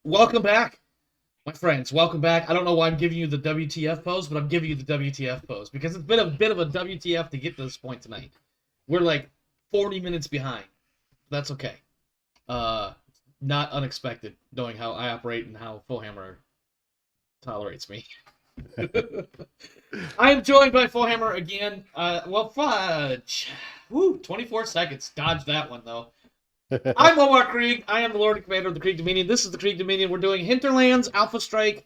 Welcome back, my friends. Welcome back. I don't know why I'm giving you the WTF pose, but I'm giving you the WTF pose because it's been a bit of a WTF to get to this point tonight. We're like 40 minutes behind. That's okay. Uh, Not unexpected, knowing how I operate and how Fullhammer tolerates me. I am joined by Fullhammer again. Fudge. Woo, 24 seconds. Dodge that one, though. I'm Omar Krieg. I am the Lord and Commander of the Krieg Dominion. This is the Krieg Dominion. We're doing Hinterlands, Alpha Strike.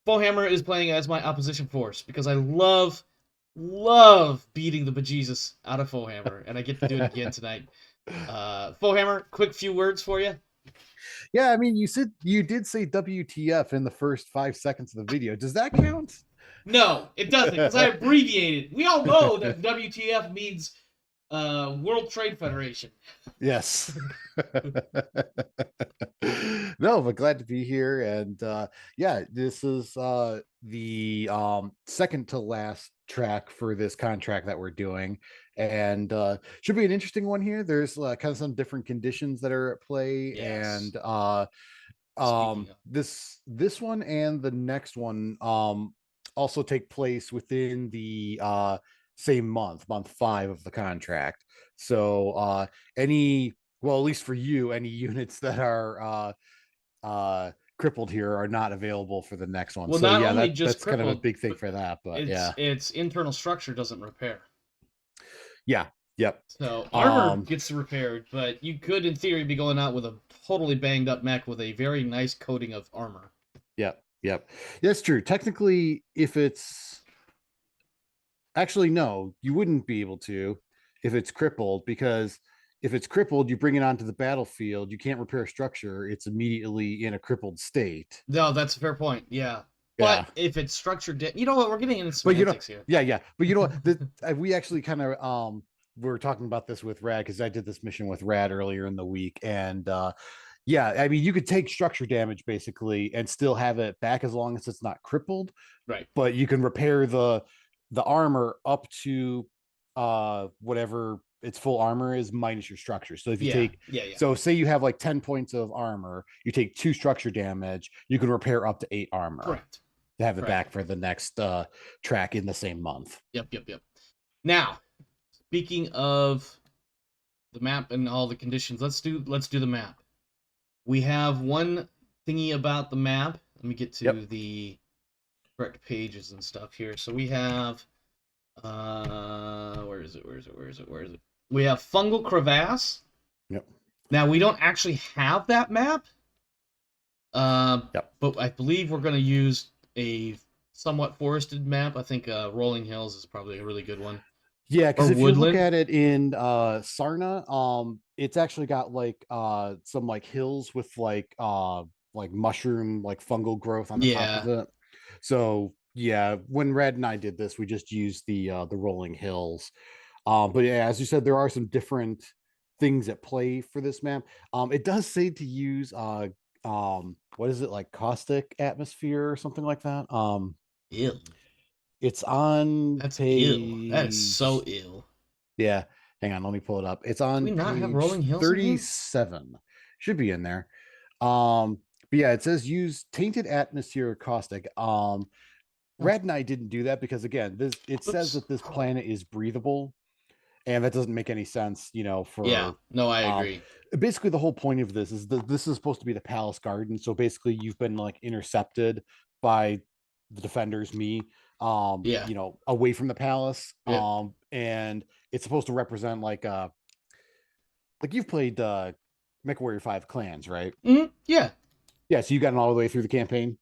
Fullhammer is playing as my opposition force because I love beating the bejesus out of Fullhammer, and I get to do it again tonight. Fullhammer, quick few words for you. Yeah, I mean, you did say WTF in the first 5 seconds of the video. Does that count? No, it doesn't, because I abbreviated. We all know that WTF means World Trade Federation. Yes. No, but glad to be here. And yeah, this is the second to last track for this contract that we're doing. And should be an interesting one here. There's kind of some different conditions that are at play. Yes. And this one and the next one also take place within the same month 5 of the contract. So at least for you, any units that are crippled here are not available for the next one. Well, so not yeah, only just that's crippled, kind of a big thing for that. But its internal structure doesn't repair. Yeah. Yep. So armor gets repaired, but you could, in theory, be going out with a totally banged up mech with a very nice coating of armor. Yep. That's true. Technically, if it's actually no, you wouldn't be able to if it's crippled, because if it's crippled, you bring it onto the battlefield, you can't repair structure, it's immediately in a crippled state. No, that's a fair point. Yeah. But if it's structured, you know what? We're getting into semantics here. Yeah. But you know what? We actually kind of we were talking about this with Rad, because I did this mission with Rad earlier in the week, and yeah, I mean, you could take structure damage basically and still have it back as long as it's not crippled. Right. But you can repair the armor up to whatever its full armor is minus your structure. So if you so say you have like 10 points of armor, you take 2 structure damage, you can repair up to 8 armor. Correct. To have it back for the next track in the same month. Yep. Now, speaking of the map and all the conditions, let's do the map. We have one thingy about the map. Let me get to the correct pages and stuff here. So we have where is it? We have Fungal Crevasse. Yep. Now we don't actually have that map. But I believe we're going to use a somewhat forested map. I think Rolling Hills is probably a really good one. Yeah, because if you look at it in Sarna, it's actually got like some like hills with like mushroom, like fungal growth on the top of it. So yeah, when Red and I did this, we just used the Rolling Hills. But yeah, as you said, there are some different things at play for this map. It does say to use what is it, like caustic atmosphere or something like that? Ill. It's on ill. That is so ill. Yeah, hang on, let me pull it up. It's on page 37. Should be in there. But yeah, it says use tainted atmosphere caustic. Red and I didn't do that because again, it says that this planet is breathable, and that doesn't make any sense, for I agree. Basically the whole point of this is that this is supposed to be the palace garden, so basically you've been like intercepted by the defenders, away from the palace, and it's supposed to represent like you've played MechWarrior 5 Clans, right? Yeah, so you gotten all the way through the campaign.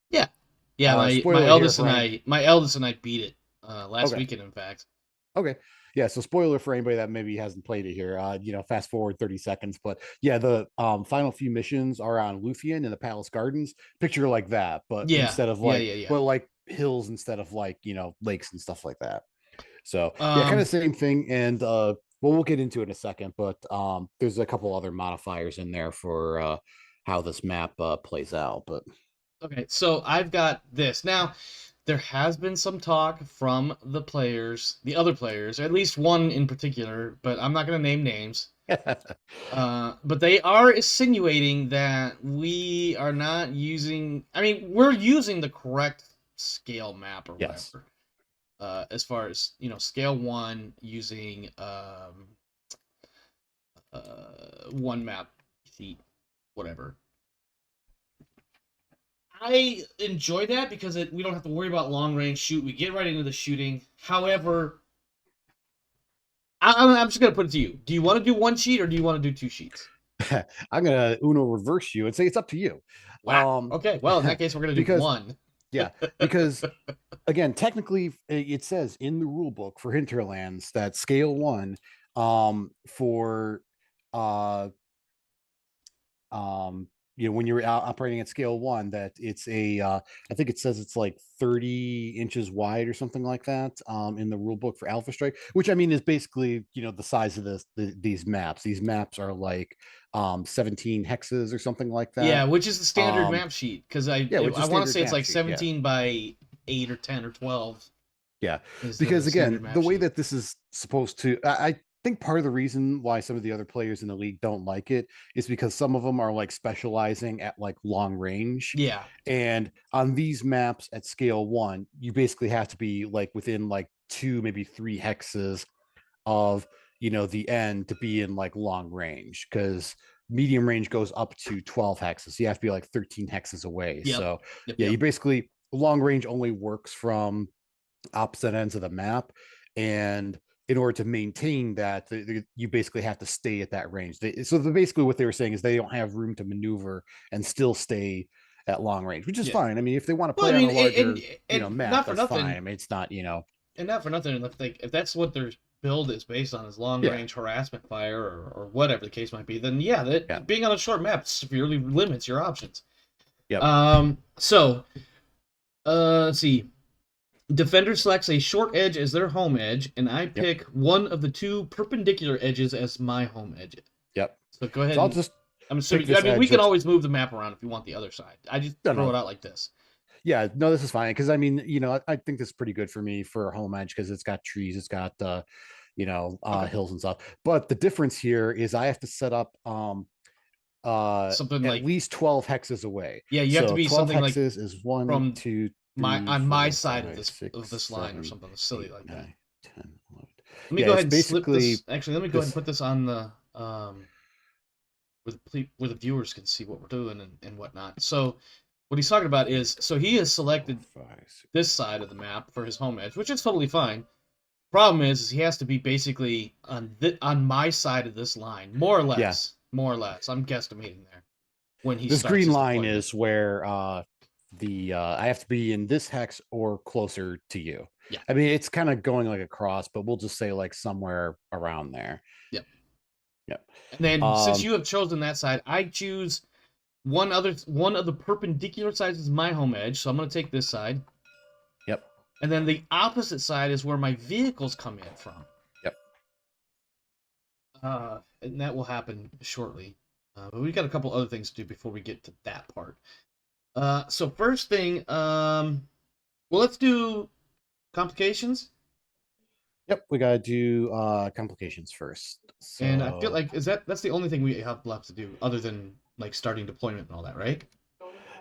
My eldest and I beat it last weekend, in fact. Okay. Yeah, so spoiler for anybody that maybe hasn't played it here. Fast forward 30 seconds. But yeah, the final few missions are on Luthian in the Palace Gardens. Picture like that, but instead of like but like hills instead of like, lakes and stuff like that. So yeah, kind of same thing. And we'll get into it in a second, but there's a couple other modifiers in there for how this map plays out. But okay, so I've got this. Now, there has been some talk from the other players, at least one in particular, but I'm not going to name names, But they are insinuating that we are not using. I mean, we're using the correct scale map or Yes. whatever. As far as scale 1 using 1 map sheet, whatever. I enjoy that because we don't have to worry about long range shoot. We get right into the shooting. However, I'm just gonna put it to you. Do you want to do 1 sheet or do you want to do 2 sheets? I'm gonna Uno reverse you and say it's up to you. Wow. Okay. Well, in that case, we're gonna do because 1. yeah, because again, technically, it says in the rule book for Hinterlands that scale 1 for when you're operating at scale 1, that it's I think it says it's like 30 inches wide or something like that in the rule book for Alpha Strike, which I mean is basically the size of these maps are like 17 hexes or something like Yeah, that. which is the standard map sheet because Which I is want to standard say it's map like sheet, 17 by 8 or 10 or 12. Yeah, Is because the standard again, map the way sheet. that this is supposed to, I think part of the reason why some of the other players in the league don't like it is because some of them are like specializing at like long range. Yeah. And on these maps at scale 1, you basically have to be like within like 2, maybe 3 hexes of, the end to be in like long range, because medium range goes up to 12 hexes. So you have to be like 13 hexes away. Yep. So Yep. yeah, you basically, long range only works from opposite ends of the map, and in order to maintain that, you basically have to stay at that range. Basically what they were saying is they don't have room to maneuver and still stay at long range, which is Yeah. fine. I mean, if they want to Well, I play on mean, a larger and map, not for that's fine. nothing, I mean, it's not and not for nothing. If that's what their build is based on, is long yeah, range harassment fire or whatever the case might be, then yeah, yeah, that being on a short map severely limits your options. yep, So let's see. Defender selects a short edge as their home edge, and I yep, pick one of the 2 perpendicular edges as my home edge. yep. So go ahead So I'll and just I'm pick assuming. I this mean, we edge can that's always move the map around if you want the other side. I just no, throw no, it out like this. yeah, no, this is fine, because I mean, I think this is pretty good for me for a home edge, because it's got trees, it's got Okay. hills and stuff. But the difference here is I have to set up Something at like, least 12 hexes away. yeah, you have to So be 12 something like hexes is 1, from 2, my 3, on my 4, side 5, 6, of this line or 7, something silly 8, like that. 9, 10, 11. Let me Yeah, go it's ahead and slip basically this. Actually, let me go ahead and this. put this on the where the viewers can see what we're doing and whatnot. So what he's talking about is, so he has selected 4, 5, 6, this side of the map for his home edge, which is totally fine. Problem is he has to be basically on my side of this line, more or yeah, less. More or less. I'm guesstimating there when he this starts green his line deployment. is where I have to be in this hex or closer to you. Yeah. I mean, it's kind of going like across, but we'll just say like somewhere around there. Yep. Yep. And then since Um, you have chosen that side, I choose one of the perpendicular sides is my home edge, so I'm going to take this side. yep. And then the opposite side is where my vehicles come in from. Yep. And that will happen shortly. But we've got a couple other things to do before we get to that part. So first thing, well, let's do complications. Yep, we gotta do complications first. And I feel So like that's the only thing we have left to do, other than like starting deployment and all that, right?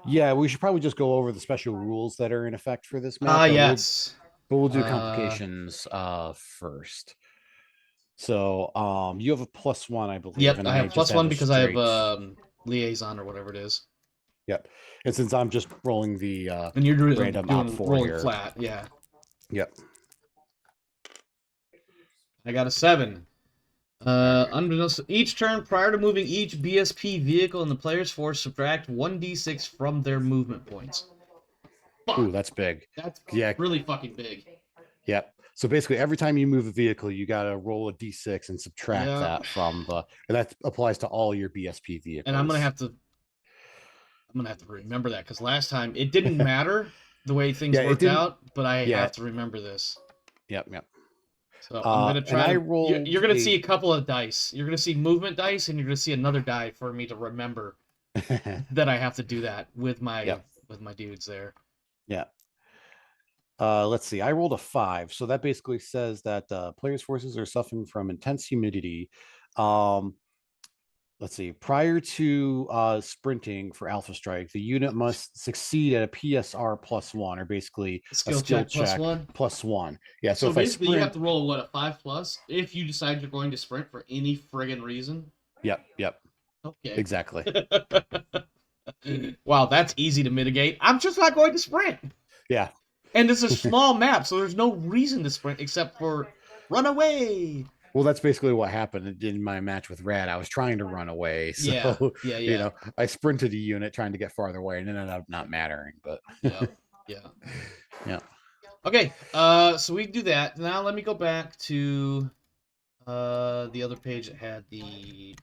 yeah, we should probably just go over the special rules that are in effect for this map, Ah, but yes. we'll do Uh, complications first. So you have a +1, I believe, yep. and I I have just plus have one a because I have straight. liaison or whatever it is, Yep. And since I'm just rolling the and you're random doing op4 rolling here. flat. Yeah. Yep. I got a 7. All right. Unbeknownst, each turn prior to moving each BSP vehicle in the player's force, subtract 1d6 from their movement points. Ooh, Fuck. that's big. That's Yeah. really fucking big. Yep. So basically, every time you move a vehicle, you got to roll a d6 and subtract Yeah. that from and that applies to all your BSP vehicles. And I'm gonna have to remember that because last time it didn't matter the way things Yeah, it worked didn't. out, but I Yeah. have to remember this. Yep. Yep. So I'm gonna And try I to. rolled You're gonna see a couple of dice. You're gonna see movement dice, and you're gonna see another die for me to remember that I have to do that with my Yep. dudes there. Yeah. Let's see. I rolled a 5, so that basically says that players' forces are suffering from intense humidity. Let's see. Prior to sprinting for Alpha Strike, the unit must succeed at a PSR +1, or basically a skill check +1. +1. Yeah. So if basically, I sprint, you have to roll what, a 5+ if you decide you're going to sprint for any friggin' reason. Yep. Okay. Exactly. Wow, that's easy to mitigate. I'm just not going to sprint. Yeah. And it's a small map, so there's no reason to sprint except for run away. Well, that's basically what happened in my match with Rad. I was trying to run away, so yeah. I sprinted a unit trying to get farther away, and it ended up not mattering. But yeah. Yeah. Okay, so we do that. Now let me go back to the other page that had the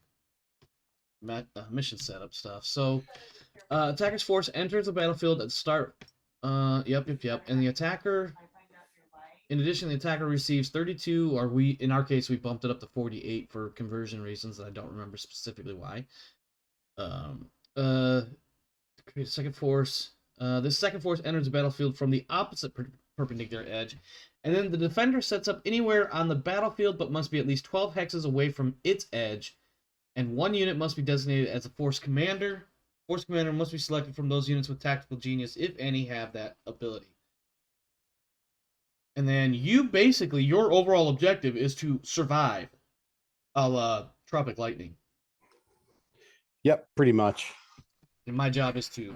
mission setup stuff. So, attacker's force enters the battlefield at the start. Yep. And the attacker, in addition, the attacker receives 32, or in our case, we bumped it up to 48 for conversion reasons, and I don't remember specifically why. Create a second force. This second force enters the battlefield from the opposite perpendicular edge, and then the defender sets up anywhere on the battlefield, but must be at least 12 hexes away from its edge, and one unit must be designated as a force commander. Force commander must be selected from those units with tactical genius, if any have that ability. And then your overall objective is to survive, a la Tropic Lightning. Yep, pretty much. And my job is to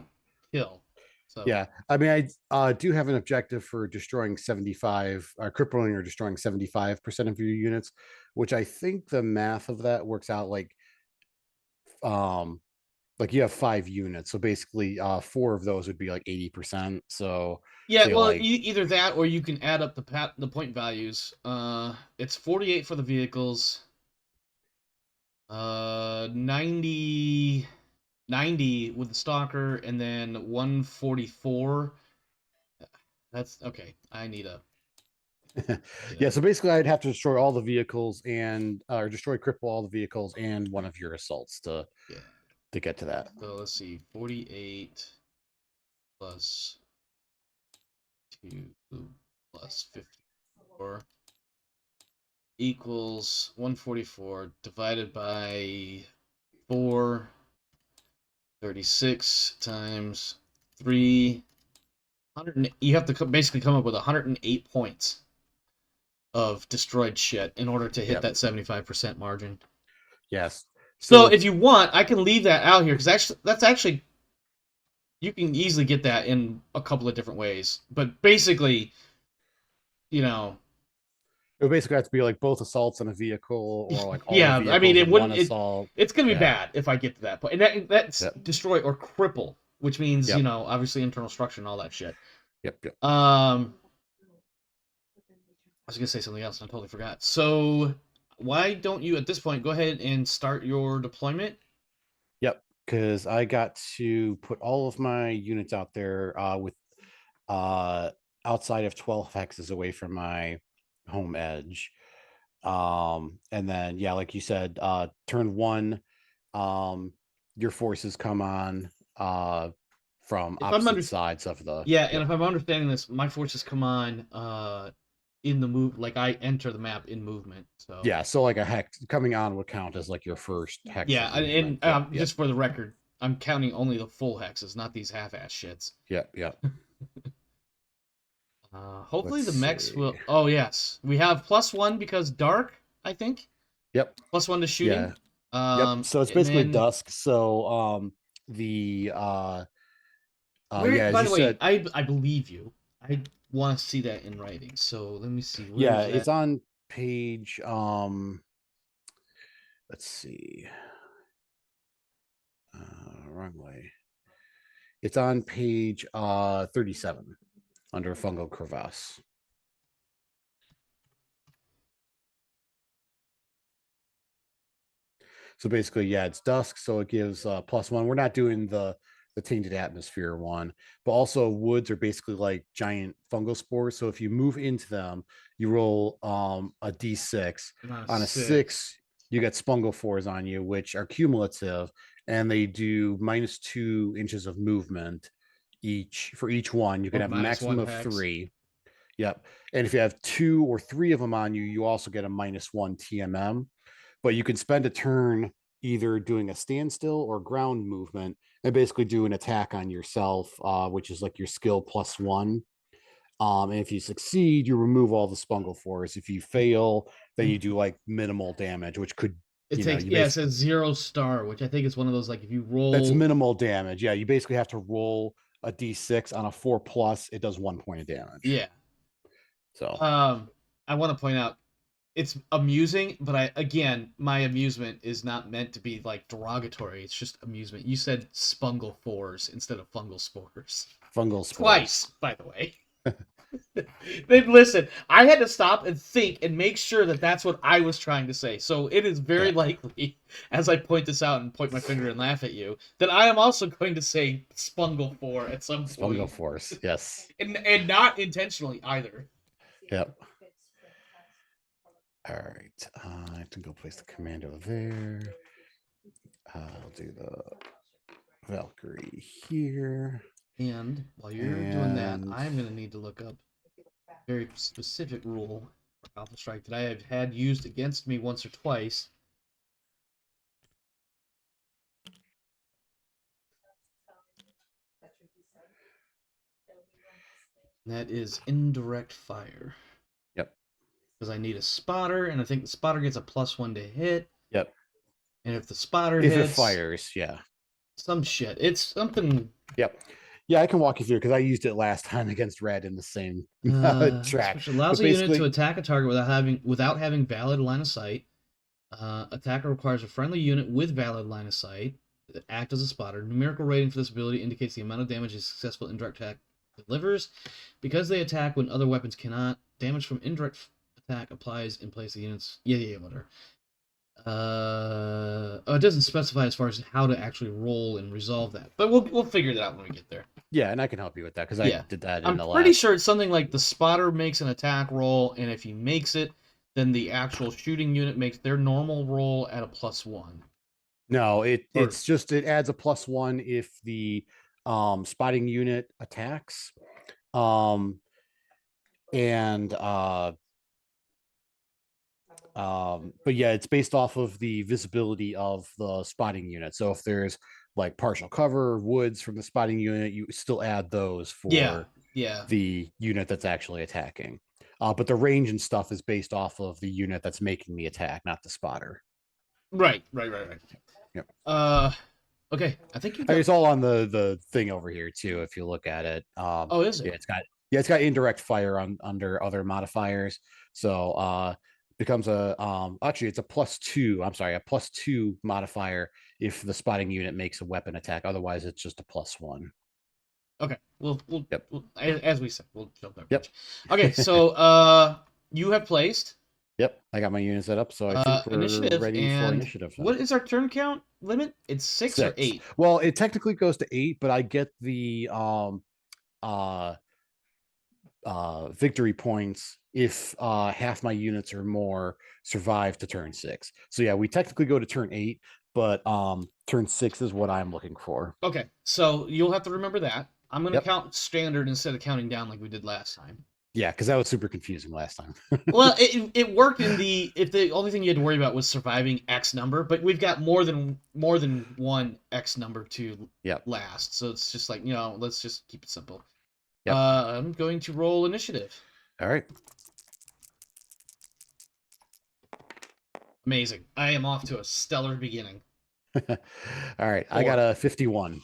kill. So yeah, I mean, I do have an objective for destroying 75, crippling or destroying 75% of your units, which I think the math of that works out like you have 5 units, so basically 4 of those would be like 80%. So yeah, well, like, either that or you can add up the point values. It's 48 for the vehicles, 90 with the stalker, and then 144. That's okay. I need a yeah, so basically I'd have to destroy all the vehicles and or cripple all the vehicles and one of your assaults to get to that. So let's see, 48 plus 2 plus 54 equals 144 divided by 4, 36 times 3. You have to basically come up with 108 points of destroyed shit in order to hit that 75% margin. Yes. So if you want, I can leave that out here because that's actually you can easily get that in a couple of different ways. But basically, it would basically have to be like both assaults in a vehicle, or like all I mean, it wouldn't. Assault. It's gonna be bad if I get to that point, and that's destroy or cripple, which means obviously internal structure and all that shit. Yep. I was gonna say something else and I totally forgot. So why don't you at this point go ahead and start your deployment? Yep, because I got to put all of my units out there with outside of 12 hexes away from my home edge. And then like you said, turn 1, your forces come on from opposite sides of the and if I'm understanding this, my forces come on in the move, like I enter the map in movement. So like a hex coming on would count as like your first hex. Just for the record, I'm counting only the full hexes, not these half-ass shits. Yep. Hopefully the mechs will. Oh yes, we have +1 because dark, I think. Yep. +1 to shooting. Yep. So it's basically dusk. So the by the way, I believe you. I want to see that in writing. So let me see. It's on page let's see. Wrong way. It's on page 37 under fungal crevasse. So basically, it's dusk, so it gives +1. We're not doing the tainted atmosphere one, but also woods are basically like giant fungal spores. So if you move into them, you roll a d6. On a 6, you get spungophores on you, which are cumulative, and they do -2 inches of movement for each one. You can have a maximum of 3. Yep. And if you have 2 or 3 of them on you, you also get a -1 TMM. but you can spend a turn either doing a standstill or ground movement and basically do an attack on yourself, which is like your skill +1. And if you succeed, you remove all the Spungle Force. If you fail, then you do like minimal damage, which could, It you know, takes, you yeah, it basically, says 0 star, which I think is one of those, like, if you that's roll. minimal damage. Yeah, you basically have to roll a d6 on a 4+. It does 1 point of damage. Yeah. So, I want to point out, it's amusing, but my amusement is not meant to be like derogatory. It's just amusement. You said spungle fours instead of fungal spores. fungal spores. Twice, by the way. Then listen, I had to stop and think and make sure that that's what I was trying to say. So it is very likely, as I point this out and point my finger and laugh at you, that I am also going to say spungle four at some point. Spungle force, yes. And not intentionally either. Yep. All right. I have to go place the commando there. I'll do the Valkyrie here. And while you're doing that, I'm going to need to look up a very specific rule for Alpha Strike that I have had used against me once or twice. And that is indirect fire. Yep. Because I need a spotter, and I think the spotter gets a +1 to hit. Yep. And if the spotter hits... If it fires, yeah. Some shit. It's something... Yep. Yeah, I can walk you through because I used it last time against Red in the same track. Which allows a unit to attack a target without having valid line of sight. Attacker requires a friendly unit with valid line of sight that act as a spotter. Numerical rating for this ability indicates the amount of damage a successful indirect attack delivers. Because they attack when other weapons cannot, damage from indirect attack applies in place of units. Yeah, whatever. It doesn't specify as far as how to actually roll and resolve that, but we'll figure that out when we get there. Yeah, and I can help you with that because I did that. I'm pretty sure it's something like the spotter makes an attack roll, and if he makes it, then the actual shooting unit makes their normal roll at a +1. No, it's just it adds a +1 if the spotting unit attacks, but yeah, it's based off of the visibility of the spotting unit. So if there's like partial cover, woods from the spotting unit, you still add those for the unit that's actually attacking. But the range and stuff is based off of the unit that's making the attack, not the spotter. Right. Yep. Okay, I think it's all on the thing over here too. If you look at it, is it? Yeah, it's got indirect fire under other modifiers. So becomes a actually it's a +2. I'm sorry, a +2 modifier if the spotting unit makes a weapon attack. Otherwise, it's just a +1. Okay, we'll as we said, we'll jump that. Yep. Okay, so you have placed. Yep, I got my unit set up, so I think we're ready for initiative. What is our turn count limit? It's 6 or 8. Well, it technically goes to 8, but I get the victory points if half my units or more survive to turn 6. So yeah, we technically go to turn 8, but turn 6 is what I'm looking for. Okay, so you'll have to remember that. I'm going to count standard instead of counting down like we did last time. Yeah, because that was super confusing last time. Well, it worked if the only thing you had to worry about was surviving X number, but we've got more than one X number to last. So it's just like, let's just keep it simple. Yep. I'm going to roll initiative. All right. Amazing. I am off to a stellar beginning. All right. 4. I got a 51.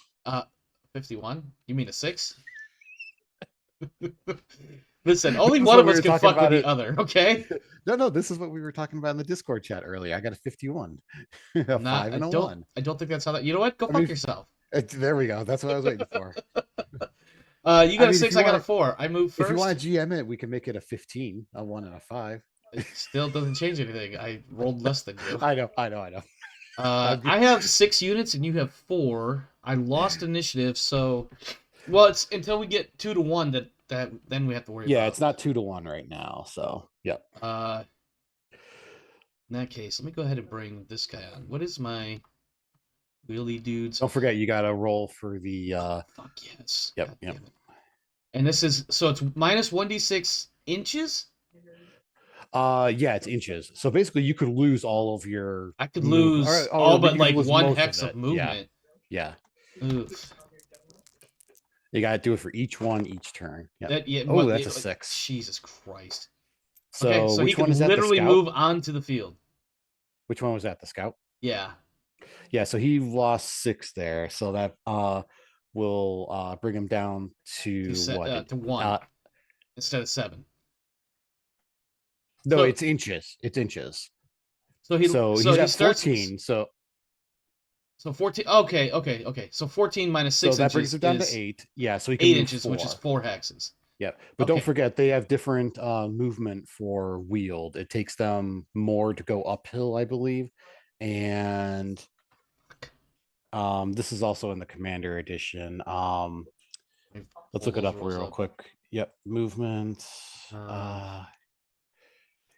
51? You mean a 6? Listen, only one of us can fuck with the other, okay? No, this is what we were talking about in the Discord chat earlier. I got a 51. A 5 and a 1. I don't think that's how that... You know what? Go fuck yourself. There we go. That's what I was waiting for. You got a 6, I got a 4. I move first. If you want to GM it, we can make it a 15, a 1 and a 5. It still doesn't change anything. I rolled less than you. I know. I have 6 units and you have 4. I lost initiative, so... Well, it's until we get 2 to 1 that then we have to worry about. Yeah, it's not 2 to 1 right now, so, yep. In that case, let me go ahead and bring this guy on. What is my wheelie dudes? Don't forget, you got to roll for the... Fuck yes. Yep. And this is... So it's minus 1d6 inches? Yeah, it's inches. So basically, you could lose all of your I could move, lose or all but you could like lose one most hex of of it. Yeah, movement. yeah. Oof. You got to do it for each one each turn. Yeah. That yeah. Oh, What? that's a 6. Jesus Christ. Okay, So so he which could one is that? The literally scout? move onto the field. Which one was that? The scout? Yeah. Yeah. So he lost 6 there. So that will bring him down to what? To 1 instead of 7. No, So it's inches. It's inches. so So he's he at starts 14. So 14. Okay. So 14 minus so 6 that brings inches him down to is 8. Yeah. So he can 8 move inches, which is 4. 4 hexes. Yeah, but don't Okay. forget they have different movement for wield. It takes them more to go uphill, I believe, and this is also in the Commander edition. Let's look it up real quick. Yep, movement.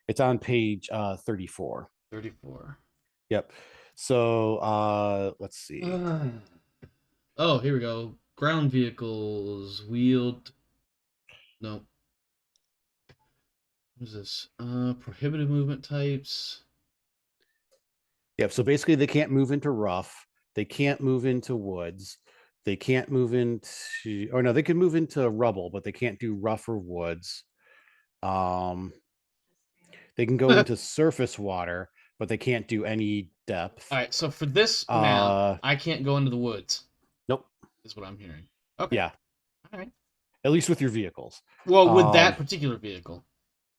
It's on page 34. 34. Yep. So let's see. Oh, here we go. Ground vehicles, wheeled. No. What is this? Prohibited movement types. Yep. So basically, they can't move into rough. They can't move into woods. They can't move into. Oh no, they can move into rubble, but they can't do rough or woods. They can go into surface water, but they can't do any depth. All right. So for this map, I can't go into the woods. Nope. Is what I'm hearing. Okay. Yeah. All right. At least with your vehicles. Well, with that particular vehicle.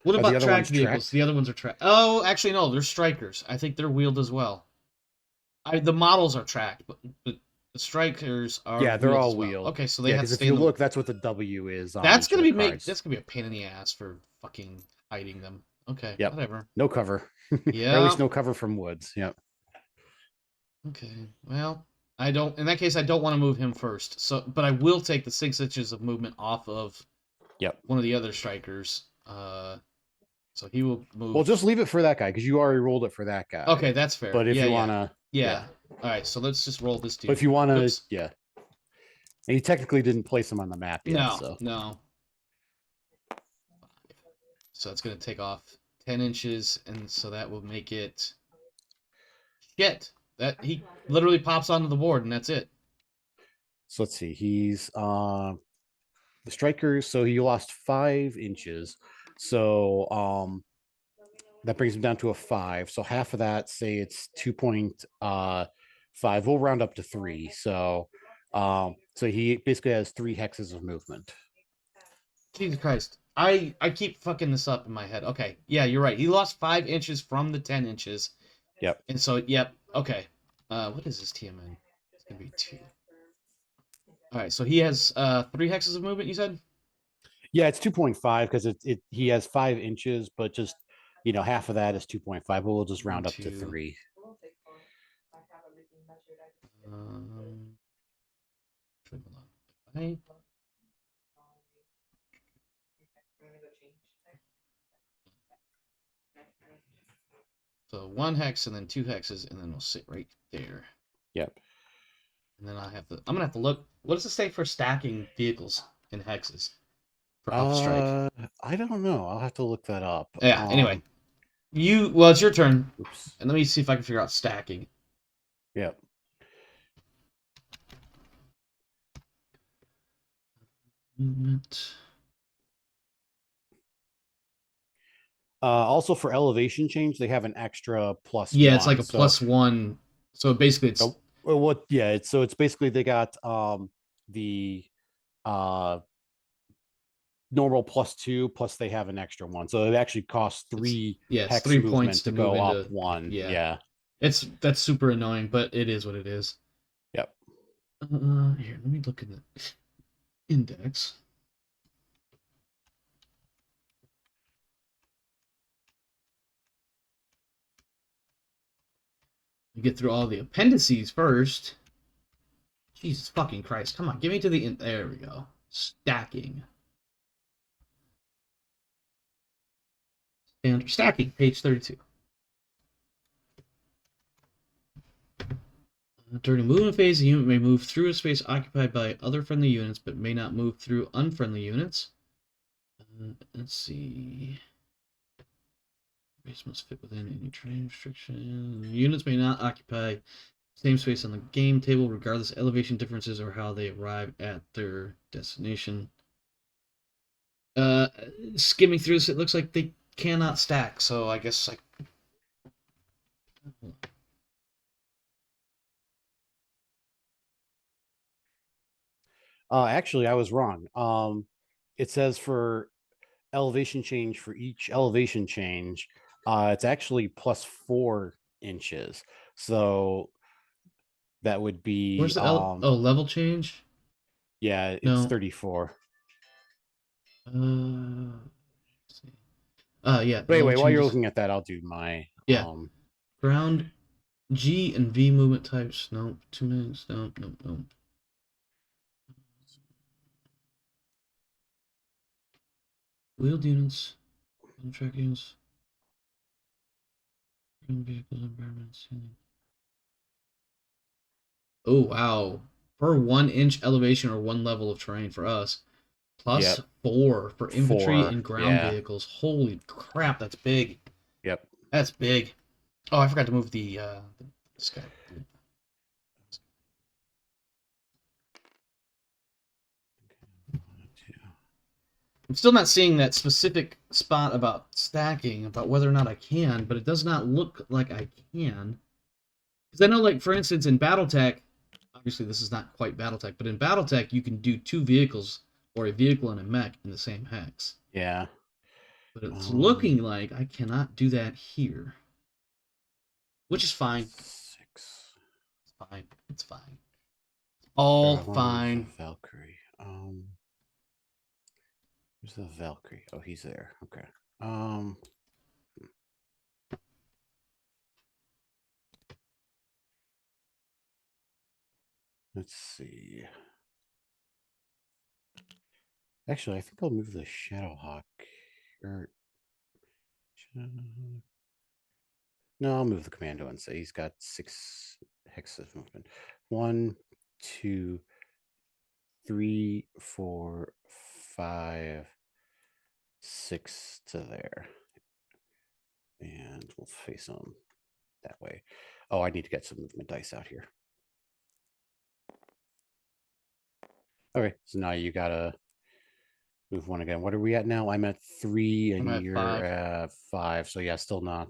What about tracked vehicles? The other ones are tracked. Oh, actually, no. They're strikers. I think they're wheeled as well. The models are tracked, but the strikers are. Yeah, they're all wheeled. Okay, so they have to stay. If you look, that's what the W is. That's gonna be that's gonna be a pain in the ass for fucking hiding them. Okay. Yep. Whatever. No cover. Yeah. Or at least no cover from woods. Yep. Okay. Well, I don't. In that case, I don't want to move him first. So, but I will take the 6 inches of movement off of. Yep. One of the other strikers. So he will move. Well, just leave it for that guy because you already rolled it for that guy. Okay, that's fair. But if you wanna, yeah. All right, so let's just roll this dude. But if you wanna, yeah. And he technically didn't place him on the map yet. No, so. no. So it's gonna take off 10 inches, and so that will make it. Shit! That he literally pops onto the board, and that's it. So let's see. He's the strikers. So he lost 5 inches. So that brings him down to a 5. So half of that, say it's 2.5. We'll round up to 3. So so he basically has 3 hexes of movement. Jesus Christ. I keep fucking this up in my head. Okay. Yeah, you're right. He lost 5 inches from the 10 inches. Yep. And so, yep. Okay. What is this TMN? It's going to be 2. All right. So he has 3 hexes of movement, you said? Yeah, it's 2.5 because he has 5 inches, but just, half of that is 2.5. But we'll just round up to 3. Right. So 1 hex and then 2 hexes, and then we'll sit right there. Yep. And then I'm gonna have to look. What does it say for stacking vehicles in hexes for upstrike? I don't know. I'll have to look that up. Yeah. Anyway, it's your turn. Oops. And let me see if I can figure out stacking. Yep. Movement. Also for elevation change, they have an extra +1. Yeah, it's like a +1. So basically, it's it's basically they got the normal +2 plus they have an extra 1, so it actually costs 3 hex 3 points to go up 1. Yeah, that's super annoying, but it is what it is. Yep. Here, let me look in the index. We get through all the appendices first. Jesus fucking Christ. Come on, give me to the... There we go. Stacking. And stacking, page 32. During the movement phase, the unit may move through a space occupied by other friendly units, but may not move through unfriendly units. Let's see... Base must fit within any terrain restriction. Units may not occupy same space on the game table, regardless of elevation differences or how they arrive at their destination. Skimming through this, it looks like they cannot stack, so I guess like. Actually, I was wrong. It says for elevation change for each elevation change, it's actually plus 4 inches. So that would be Where's the level change? Yeah, it's No. 34. Yeah. But anyway, while you're looking at that, I'll do my ground G and V movement types. Nope. 2 minutes. Nope. Wheeled units. Track units. Vehicles, environments. Oh, wow. Per 1 inch elevation or 1 level of terrain for us. Plus 4 for infantry and ground vehicles. Holy crap, that's big. Yep. That's big. Oh, I forgot to move this guy. I'm still not seeing that specific spot about stacking, about whether or not I can, but it does not look like I can. Because I know, like, for instance, in Battletech, obviously this is not quite Battletech, but in Battletech, you can do 2 vehicles or a vehicle and a mech in the same hex. Yeah. But it's looking like I cannot do that here. Which is fine. 6. It's fine. It's fine. All fine. Valkyrie. Where's the Valkyrie? Oh, he's there. Okay. Let's see. Actually, I think I'll move the Shadowhawk. No, I'll move the commando and say he's got 6 hexes movement. 1, 2, 3, 4, 5, 6 to there. And we'll face them that way. Oh, I need to get some movement dice out here. Okay, so now you gotta move 1 again. What are we at now? I'm at 3 and you're at 5. So yeah, still not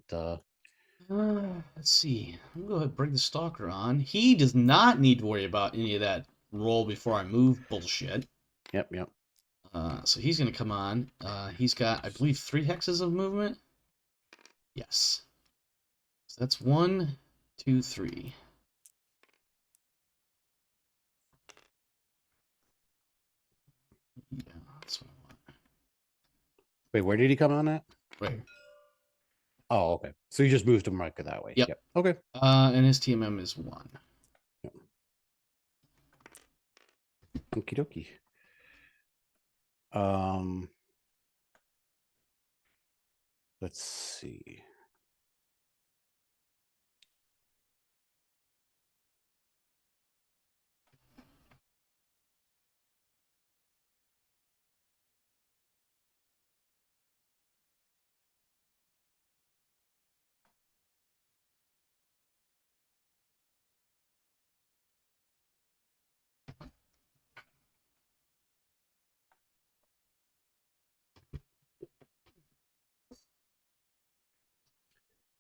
let's see. I'm gonna go ahead and bring the stalker on. He does not need to worry about any of that roll before I move bullshit. Yep. So he's gonna come on. He's got, I believe, 3 hexes of movement. Yes. So that's 1, 2, 3. Yeah, that's what I want. Wait, where did he come on at? Right. Oh, okay. So you just moved him right that way. Yep. Okay. And his TMM is 1. Yep. Okie dokie. Let's see.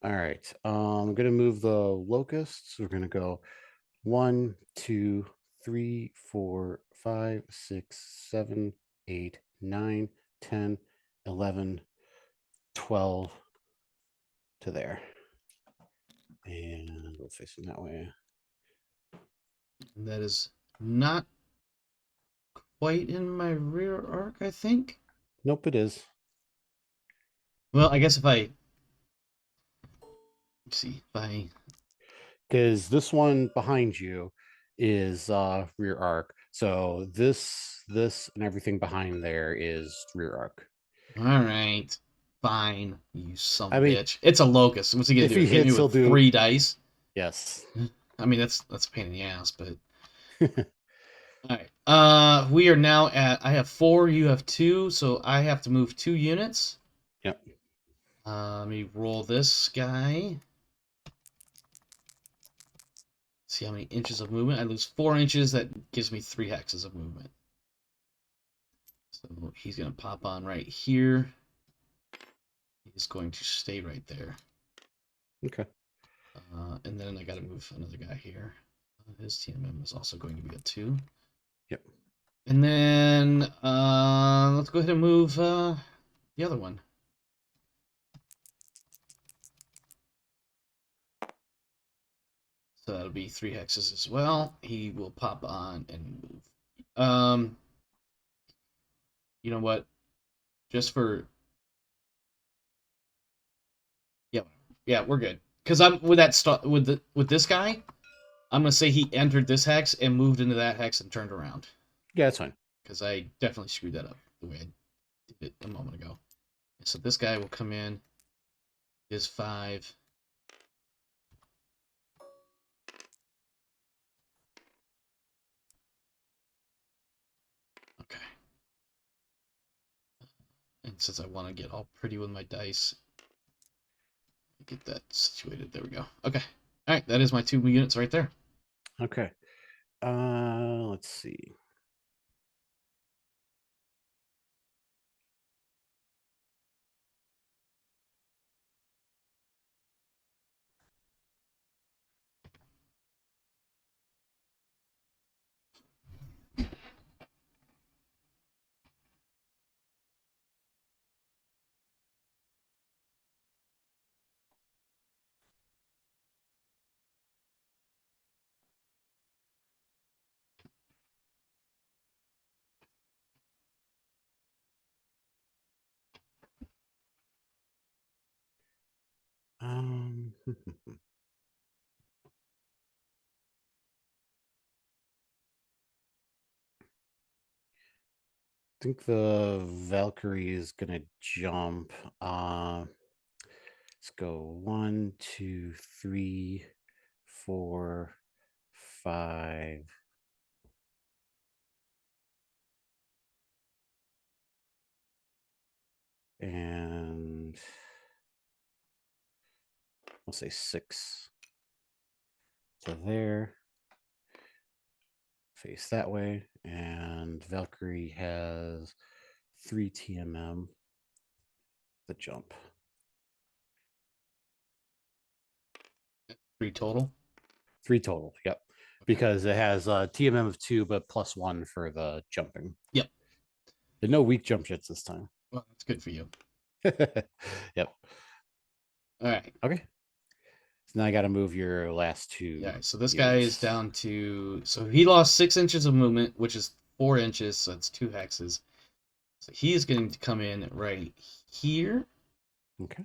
All right. I'm gonna move the locusts. We're gonna go 1, 2, 3, 4, 5, 6, 7, 8, 9, 10, 11, 12 to there. And we'll face them that way. And that is not quite in my rear arc, I think. Nope, it is. Well, I guess if I see if I, because this one behind you is rear arc. So this and everything behind there is rear arc. all right, fine, you son of a bitch. It's a locust. What's he gonna do? Hit me with 3 dice? Yes. I mean that's a pain in the ass, but all right. We are now at, I have 4, you have 2, so I have to move 2 units. Yep. Let me roll this guy. See how many inches of movement. I lose 4 inches. That gives me 3 hexes of movement. So he's going to pop on right here. He's going to stay right there. Okay. And then I got to move another guy here. His TMM is also going to be a 2. Yep. And then let's go ahead and move the other one. So that'll be 3 hexes as well. He will pop on and move. You know what? Just for yeah, we're good. Because I'm with that with this guy, I'm gonna say he entered this hex and moved into that hex and turned around. Yeah, that's fine. Because I definitely screwed that up the way I did it a moment ago. So this guy will come in. Is 5. Okay. And since I want to get all pretty with my dice, get that situated. There we go. Okay. All right. That is my 2 units right there. Okay. Let's see. I think the Valkyrie is gonna jump. Let's go 1, 2, 3, 4, 5. And I'll say 6. So there. Face that way. And Valkyrie has 3 TMM. The jump. 3 total? 3 total, yep. Okay. Because it has a TMM of 2, but +1 for the jumping. Yep. There's no weak jump jets this time. Well, that's good for you. Yep. All right. Okay. So now I got to move your last 2. Yeah. So this guy is down to. So he lost 6 inches of movement, which is 4 inches. So it's 2 hexes. So he is going to come in right here. Okay.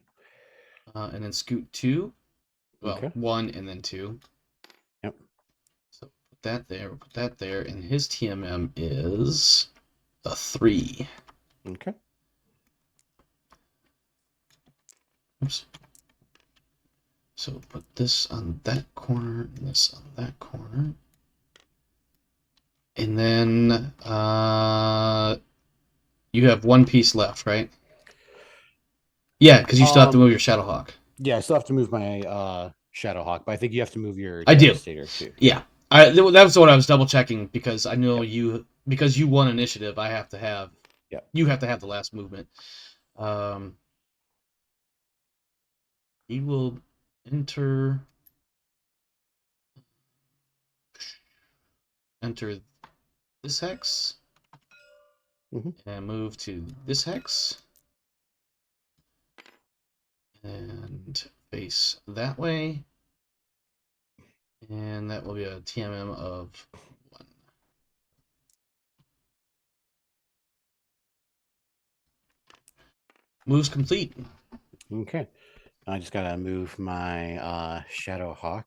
And then scoot 2. Well, okay. 1 and then 2. Yep. So put that there. Put that there. And his TMM is a 3. Okay. Oops. So put this on that corner and this on that corner. And then you have 1 piece left, right? Yeah, because you still have to move your Shadowhawk. Yeah, I still have to move my Shadowhawk, but I think you have to move your Devastator too. Yeah. That was what I was double checking because I know because you won initiative, I have to have you have to have the last movement. He will enter this hex and move to this hex and face that way, and that will be a TMM of 1. Moves complete. Okay. I just gotta move my Shadowhawk.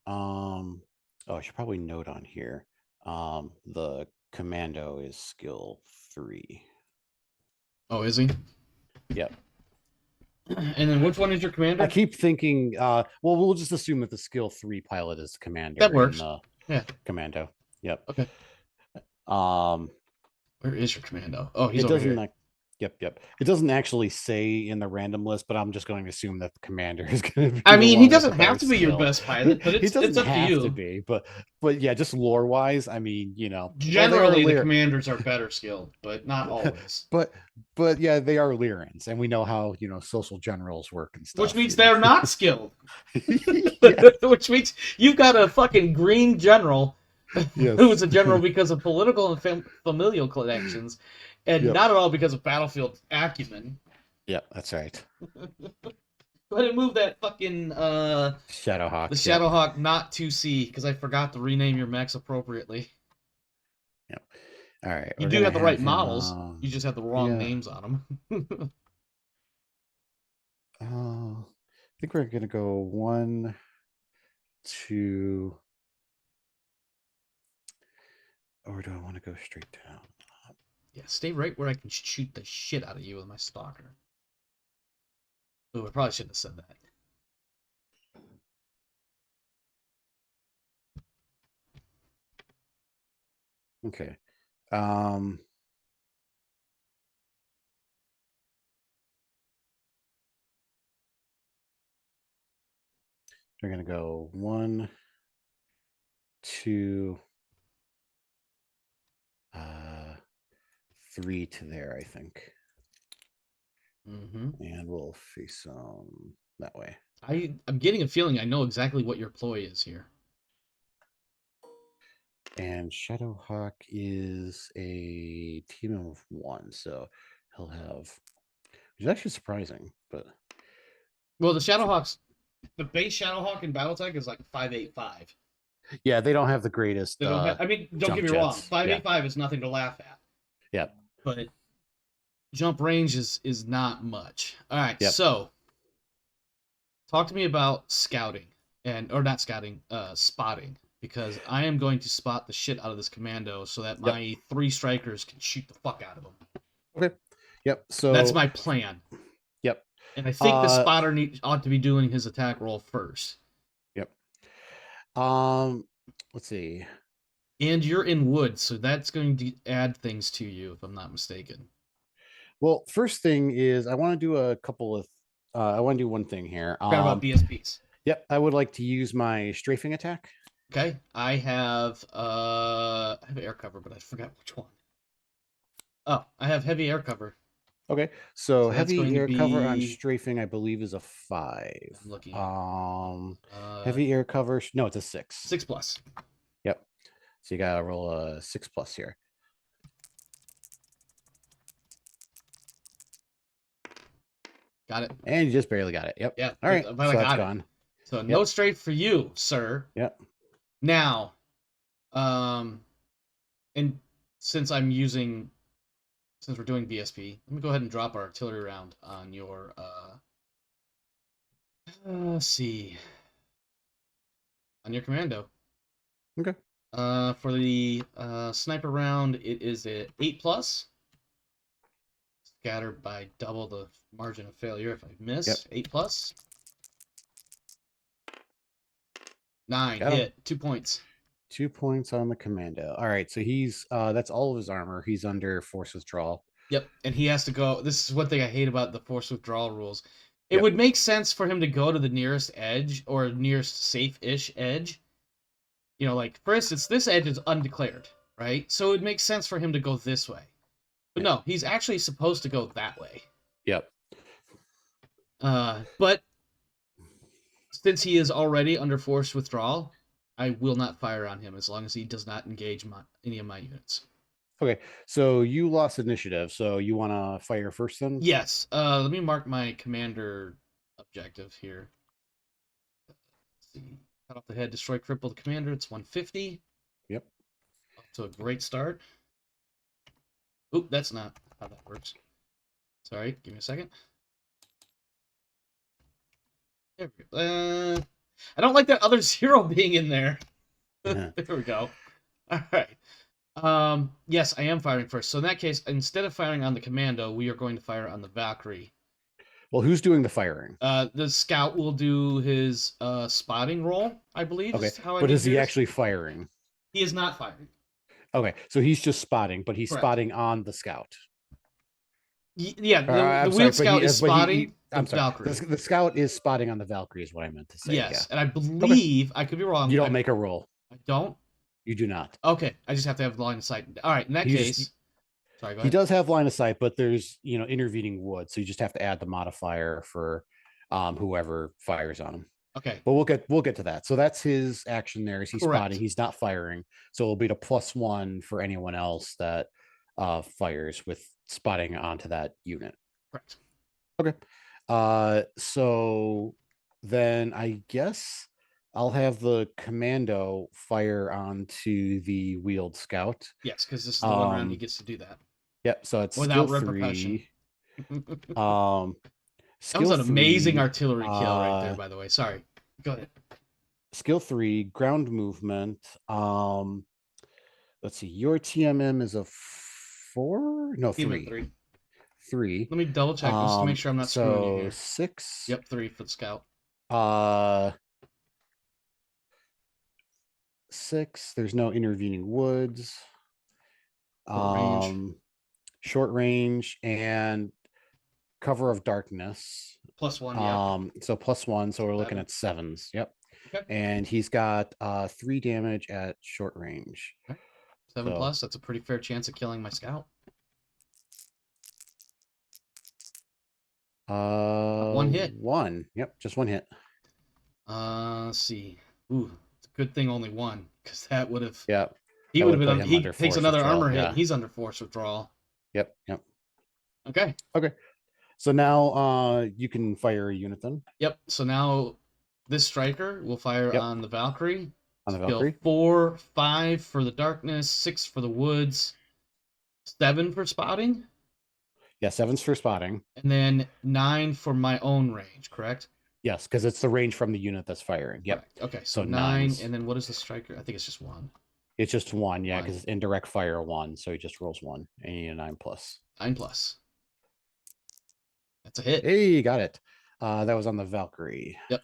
I should probably note on here. The commando is skill 3. Oh, is he? Yep. And then which one is your commander? I keep thinking, well, we'll just assume that the skill 3 pilot is the commander. That works. Yeah. Commando. Yep. Okay. Where is your commando? Oh, he's over here. Yep. It doesn't actually say in the random list, but I'm just going to assume that the commander is going to be I the mean, one he with doesn't the better have to be your skill. best pilot, but He it's doesn't up to have to you. be, but yeah, just lore wise, I mean, well, they are Generally, the commanders are better skilled, but not always. but yeah, they are Lyrans, and we know how social generals work and Which stuff. means they're not skilled. Yeah. Which means you've got a fucking green general who was Yes. a general because of political and familial connections, and Yep. not at all because of battlefield acumen. Yep. That's right. Go ahead and move that fucking the Shadowhawk. Shadowhawk not to C because I forgot to rename your mechs appropriately. Yep. All right. You We're do gonna have the right have him. models. You just have the wrong Yeah. names on them. I think we're gonna go 1, 2. Or do I want to go straight down? Yeah, stay right where I can shoot the shit out of you with my stalker. Ooh, I probably shouldn't have said that. Okay. We're gonna go 1, 2, 3 to there, I think. Mm-hmm. And we'll face that way. I'm getting a feeling I know exactly what your ploy is here. And Shadowhawk is a team of 1, so he'll have, which is actually surprising, but Well, the Shadowhawks, the base Shadowhawk in BattleTech is like 585. yeah, they don't have the greatest. They don't have. I mean, don't get me wrong. 585 is nothing to laugh at. Yep. But jump range is not much. All right, Yep. so talk to me about scouting or not scouting, spotting, because I am going to spot the shit out of this commando so that my 3 strikers can shoot the fuck out of them. Okay. Yep. So that's my plan. Yep. And I think the spotter ought to be doing his attack roll first. Yep. Let's see. And you're in wood, so that's going to add things to you, if I'm not mistaken. Well, first thing is I want to do a couple of. I want to do one thing here. Forgot about BSPs. Yep, I would like to use my strafing attack. Okay, I have air cover, but I forgot which one. Oh, I have heavy air cover. Okay, so heavy air cover on strafing, I believe, is a 5. I'm looking. Heavy air cover. No, it's a 6. 6+. Yep. So you gotta roll a 6+ here. Got it. And you just barely got it. Yep. Yeah. All right. But so I that's got gone. it. So no strafe for you, sir. Yep. Now, and since we're doing BSP, let me go ahead and drop our artillery round on your let's see. On your commando. Okay. For the sniper round, it is a 8+. Scattered by double the margin of failure if I miss. Yep. 8+. 9 hit. 2 points. 2 points on the commando. All right, so he's that's all of his armor. He's under force withdrawal. Yep, and he has to go. This is one thing I hate about the force withdrawal rules. It would make sense for him to go to the nearest edge or nearest safe-ish edge. You know, like, for instance, this edge is undeclared, right? So it makes sense for him to go this way. But no, he's actually supposed to go that way. Yep. But since he is already under forced withdrawal, I will not fire on him as long as he does not engage any of my units. Okay, so you lost initiative, so you want to fire first then? Yes. Let me mark my commander objective here. Let's see. Cut off the head, destroy, cripple the commander. It's 150. Yep. Off to a great start. Oop, that's not how that works. Sorry, give me a second. There we go. I don't like that other 0 being in there. There we go. All right. Yes, I am firing first. So in that case, instead of firing on the commando, we are going to fire on the Valkyrie. Well, who's doing the firing? The scout will do his spotting roll, I believe. Okay, but is he actually firing? He is not firing. Okay, so he's just spotting, but he's spotting on the scout. Yeah, the wheeled scout is spotting the I'm sorry. Valkyrie. The scout is spotting on the Valkyrie is what I meant to say. Yes, Yeah. and I believe I could be wrong. You don't make a roll. I don't. You do not. Okay, I just have to have line of sight. All right, in that case, sorry. Go ahead. He does have line of sight, but there's intervening wood, so you just have to add the modifier for whoever fires on him. Okay, but we'll get to that. So that's his action there. Is he's spotting? He's not firing, so it'll be the +1 for anyone else that fires with spotting onto that unit. Correct. Okay. So then I guess I'll have the commando fire onto the wheeled scout. Yes, because this is the one round he gets to do that. Yep. So it's without skill repercussion. 3. That was an amazing artillery kill right there, by the way. Sorry. Go ahead. Skill 3, ground movement. Let's see. Your TMM is a 4? No, 3. 3. Let me double check just to make sure I'm not screwing you here. 6. Yep, 3 for the scout. 6. There's no intervening woods. Short range and cover of darkness. +1. Yeah. So +1. So we're looking at 7s. Yep. Okay. And he's got 3 damage at short range. Okay. 7 plus. That's a pretty fair chance of killing my scout. 1 hit. 1. Yep, just 1 hit. Let's see. Ooh, it's a good thing only 1, because that would have. Yeah. He would have been. He takes another armor hit. He's under force withdrawal. Yep. Okay. So now you can fire a unit then. Yep. So now this striker will fire on the Valkyrie. On the Valkyrie. 4, 5 for the darkness, 6 for the woods, 7 for spotting. Yeah, 7's for spotting. And then 9 for my own range, correct? Yes, because it's the range from the unit that's firing. Yep. Correct. Okay, so 9, 9s. And then what is the striker? I think it's just 1. It's just 1, yeah, because it's indirect fire 1, so he just rolls 1, and you need a 9+. 9+. That's a hit. Hey, you got it. That was on the Valkyrie. Yep.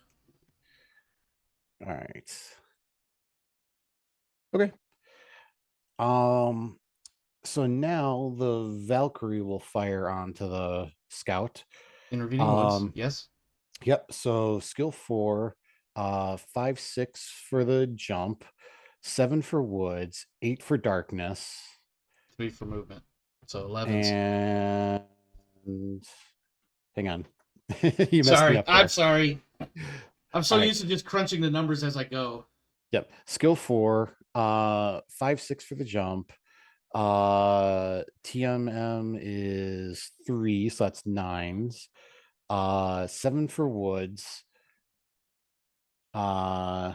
All right. Okay. So now the Valkyrie will fire onto the scout. Intervening woods. Yes. Yep. So skill 4, 5, 6 for the jump, 7 for woods, 8 for darkness, 3 for movement. So 11. And hang on. You messed sorry. me up there. I'm sorry. I'm so used to just crunching the numbers as I go. Yep. Skill 4, 5, 6 for the jump. TMM is 3, so that's 9s. 7 for woods. I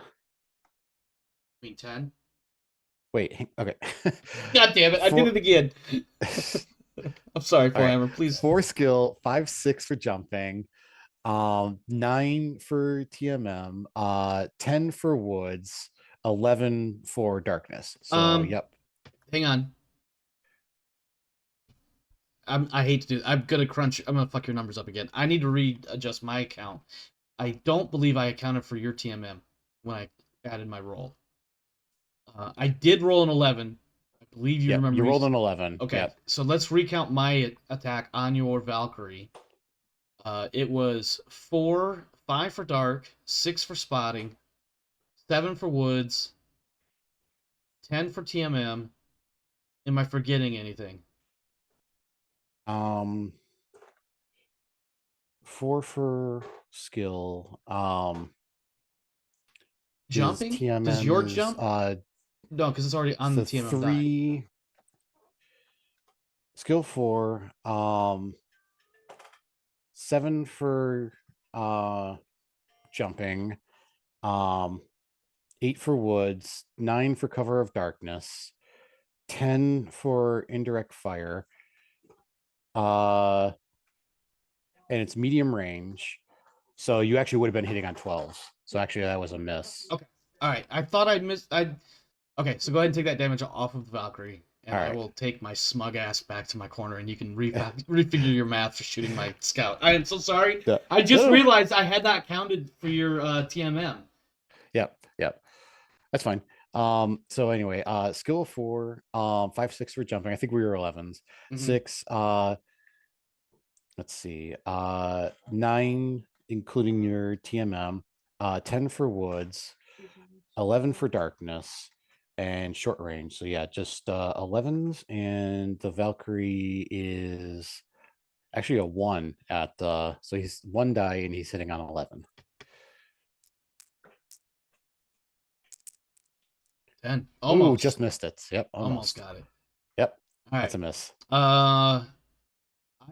mean 10. Wait, okay. God damn it! I did it again. I'm sorry, Forehammer. Right. Please. 4 skill, 5, 6 for jumping. 9 for TMM. 10 for woods. 11 for darkness. So yep. Hang on. I hate to do. I'm gonna fuck your numbers up again. I need to readjust my account. I don't believe I accounted for your TMM when I added my roll. I did roll an 11. I believe you remember. You rolled an 11. Okay, yep. So let's recount my attack on your Valkyrie. It was 4, 5 for dark, 6 for spotting, 7 for woods, 10 for TMM. Am I forgetting anything? 4 for skill. Jumping? TMM Does your jump? No, because it's already on the TMM 3 die. Skill 4. 7 for jumping. 8 for woods. 9 for cover of darkness. 10 for indirect fire. And it's medium range. So you actually would have been hitting on 12s. So actually that was a miss. Okay. All right. I thought I'd missed. Okay, so go ahead and take that damage off of the Valkyrie. And I will take my smug ass back to my corner, and you can refigure your math for shooting my scout. I am so sorry. Yeah. I just realized I had not counted for your TMM. Yep. That's fine. So anyway, skill 4, 5, 6 for jumping. I think we were 11s. 6, Let's see. 9, including your TMM. 10 for woods. 11 for darkness. And short range. So yeah, just 11s. And the Valkyrie is actually a 1 at so he's 1 die and he's hitting on 11. 10. Almost. Ooh, just missed it. Yep, almost got it. Yep. All right. That's a miss. I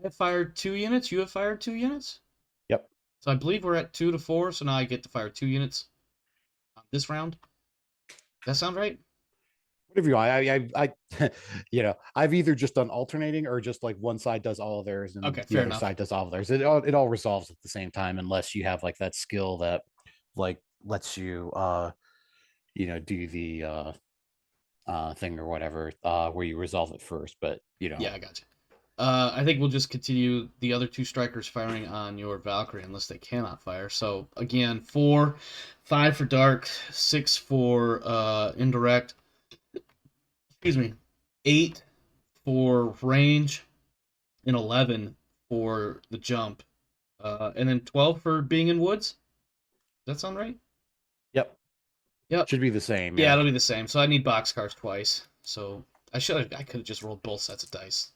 have fired 2 units. You have fired 2 units? Yep. So I believe we're at 2 to 4, so now I get to fire 2 units on this round. That sound right? Whatever you want. I I've either just done alternating or just like one side does all of theirs and Okay, the fair other enough. side does all of theirs. It all resolves at the same time unless you have like that skill that like lets you do the thing or whatever where you resolve it first. But Yeah, I got you. I think we'll just continue the other 2 strikers firing on your Valkyrie unless they cannot fire. So again, 4, 5 for dark, 6 for indirect. Excuse me, 8 for range, and 11 for the jump, and then 12 for being in woods. Does that sound right? Yep. Yep. Should be the same. Yeah, it'll be the same. So I need boxcars twice. So I could have just rolled both sets of dice.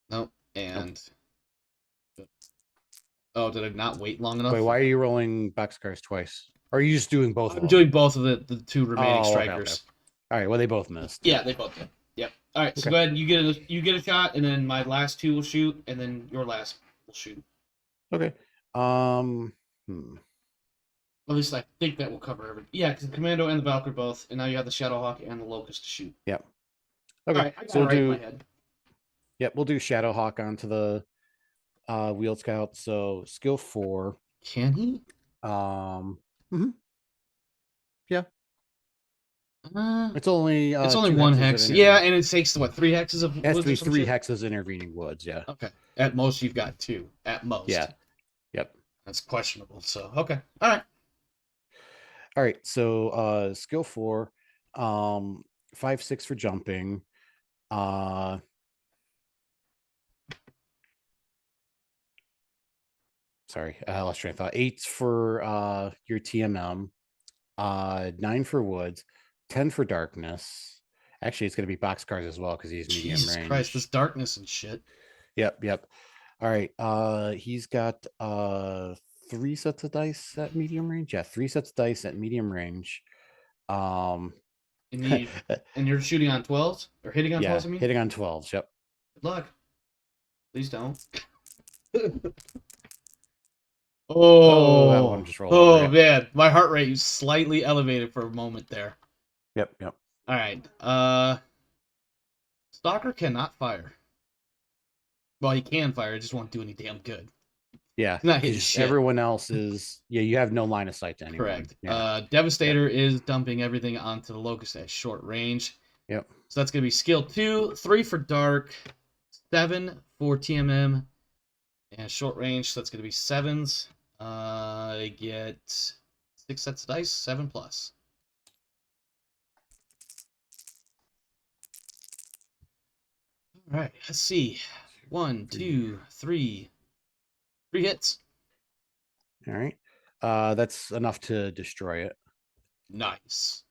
Nope. And oh, did I not wait long enough? Wait, why are you rolling boxcars twice? Or are you just doing both of them? I'm doing both of the 2 remaining strikers. Okay. All right, well they both missed. Yeah, they both did. Yep. All right, so go ahead and you get a shot, and then my last 2 will shoot, and then your last will shoot. Okay. At least I think that will cover everything. Yeah, because the Commando and the Valkyrie both, and now you have the Shadowhawk and the Locust to shoot. Yep. Okay. All right, I got it right in my head. Yep, we'll do Shadowhawk onto the Wheeled Scout. So skill 4. Can he? Yeah. It's only 1 hex. Yeah, and it takes what 3 hexes of. It has to be 3 hexes intervening woods. Yeah. Okay. At most, you've got 2. At most. Yeah. Yep. That's questionable. So okay. All right. All right. So skill 4, 5, 6 for jumping. Sorry, I lost train of thought. 8 for your TMM. 9 for woods. 10 for darkness. Actually, it's going to be boxcars as well because he's medium range. Jesus Christ, this darkness and shit. Yep. All right. He's got 3 sets of dice at medium range. Yeah, 3 sets of dice at medium range. And you're shooting on 12s or hitting on 12s? I mean, hitting on 12s. Yep. Good luck. Please don't. That one just rolled over, man, my heart rate was slightly elevated for a moment there. Yep. All right. Stalker cannot fire. Well, he can fire. It just won't do any damn good. Yeah. Not hitting shit. Everyone else is. Yeah, you have no line of sight to anyone. Correct. Yeah. Devastator is dumping everything onto the Locust at short range. Yep. So that's going to be skill 2, 3 for dark, 7 for TMM, and short range. So that's going to be 7s. I get 6 sets of dice, 7 plus. All right, let's see. 1, 2, 3. 3 hits. All right. That's enough to destroy it. Nice.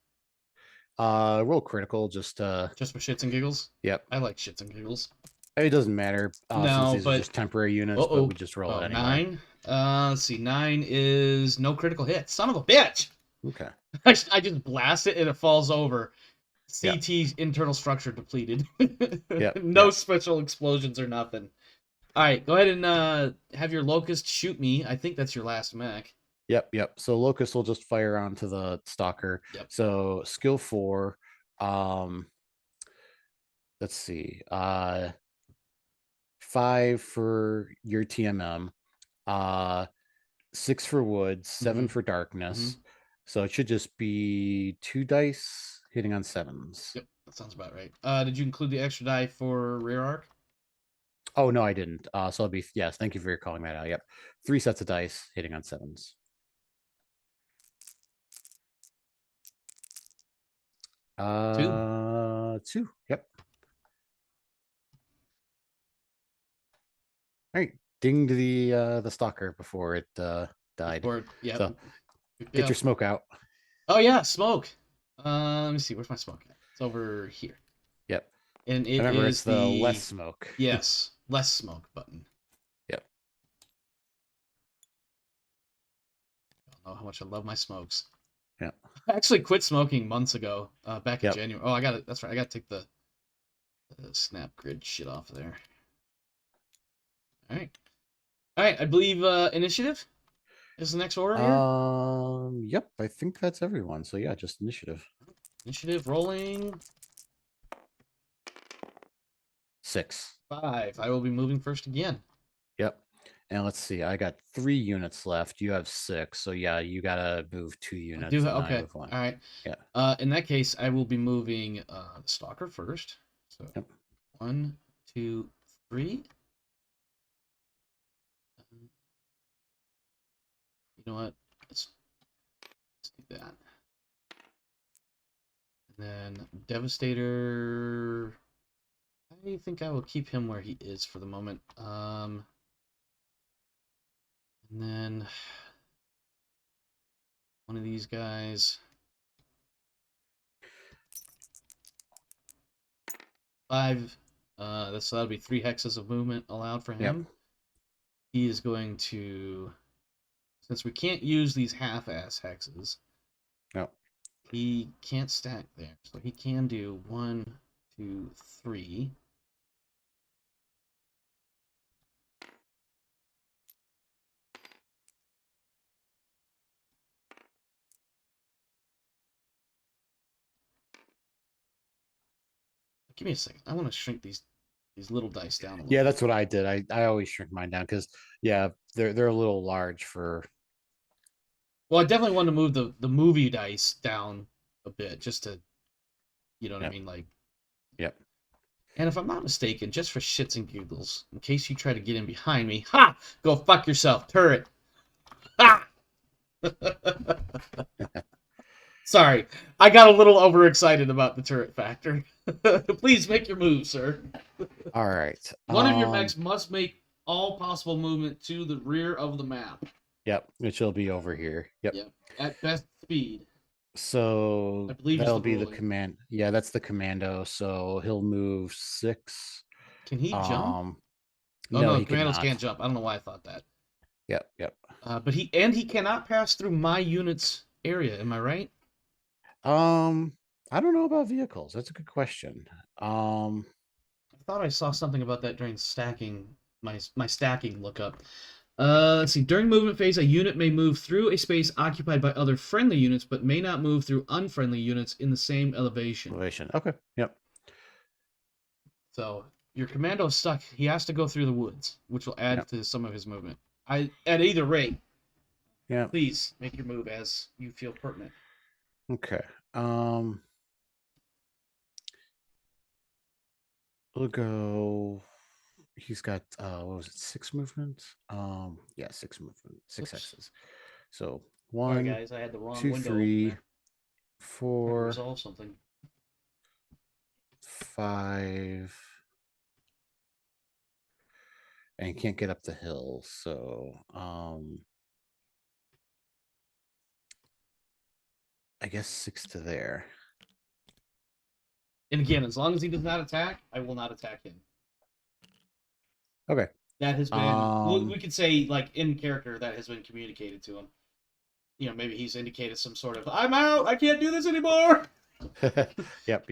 Roll critical, just for shits and giggles. Yep. I like shits and giggles. It doesn't matter. No, since these are just temporary units, but we just roll it anyway. 9. Let's see. 9 is no critical hit. Son of a bitch. Okay. I just blast it and it falls over. CT internal structure depleted. No special explosions or nothing. All right, go ahead and have your Locust shoot me. I think that's your last mech. Yep. So Locust will just fire onto the Stalker. Yep. So skill 4. Let's see. 5 for your TMM. 6 for wood. 7 for darkness. So it should just be 2 dice hitting on 7s. Yep, that sounds about right. Did you include the extra die for rear arc? Oh, no, I didn't. So it'll be, yes, thank you for calling that out. Yep. 3 sets of dice hitting on 7s. 2. Yep. right, dinged the stalker before it died. Yep. So get your smoke out. Oh yeah, smoke. Let me see. Where's my smoke at? It's over here. Yep. And it Remember, is it's the less smoke. yes, less smoke button. Yep. I don't know how much I love my smokes. Yeah. I actually quit smoking months ago, back in Yep. January. Oh, I got it. That's right. I got to take the snap grid shit off there. All right. All right. I believe initiative is the next order here. Yep. I think that's everyone. So yeah, just initiative. Initiative rolling. 6. 5. I will be moving first again. Yep. And let's see. I got 3 units left. You have 6. So yeah, you gotta move 2 units. Okay. All right. Yeah. In that case, I will be moving the stalker first. So yep. 1, 2, 3. You know what? Let's do that. And then Devastator. I think I will keep him where he is for the moment. And then one of these guys. 5. That'll be 3 hexes of movement allowed for him. Yep. He is going to, since we can't use these half-ass hexes. No. He can't stack there, so he can do 1, 2, 3. Give me a second. I want to shrink these little dice down a little. Yeah, that's what I did. I always shrink mine down because yeah, they're a little large for. Well, I definitely want to move the movie dice down a bit, just to, you know what I mean, like. Yep. And if I'm not mistaken, just for shits and giggles, in case you try to get in behind me, ha! Go fuck yourself, turret. Ha! Sorry, I got a little overexcited about the turret factor. Please make your move, sir. All right. One of your mechs must make all possible movement to the rear of the map. Yep, which will be over here. Yep. At best speed. So I believe that'll be the command. Yeah, that's the commando. So he'll move 6. Can he jump? No, he commandos can't jump. I don't know why I thought that. Yep. But he cannot pass through my unit's area. Am I right? I don't know about vehicles. That's a good question. I thought I saw something about that during stacking my stacking lookup. Let's see. During movement phase, a unit may move through a space occupied by other friendly units, but may not move through unfriendly units in the same elevation. Okay. Yep. So your commando is stuck. He has to go through the woods, which will add to some of his movement. At either rate, please make your move as you feel pertinent. Okay. We'll go. He's got what was it? 6 movement? Yeah, 6 movement, 6 hexes. So 1. Sorry, guys, I had the wrong 2, window 3, 4. Resolve something. 5. And you can't get up the hill, so I guess 6 to there. And again, as long as he does not attack, I will not attack him. Okay. That has been, we could say, like, in character, that has been communicated to him. You know, maybe he's indicated some sort of, I'm out, I can't do this anymore. Yep.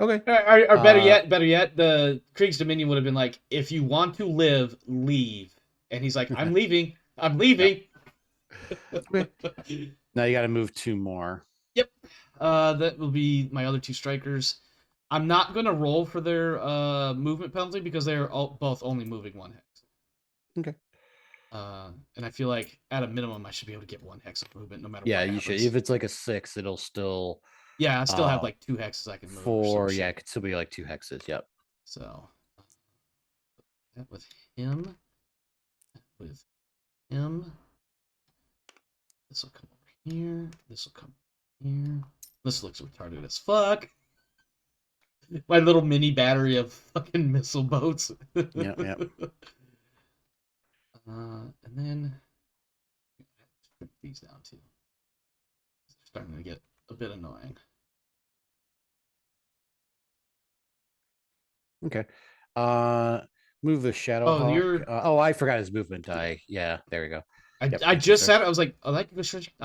Okay. Or better yet, the Krieg's Dominion would have been like, if you want to live, leave. And he's like, I'm leaving. Okay. Now you got to move 2 more. Yep. That will be my other 2 strikers. I'm not going to roll for their movement penalty because they're both only moving 1 hex. Okay. And I feel like at a minimum I should be able to get 1 hex of movement no matter what. Yeah, you should. If it's like a 6, it'll still. Yeah, I still have like 2 hexes I can move. 4, yeah, it could still be like 2 hexes. Yep. So that with him. With him. This will come over here. This will come here. This looks retarded as fuck. My little mini battery of fucking missile boats. Yep. And then put these down too. They're starting to get a bit annoying. Okay. Move the Shadow Oh, Hawk. you're. Oh, I forgot his movement. Yeah, there we go. Yep, I thank you, just sir. said it. I was like, oh, I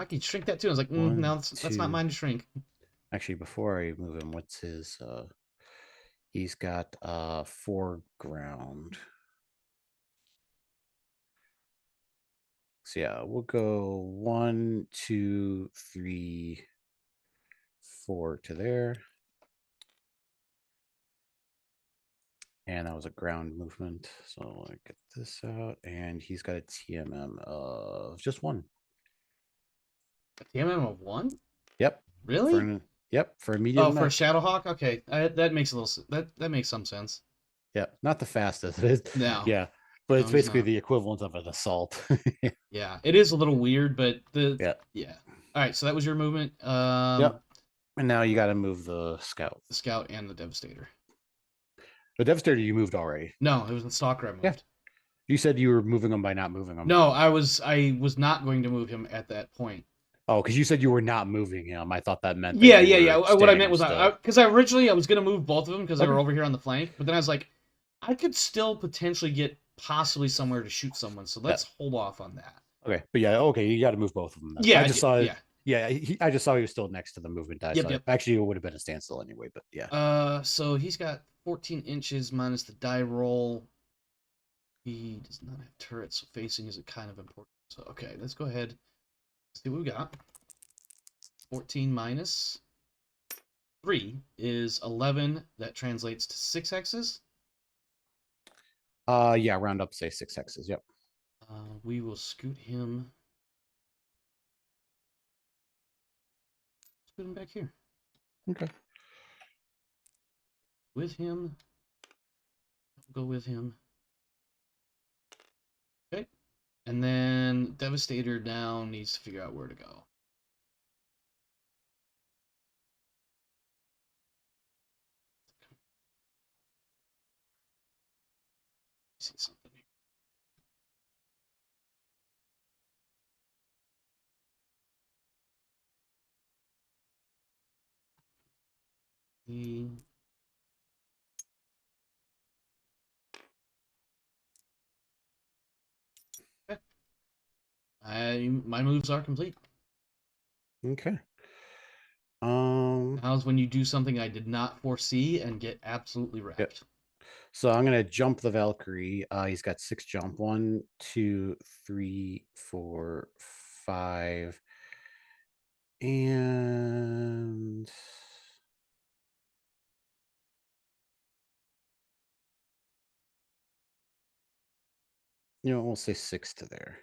can shrink that too. I was like, One, no, that's not mine to shrink. Actually, before I move him, what's his? He's got foreground. So yeah, we'll go 1, 2, 3, 4 to there. And that was a ground movement. So I get this out. And he's got a TMM of just 1. A TMM of 1? Yep. Really? For a medium. Oh, for a Shadowhawk? Okay. That makes a little that makes some sense. Yeah, not the fastest. It is. No. Yeah. But it's he's basically not. the equivalent of an assault. Yeah. It is a little weird, but Yeah. All right, so that was your movement. Yep. And now you got to move the scout. The scout and the devastator. The devastator you moved already. No, it was the stalker I moved. Yeah. You said you were moving them by not moving them. No, I was not going to move him at that point. Oh, because you said you were not moving him. I thought that meant. Yeah. What I meant was because originally I was going to move both of them because they were over here on the flank, but then I was like, I could still potentially get possibly somewhere to shoot someone, so let's hold off on that. Okay, but you got to move both of them. Yeah, I just saw. Yeah, I just saw he was still next to the movement die. Yep. Actually, it would have been a standstill anyway. But yeah. So he's got 14 inches minus the die roll. He does not have turrets, so facing is kind of important. So okay, let's go ahead. Let's see what we got. 14 minus 3 is 11. That translates to 6 hexes. Yeah, round up, say 6 hexes. Yep. We will scoot him. Put him back here. Okay. With him. I'll go with him. Okay. And then Devastator now needs to figure out where to go. See something here. My moves are complete. Okay. Now's when you do something I did not foresee and get absolutely wrecked. Yep. So I'm gonna jump the Valkyrie. He's got 6 jump. 1, 2, 3, 4, 5, and we'll say 6 to there.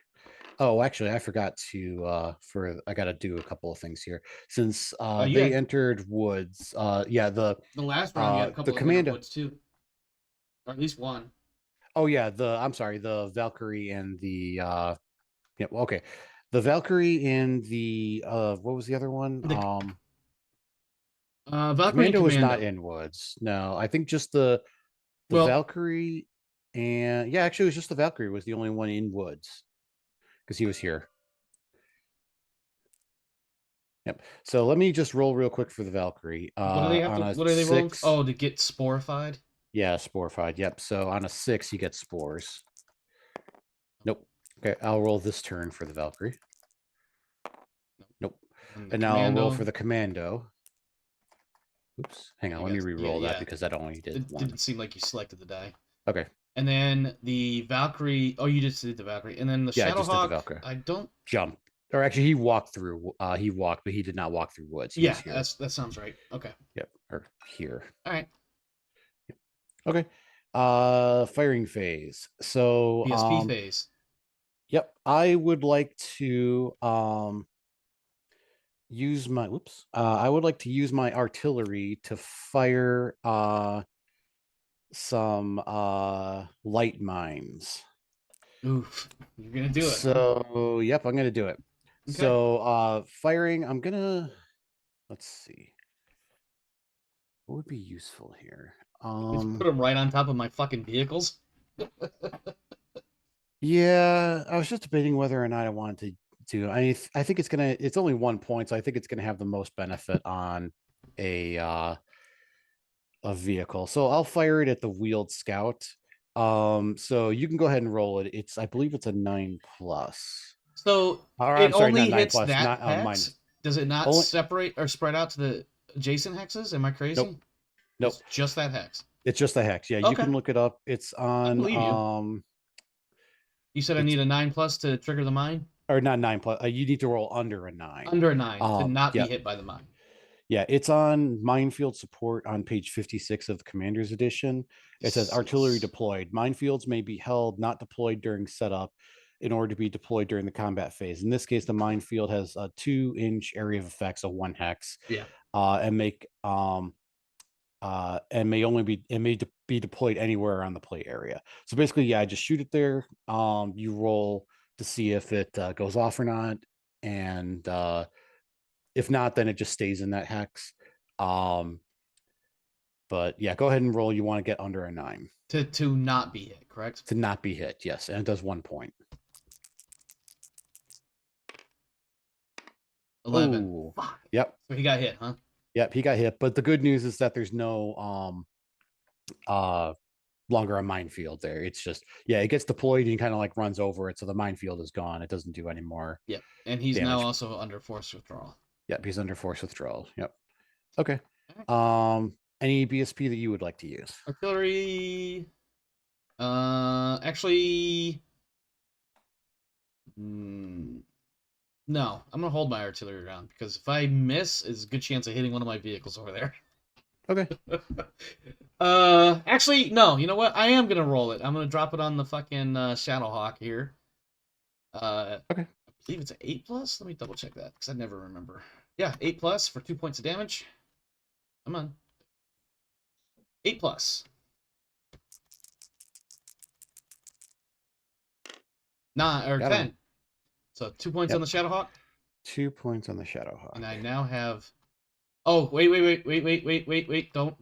Oh, actually, I forgot to I got to do a couple of things here since they entered woods. The last round you had a couple of woods too, or at least one. Oh yeah, I'm sorry, the Valkyrie and the okay, the Valkyrie and the what was the other one? Valkyrie Commando was not in woods. No, I think just the Valkyrie and actually it was just the Valkyrie was the only one in woods because he was here. Yep. So let me just roll real quick for the Valkyrie. What do they have what are they rolling? Oh, to get sporified? Yeah, sporified. Yep. So on a 6, you get spores. Nope. Okay, I'll roll this turn for the Valkyrie. Nope. And now I'll roll for the Commando. Oops. Hang on, let me re-roll that because that only did 1. It didn't seem like you selected the die. Okay. And then the Valkyrie. Oh, you just did the Valkyrie. And then the Shadowhawk. I don't jump. Or actually, he walked through. He walked, but he did not walk through woods. That sounds right. Okay. Yep. Or here. All right. Yep. Okay. Firing phase. So PSP phase. Yep. I would like to use my I would like to use my artillery to fire some light mines. Oof, you're gonna do it. So yep, I'm gonna do it. Okay. So firing, I'm gonna let's see. What would be useful here? Just put them right on top of my fucking vehicles. Yeah, I was just debating whether or not I wanted to. I think it's only 1 point, so I think it's gonna have the most benefit on a uh a vehicle. So I'll fire it at the wheeled scout. So you can go ahead and roll it. I believe it's a 9+. So Or it I'm sorry, not only nine hits plus, that not hex. minus. Does it not Only separate or spread out to the adjacent hexes? Am I Nope, crazy? nope. It's just that hex. It's just the hex. Yeah, you Okay, can look it up. It's I on believe you. You said I it's need a 9+ to trigger the mine. or not 9+. You need to roll under a 9. Under a 9 to not be Yep. hit by the mine. Yeah, it's on minefield support on page 56 of the Commander's Edition. It says artillery 6. deployed. Minefields may be held, not deployed during setup, in order to be deployed during the combat phase. In this case, the minefield has a 2-inch area of effect, so 1 hex, Yeah. and may be deployed anywhere around the play area. So basically, yeah, just shoot it there. You roll to see if it goes off or not, and if not, then it just stays in that hex. But yeah, go ahead and roll. You want to get under a 9 To not be hit, correct? to not be hit. Yes, and it does 1 point. 11. Oh, Fuck. yep, So he got hit, huh? yep. He got hit, but the good news is that there's no longer a minefield there. It's just it gets deployed and kind of like runs over it, so the minefield is gone. It doesn't do any more. Yep. And he's now damage. also under force withdrawal. Yep, he's under force withdrawal. Yep. Okay. Right. Any BSP that you would like to use? Artillery. Actually, no. I'm gonna hold my artillery round because if I miss, there's a good chance of hitting one of my vehicles over there. Okay. Actually, no. You know what? I am gonna roll it. I'm gonna drop it on the fucking Shadowhawk here. Okay. I believe it's an 8+. Let me double check that because I never remember. Yeah, 8+ for 2 points of damage. Come on. 8+. 9 or Got 10. him. So 2 points on the Shadowhawk. 2 points on the Shadowhawk. And I now have. Oh, wait. Don't.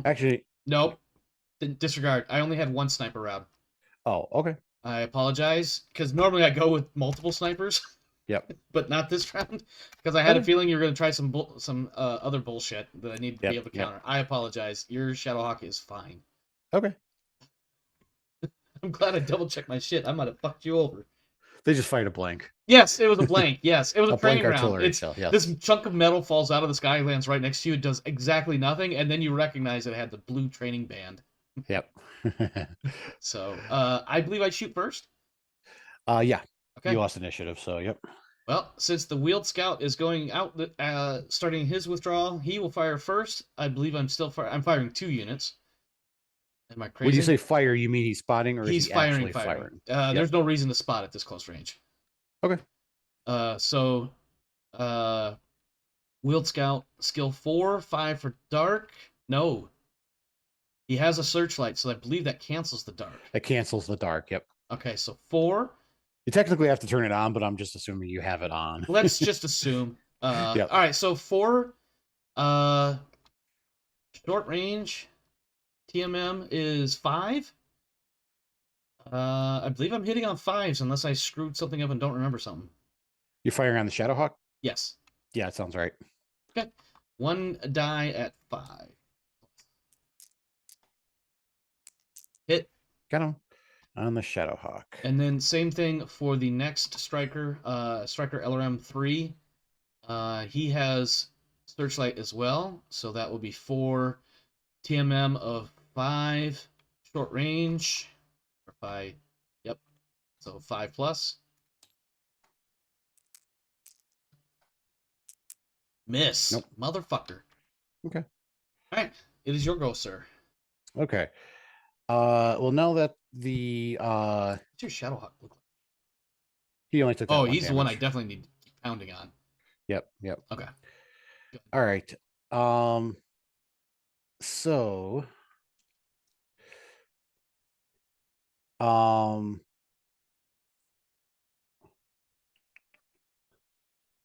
Actually, Nope. Disregard. I only had one sniper round. oh, okay. I apologize because normally I go with multiple snipers. Yep. But not this round because I had a feeling you were going to try some other bullshit that I need to be able to counter. I apologize. Your Shadowhawk is fine. Okay. I'm glad I double checked my shit. I might have fucked you over. They just fired a blank. Yes, it was a blank. Yes, it was a training round. It's shell, yes. This chunk of metal falls out of the sky, lands right next to you. It does exactly nothing, and then you recognize it had the blue training band. Yep. So, I believe I shoot first. Yeah. Okay. You lost initiative, so yep. Well, since the wheeled scout is going out, starting his withdrawal, he will fire first. I believe I'm firing 2 units. Am I crazy? When you say fire, you mean he's spotting, or he's is he actually firing? Yep. There's no reason to spot at this close range. Okay. So, wheeled scout skill 4, 5 for dark. No, he has a searchlight, so I believe that cancels the dark. It cancels the dark. Yep. Okay, so 4. You technically have to turn it on, but I'm just assuming you have it on. Let's just assume. Yep. All right, so 4. Short range. TMM is 5. I believe I'm hitting on 5s unless I screwed something up and don't remember something. You're firing on the Shadowhawk? Yes. Yeah, it sounds right. Okay. 1 die at 5. Hit. Got him. On the Shadowhawk. And then same thing for the next striker, striker LRM 3. He has searchlight as well, so that will be 4 TMM of 5 short range. Or 5. Yep. So 5+. Miss. Nope. Motherfucker. Okay. All right. It is your go, sir. Okay. Well, now that the what's your Shadowhawk look like? He only took that he's damage. the one I definitely need to keep pounding on. Yep. Okay. All right. So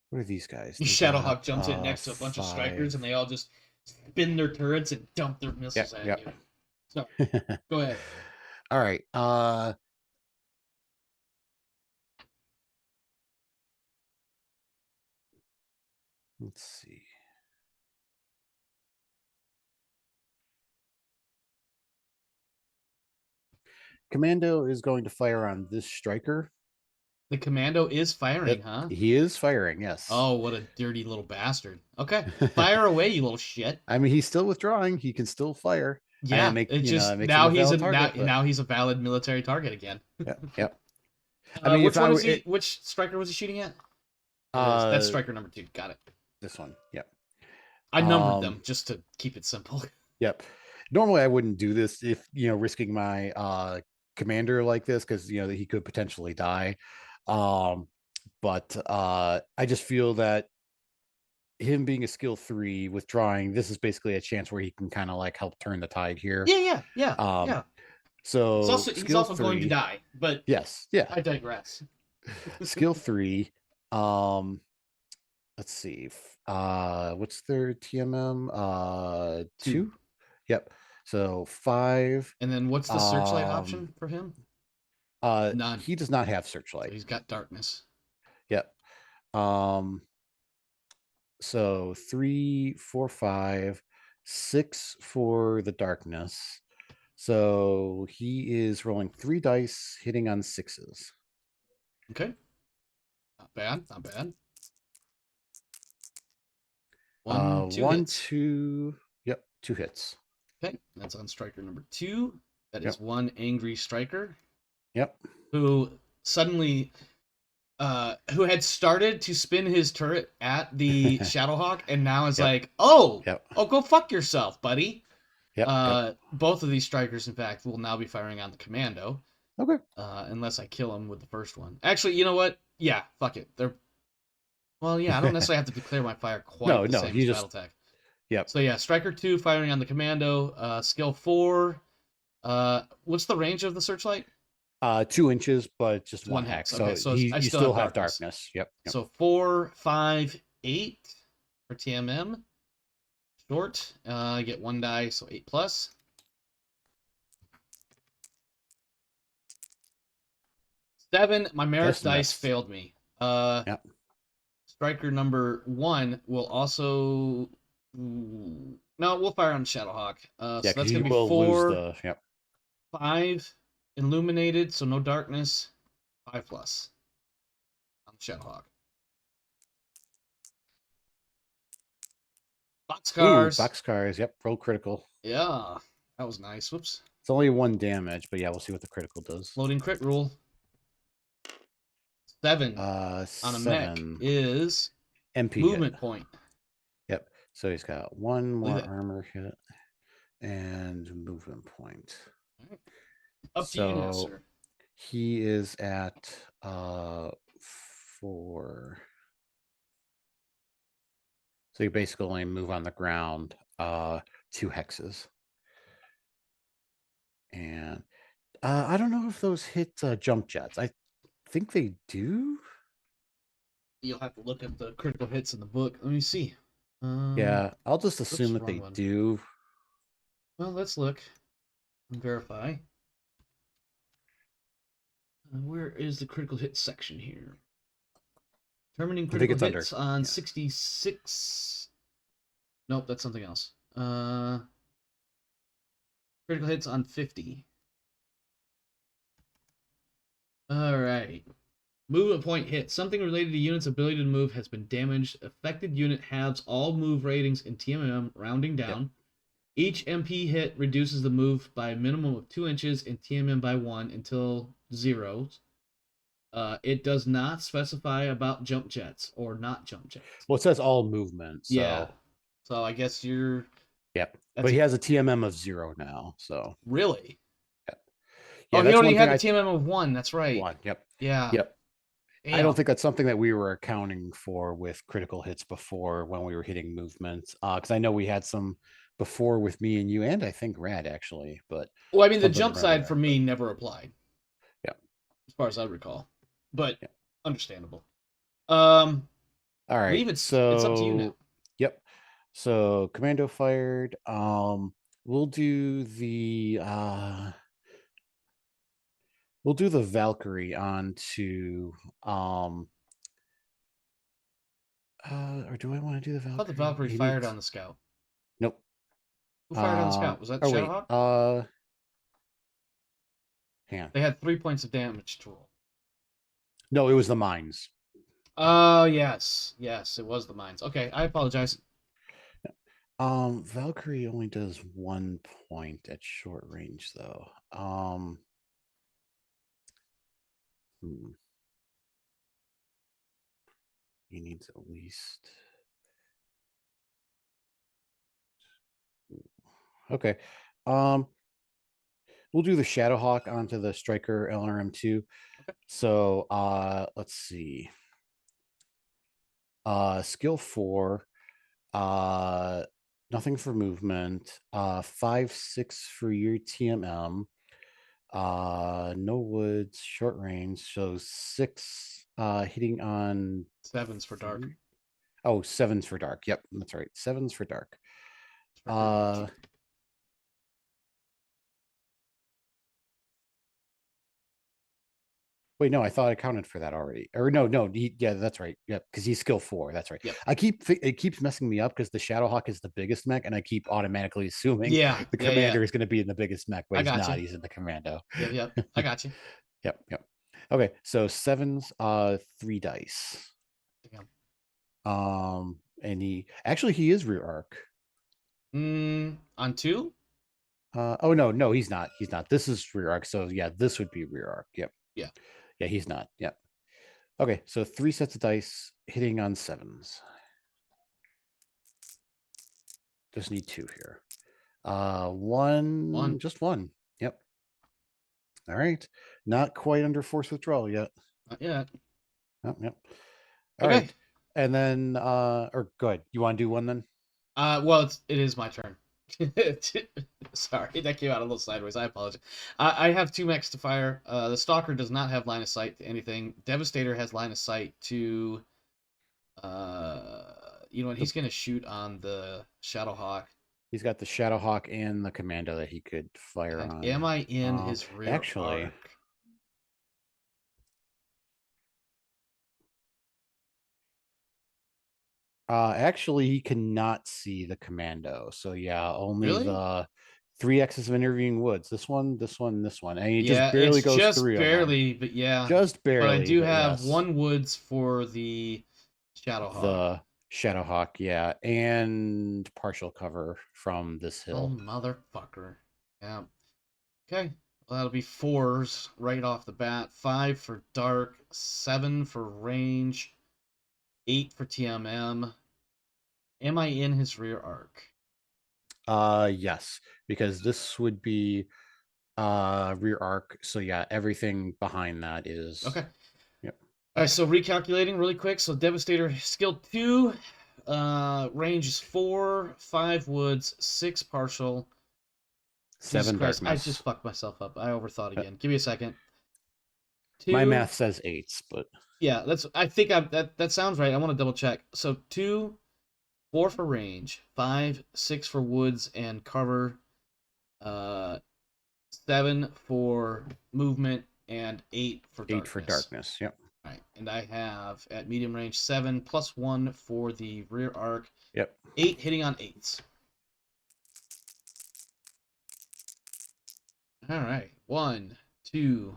what are these guys? Shadowhawk jumps in next to a bunch of strikers, and they all just spin their turrets and dump their missiles at you. So, go ahead. All right. Let's see. Commando is going to fire on this striker. The commando is firing, huh? He is firing, yes. Oh, what a dirty little bastard. Okay, fire away, you little shit. I mean, he's still withdrawing. He can still fire. Yeah, make, it just makes now him a he's valid target, now he's a valid military target again. Yep. I mean, which one was he? Which striker was he shooting at? That's striker number 2. Got it. This one. Yep. I numbered them just to keep it simple. Yep. Normally, I wouldn't do this if risking my commander like this because he could potentially die. But I just feel that him being a skill 3 withdrawing, this is basically a chance where he can kind of like help turn the tide here. Yeah. So he's also going to die, but yes, yeah. I digress. Skill 3. Let's see. What's their TMM? 2. Yep. So 5. And then what's the searchlight option for him? None. He does not have searchlight. So he's got darkness. Yep. So 3, 4, 5, 6 for the darkness. So he is rolling 3 dice, hitting on 6s. Okay. Not bad. Not bad. 2 hits. 2. Yep, 2 hits. Okay, that's on striker number 2. That is one angry striker. Yep. Who suddenly, who had started to spin his turret at the Shadowhawk, and now is like, oh, go fuck yourself, buddy. Both of these strikers, in fact, will now be firing on the commando. Okay. Unless I kill him with the first one. Actually, you know what? Yeah, fuck it. Well, yeah, I don't necessarily have to declare my fire quite the same as Battletech. Yep. So yeah, striker 2 firing on the commando. Skill 4. What's the range of the searchlight? 2 inches, but just 1 hex. Okay, so you still have darkness. Yep. So 4, 5, 8 for TMM. Short. I get 1 die, so 8 plus. Seven. My merit dice failed me. Striker number 1 will also. No, we'll fire on Shadowhawk. So that's gonna be 4. 5 illuminated, so no darkness. 5 plus on Shadowhawk. Boxcars. Boxcars. Yep. Roll critical. Yeah, that was nice. Whoops. It's only 1 damage, but yeah, we'll see what the critical does. Loading crit rule. 7 on a mech is MP movement point. Yep. So he's got 1 more armor hit and movement point. Right. Up to you now, sir. He is at 4. So you basically only move on the ground 2 hexes. And I don't know if those hit jump jets. I think they do. You'll have to look at the critical hits in the book. Let me see. Yeah, I'll just assume that they do. Well, let's look and verify. Where is the critical hit section here? Determining critical hits on 66. Nope, that's something else. Critical hits on 50. All right. Movement point hit. Something related to unit's ability to move has been damaged. Affected unit halves all move ratings in TMM, rounding down. Each MP hit reduces the move by a minimum of 2 inches and TMM by 1 until 0. It does not specify about jump jets or not jump jets. Well, it says all movement. So. Yeah. So I guess you're. Yep. But he has a TMM of 0 now. So. Really? Yep. Yeah, he already had a TMM of 1. That's right. 1. Yep. Yeah. Yep. Damn. I don't think that's something that we were accounting for with critical hits before when we were hitting movements. Because I know we had some before with me and you, and I think Rad actually. But well, I mean, the jump side for me never applied. Yeah. As far as I recall, but understandable. All right. It's up to you now. Yep. So commando fired. We'll do the Valkyrie onto Or do I want to do the I thought the Valkyrie? Valkyrie fired on the scout. Nope. Who fired on the scout? Was that Oh wait. Shadowhawk? Hang on. They had 3 points of damage to roll. No, it was the mines. Oh, yes. Yes, it was the mines. Okay, I apologize. Valkyrie only does 1 point at short range, though. He needs at least. Okay. We'll do the Shadowhawk onto the Striker LRM2. Okay. So let's see. Skill 4. Nothing for movement. 5/6 for your TMM. No woods, short range. So 6 hitting on 7's for dark. Oh, 7's for dark. Yep, that's right. 7's for dark. Wait, no, I thought I counted for that already. Or no, yeah, that's right. Yep, because he's skill 4. That's right. Yep. It keeps messing me up because the Shadowhawk is the biggest mech, and I keep automatically assuming the commander is going to be in the biggest mech, but he's not. He's in the commando. Yep. I got you. Yep. Okay, so 7's 3 dice. Damn. And he is rear arc. On 2? Oh no, he's not. He's not. This is rear arc. So yeah, this would be rear arc. Yep. Yeah, he's not. Yep. Okay, so 3 sets of dice hitting on 7's. Just need 2 here. One. Just 1. Yep. All right. Not quite under force withdrawal yet. Not yet. Yep. All right. And then or go ahead. You want to do one then? Well, it is my turn. Sorry, that came out a little sideways. I apologize. I have 2 mechs to fire. The Stalker does not have line of sight to anything. Devastator has line of sight to. You know what? He's gonna shoot on the Shadowhawk. He's got the Shadowhawk and the Commando that he could fire on. Am I in his rear arc? Actually, he cannot see the Commando. So yeah, only the 3 X's of interviewing woods. This one, and he just barely goes just through. Barely, but yeah, just barely. But I do have 1 woods for the Shadowhawk. The Shadowhawk, yeah, and partial cover from this hill. Oh motherfucker! Yeah. Okay. Well, that'll be 4s right off the bat. 5 for dark, 7 for range, 8 for TMM. Am I in his rear arc? Yes, because this would be rear arc. So yeah, everything behind that is okay. Yep. All right, so recalculating really quick. So Devastator skill 2, range is 4, 5 woods, 6 partial. 7 darkness. I just fucked myself up. I overthought again. Give me a second. 2, my math says 8s, but yeah, I think that sounds right. I want to double check. So 2, 4 for range, 5, 6 for woods and cover, 7 for movement, and 8 for darkness. 8 for darkness. Yep. All right, and I have at medium range 7 plus 1 for the rear arc. Yep. 8 hitting on 8s. All right, 1, 2,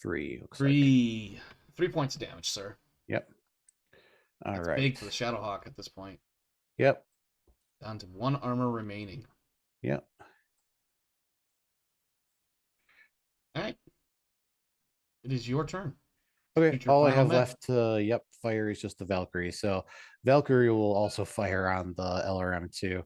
3. 3. 3 points of damage, sir. Yep. All right. Big for the Shadowhawk at this point. Yep. Down to 1 armor remaining. Yep. All right. It is your turn. Okay. All I have left to fire is just the Valkyrie. So Valkyrie will also fire on the LRM2.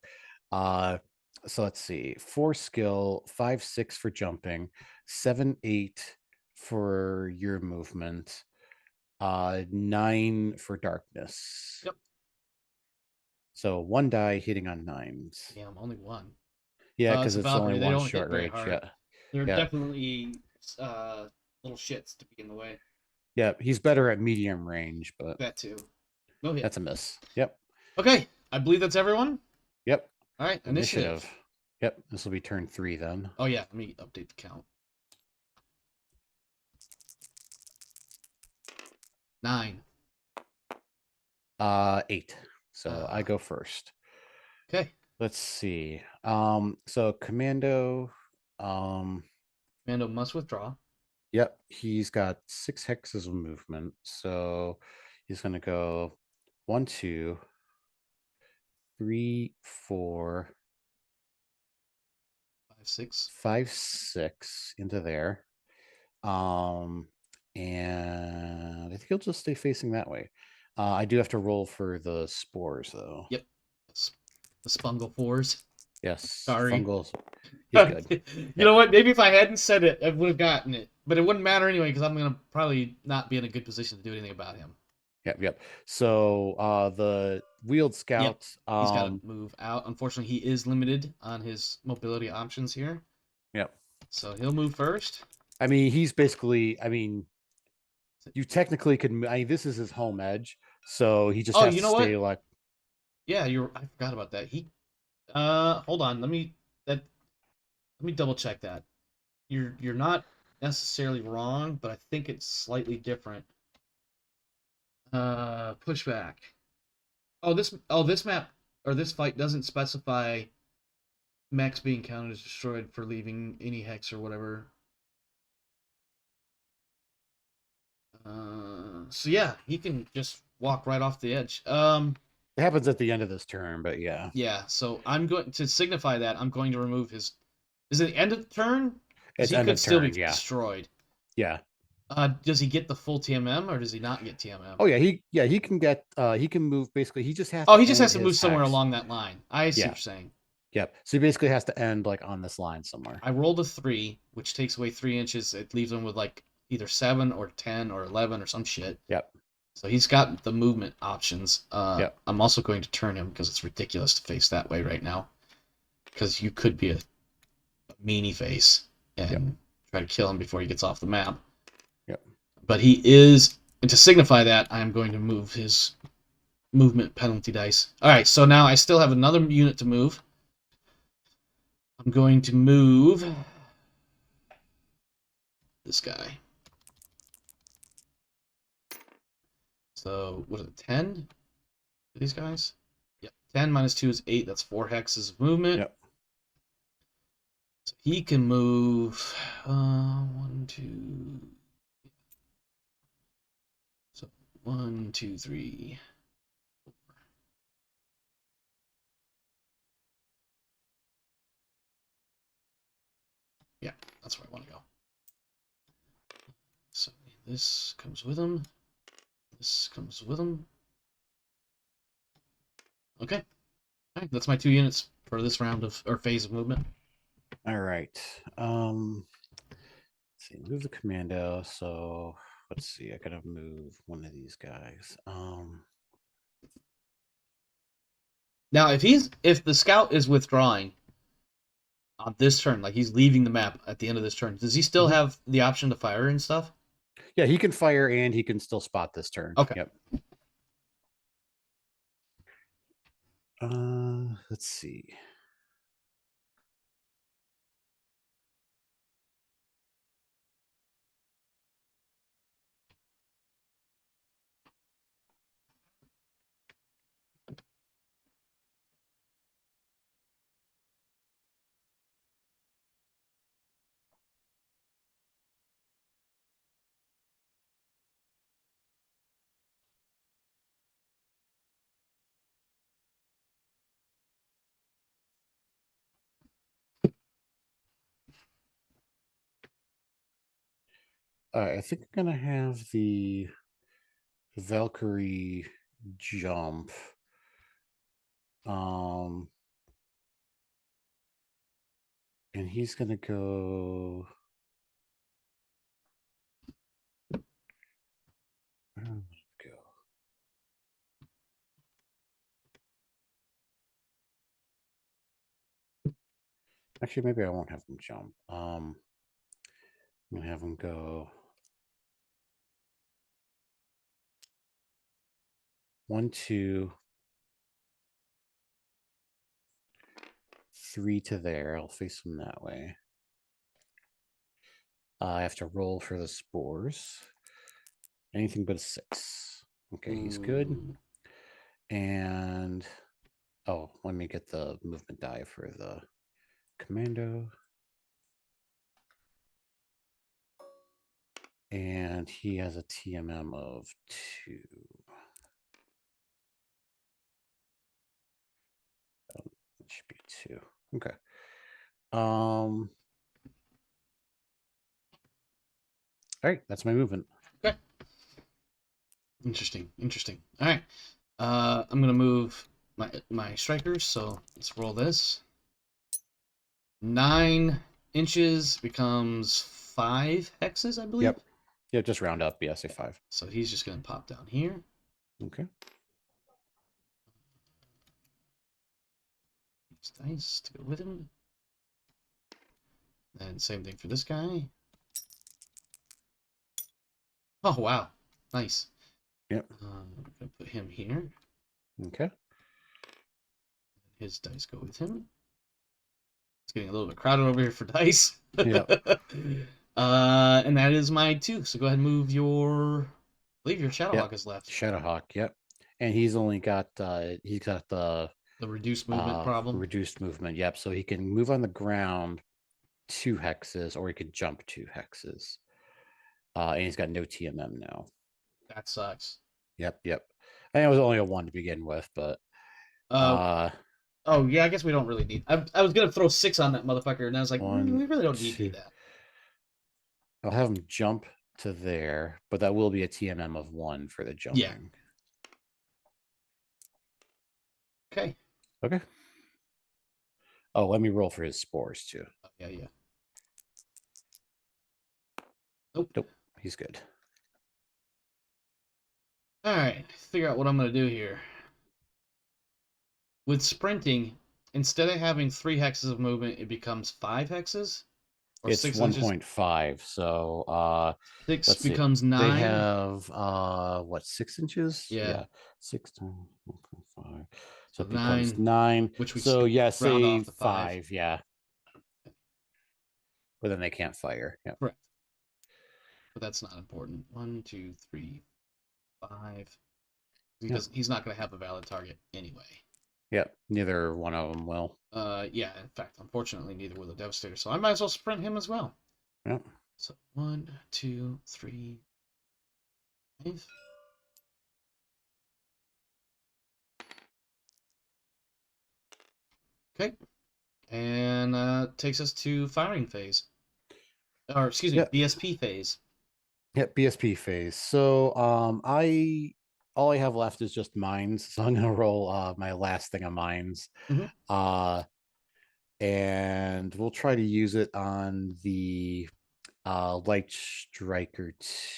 So let's see. 4 skill, 5, 6 for jumping, 7, 8 for your movement, 9 for darkness. Yep. So 1 die hitting on 9s. Damn, only 1. Yeah, because it's only 1 short range. Yeah. They're definitely little shits to be in the way. Yeah, he's better at medium range, but that too. No hit. That's a miss. Yep. Okay, I believe that's everyone. Yep. All right, initiative. Yep, this will be turn 3 then. Oh yeah, let me update the count. 9. 8. So I go first. Okay. Let's see. So Commando. Commando must withdraw. Yep, he's got 6 hexes of movement. So he's gonna go 1, 2, 3, 4, 5, 6. 5, 6 into there. And I think he'll just stay facing that way. I do have to roll for the spores, though. Yep. The Spungle 4s. Yes, Sorry. fungals. He's good. You know what? Maybe if I hadn't said it, I would have gotten it. But it wouldn't matter anyway because I'm going to probably not be in a good position to do anything about him. Yep. So the wheeled scout. Yep. He's got to move out. Unfortunately, he is limited on his mobility options here. Yep. So he'll move first. I mean, he's basically. I mean, you technically could. I mean, this is his home edge, so he just has to stay like. Yeah, I forgot about that. Hold on. Let me double check that. You're not necessarily wrong, but I think it's slightly different. Pushback. This map or this fight doesn't specify mechs being counted as destroyed for leaving any hex or whatever. So yeah, he can just walk right off the edge. It happens at the end of this turn, but yeah. Yeah, so I'm going to signify that I'm going to remove his. Is it the end of the turn? It's end of still turn, be yeah. destroyed. Yeah. Does he get the full TMM or does he not get TMM? Oh yeah, he can get he can move basically. He just has. Oh, he just has to move somewhere along that line. I see what you're saying. Yep. So he basically has to end like on this line somewhere. I rolled a 3, which takes away 3 inches. It leaves him with like either 7 or 10 or 11 or some shit. Yep. So he's got the movement options. Yep. I'm also going to turn him because it's ridiculous to face that way right now. Because you could be a meanie face and try to kill him before he gets off the map. Yep. But he is, and to signify that, I am going to move his movement penalty dice. All right, so now I still have another unit to move. I'm going to move this guy. So, what is it, 10? These guys? Yep, 10 minus 2 is 8. That's 4 hexes of movement. Yep. So he can move 1, 2. So 1, 2, 3, 4. Yeah, that's where I want to go. So this comes with him. This comes with him. Okay. All right, that's my 2 units for this round of or phase of movement. All right. Let's see, move the commando. So let's see. I gotta move one of these guys. Now, if the scout is withdrawing on this turn, like he's leaving the map at the end of this turn, does he still have the option to fire and stuff? Yeah, he can fire and he can still spot this turn. Okay. Yep. Let's see. I think I'm gonna have the Valkyrie jump. And he's gonna go. Where am I go? Actually, maybe I won't have him jump. I'm gonna have him go 1, 2, 3 to there. I'll face him that way. I have to roll for the spores. Anything but a 6. Okay, he's good. And oh, let me get the movement die for the commando. And he has a TMM of 2. It should be 2. Okay. All right, that's my movement. Okay. Interesting. All right. I'm gonna move my strikers. So let's roll this. 9 inches becomes 5 hexes, I believe. Yep. Yeah, just round up. Yeah, say 5. So he's just gonna pop down here. Okay. Dice to go with him. And same thing for this guy. Oh wow, nice. Yep. I'm gonna put him here. Okay. His dice go with him. It's getting a little bit crowded over here for dice. Yeah. And that is my 2. So go ahead and move your. I believe your Shadowhawk is left. Shadowhawk. Yep. And he's only got the reduced movement problem. Reduced movement. Yep. So he can move on the ground 2 hexes, or he could jump 2 hexes. And he's got no TMM now. That sucks. Yep. I think it was only a 1 to begin with, but oh yeah, I guess we don't really need. I was gonna throw 6 on that motherfucker, and I was like, we really don't need that. I'll have him jump to there, but that will be a TMM of 1 for the jumping. Yeah. Okay. Okay. Oh, let me roll for his spores too. Oh, yeah. Nope. He's good. All right. Figure out what I'm gonna do here. With sprinting, instead of having 3 hexes of movement, it becomes 5 hexes. Or it's 1.5. So 6 becomes 9. They have 6 inches? Yeah. 6 times 1.5. So it becomes 9. Which we say 5. Yeah. But then they can't fire. Yeah. Correct. But that's not important. 1, 2, 3, 5. He's not going to have a valid target anyway. Yep, neither one of them will. Yeah, in fact, unfortunately, neither will the Devastator. So I might as well sprint him as well. Yep. So 1, 2, 3, 5. Okay. And takes us to firing phase. Or excuse me, BSP phase. Yep, BSP phase. So all I have left is just mines. So I'm gonna roll my last thing of mines. Mm-hmm. And we'll try to use it on the light striker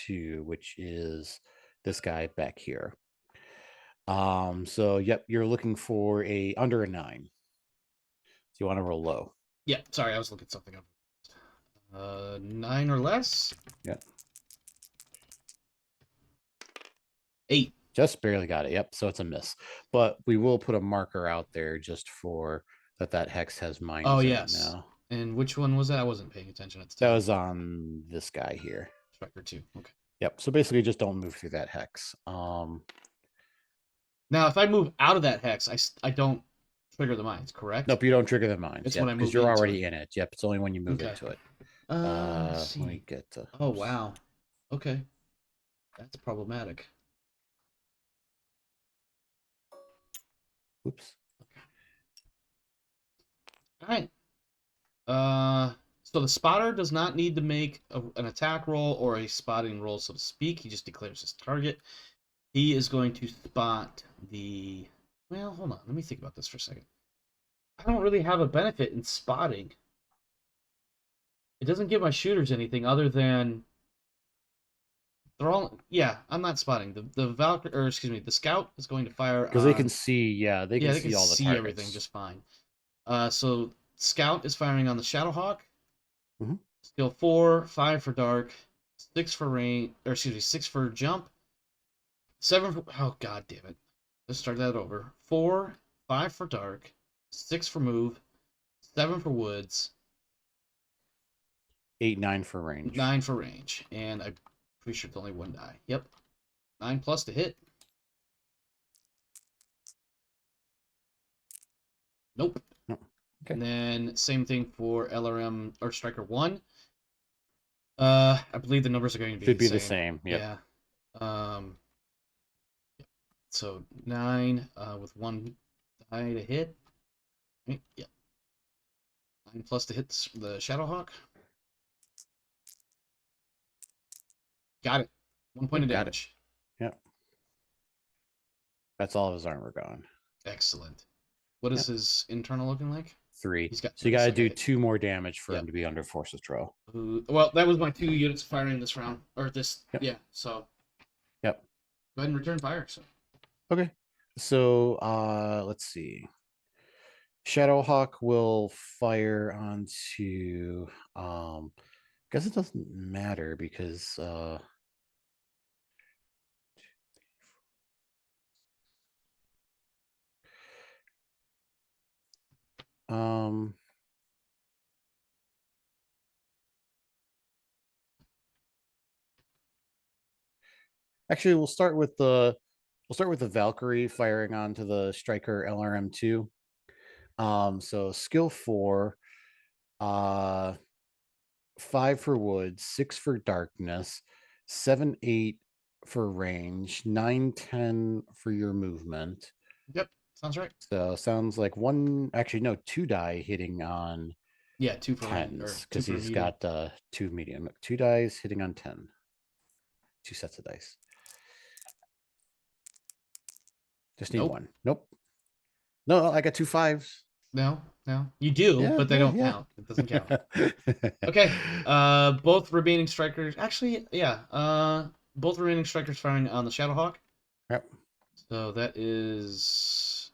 2, which is this guy back here. So yep, you're looking for under a 9. So you want to roll low. Yeah, sorry, I was looking something up. 9 or less? Yep. 8. Just barely got it. Yep. So it's a miss. But we will put a marker out there just for that hex has mines. Oh, yes. Now. And which one was that? I wasn't paying attention at the time. That was on this guy here. Striker 2. Okay. Yep. So basically just don't move through that hex. Now, if I move out of that hex, I don't trigger the mines, correct? Nope, you don't trigger the mines. It's when I move because you're already in it. Yep. It's only when you move into it. Let me get to... Oh, wow. Okay. That's problematic. Oops. All right. So the spotter does not need to make an attack roll or a spotting roll, so to speak. He just declares his target. He is going to spot the... Well, hold on. Let me think about this for a second. I don't really have a benefit in spotting. It doesn't give my shooters anything other than... They're all... Yeah, I'm not spotting. The Valkyrie, or excuse me, the Scout is going to fire... Because they can see, they can see all the targets. Everything just fine. So Scout is firing on the Shadowhawk. Mm-hmm. Skill 4, 5 for dark, 6 for range, or excuse me, 6 for jump, 7 for... Oh, god damn it. Let's start that over. 4, 5 for dark, 6 for move, 7 for woods. 8, 9 for range. 9 for range. And I'm pretty sure it's only 1 die. Yep. 9 plus to hit. Nope. No. Okay. And then same thing for LRM or Striker 1. I believe the numbers are going to be Should be the the same. same. Yep. Yeah. So 9 with 1 die to hit. Right? Yep. 9 plus to hit the Shadowhawk. Got it. 1 point of Got it. damage. Yep. That's all of his armor gone. Excellent. What is his internal looking like? 3. He's got so you three, got to I do got 2 more damage for him to be under force withdrawal. Well, that was my 2 units firing this round. Or this. Yep. Yeah, so. Yep. Go ahead and return fire. So. Okay. So let's see. Shadowhawk will fire onto guess it doesn't matter because actually we'll start with the Valkyrie firing onto the Striker LRM2. So skill 4, 5 for wood, 6 for darkness, 7, 8 for range, 9, 10 for your movement. Yep, sounds right. So sounds like 2 die hitting on 2 for 10s because he's got 2 medium. 2 dice hitting on 10. 2 sets of dice. Just need 1. Nope. No, I got 2 5s. No. You do, but they don't count. It doesn't count. Okay. Both remaining strikers. Actually, yeah. Both remaining strikers firing on the Shadowhawk. Yep. So that is.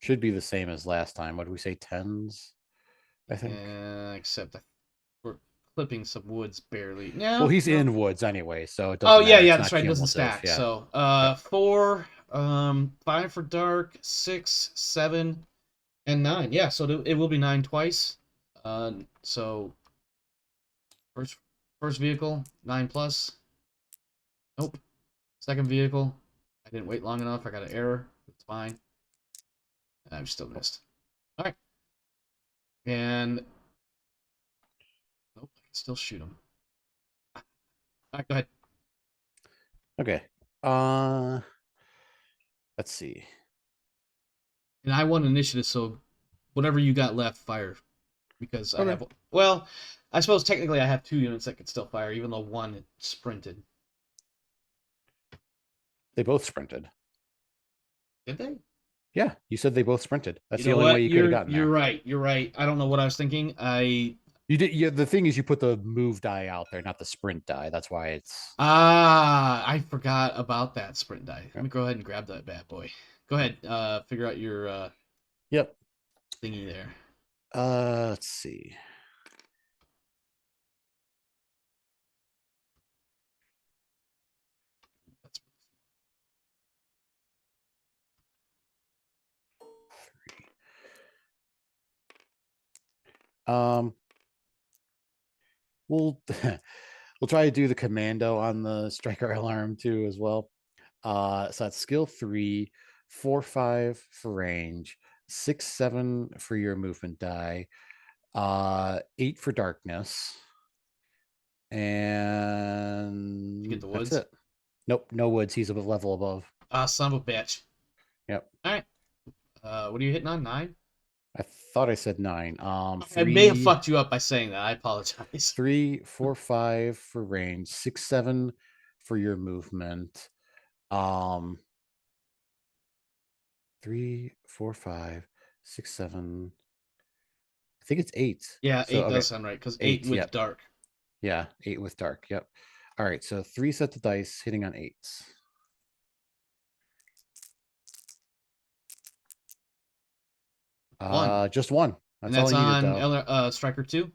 Should be the same as last time. What did we say? 10s? I think. Except we're clipping some woods barely. No. Well, he's in woods anyway, so it doesn't matter. Yeah, that's right. It doesn't stack. Yeah. So 4, 5 for dark, 6, 7, and 9. Yeah, so it will be 9 twice. So first vehicle, 9 plus. Nope. Second vehicle, I didn't wait long enough. I got an error. It's fine. I've still missed. All right. And nope, I can still shoot him. All right, go ahead. Okay. Let's see. And I won initiative, so whatever you got left, fire. Because I have. Well, I suppose technically I have 2 units that could still fire, even though 1 sprinted. They both sprinted. Did they? Yeah, you said they both sprinted. That's the only way you could have gotten there. You're right. I don't know what I was thinking. You did. Yeah, the thing is, you put the move die out there, not the sprint die. That's why it's. I forgot about that sprint die. Let me go ahead and grab that bad boy. Go ahead. Figure out your. Yep. Thingy there. Let's see. We'll we'll try to do the commando on the Striker alarm too as well. So that's skill 3, 4, 5 for range, 6, 7 for your movement die, 8 for darkness, and you get the woods. That's it. Nope, no woods. He's a level above. Son of a bitch. Yep. All right. What are you hitting on? 9? I thought I said 9. I may have fucked you up by saying that. I apologize. 3, 4, 5 for range, 6, 7 for your movement. 3, 4, 5, 6, 7. I think it's 8. Yeah, 8 does sound right because 8 with dark. Yeah, 8 with dark. Yep. All right, so 3 sets of dice hitting on 8s. Just 1. That's all I needed, though. Striker 2.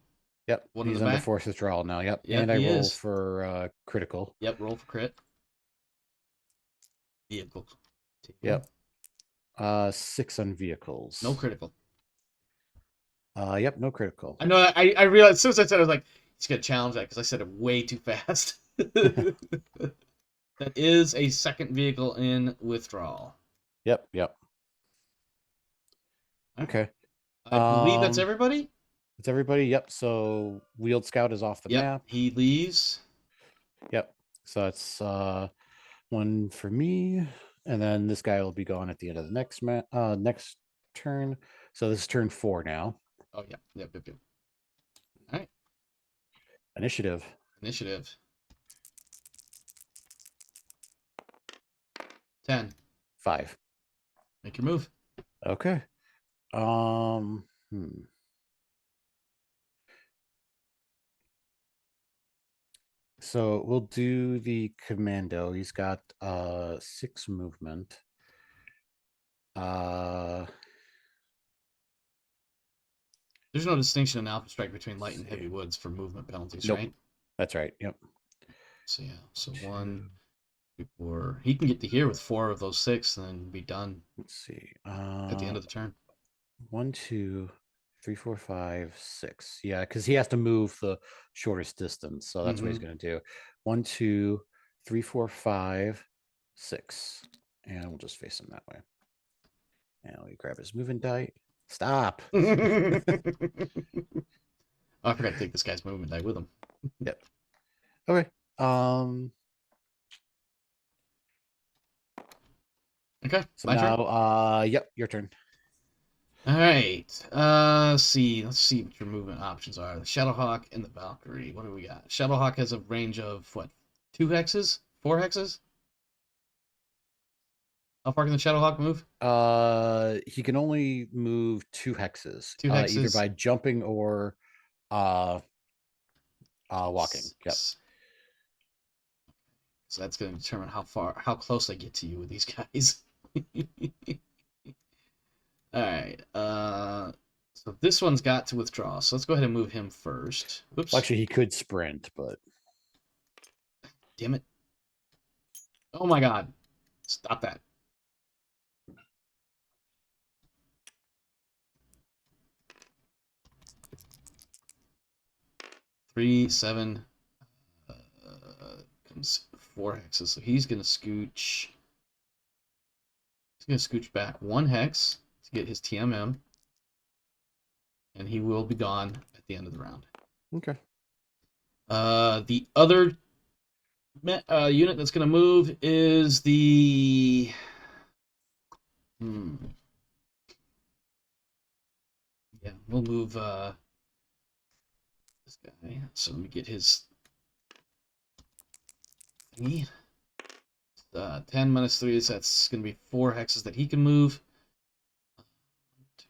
Yep. He's under force withdrawal now. Yep. And I roll for critical. Yep. Roll for crit. Vehicle. Yep. 6 on vehicles. No critical. Yep. No critical. I know. I realized as soon as I said it, I was like, he's gonna challenge that because I said it way too fast. That is a second vehicle in withdrawal. Yep. Okay. I believe that's everybody. It's everybody. Yep. So Wheeled Scout is off the map. He leaves. Yep. So that's one for me, and then this guy will be gone at the end of the next turn. So this is turn 4 now. Oh yeah. Yep. All right. Initiative. 10. 5. Make your move. Okay. So we'll do the commando. He's got 6 movement. There's no distinction in Alpha Strike between light and heavy woods for movement penalties, right? That's right. Yep. So yeah. So 1, 2, 4. He can get to here with 4 of those 6, and then be done. Let's see. At the end of the turn. 1, 2, 3, 4, 5, 6. Yeah, because he has to move the shortest distance, so that's what he's going to do. 1, 2, 3, 4, 5, 6, and we'll just face him that way. And we grab his movement die. Stop. Oh, I forgot to take this guy's movement die with him. Yep. Okay. Okay. So now, yep, your turn. All right. Let's see what your movement options are. The Shadowhawk and the Valkyrie. What do we got? Shadowhawk has a range of what? 2 hexes? 4 hexes? How far can the Shadowhawk move? He can only move 2 hexes. 2 hexes. Either by jumping or walking. Yep. So that's going to determine how close I get to you with these guys. All right. So this one's got to withdraw. So let's go ahead and move him first. Oops. Well, actually, he could sprint, but damn it! Oh my God! Stop that. Three, 7, comes 4 hexes. So he's gonna scooch. He's gonna scooch back 1 hex to get his TMM, and he will be gone at the end of the round. Okay. The other unit that's gonna move is the. Yeah, we'll move this guy. So let me get his thingy. 10 minus 3 is that's going to be 4 hexes that he can move. 1, 2,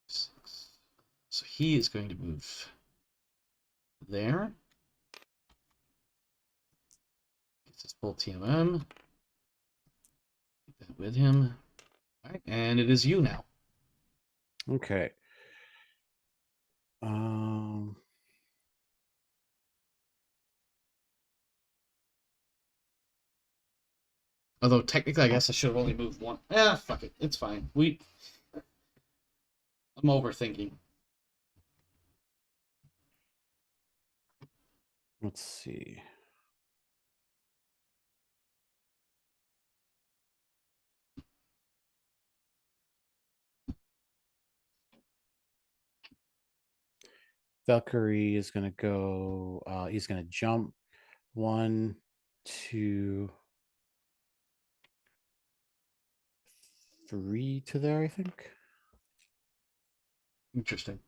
6. So he is going to move there. Gets his full TMM. Get that with him. All right, and it is you now. Okay. Although technically, I guess I should have only moved 1. Fuck it. It's fine. I'm overthinking. Let's see. Valkyrie is going to go, he's going to jump 1, 2, 3 to there, I think. Interesting.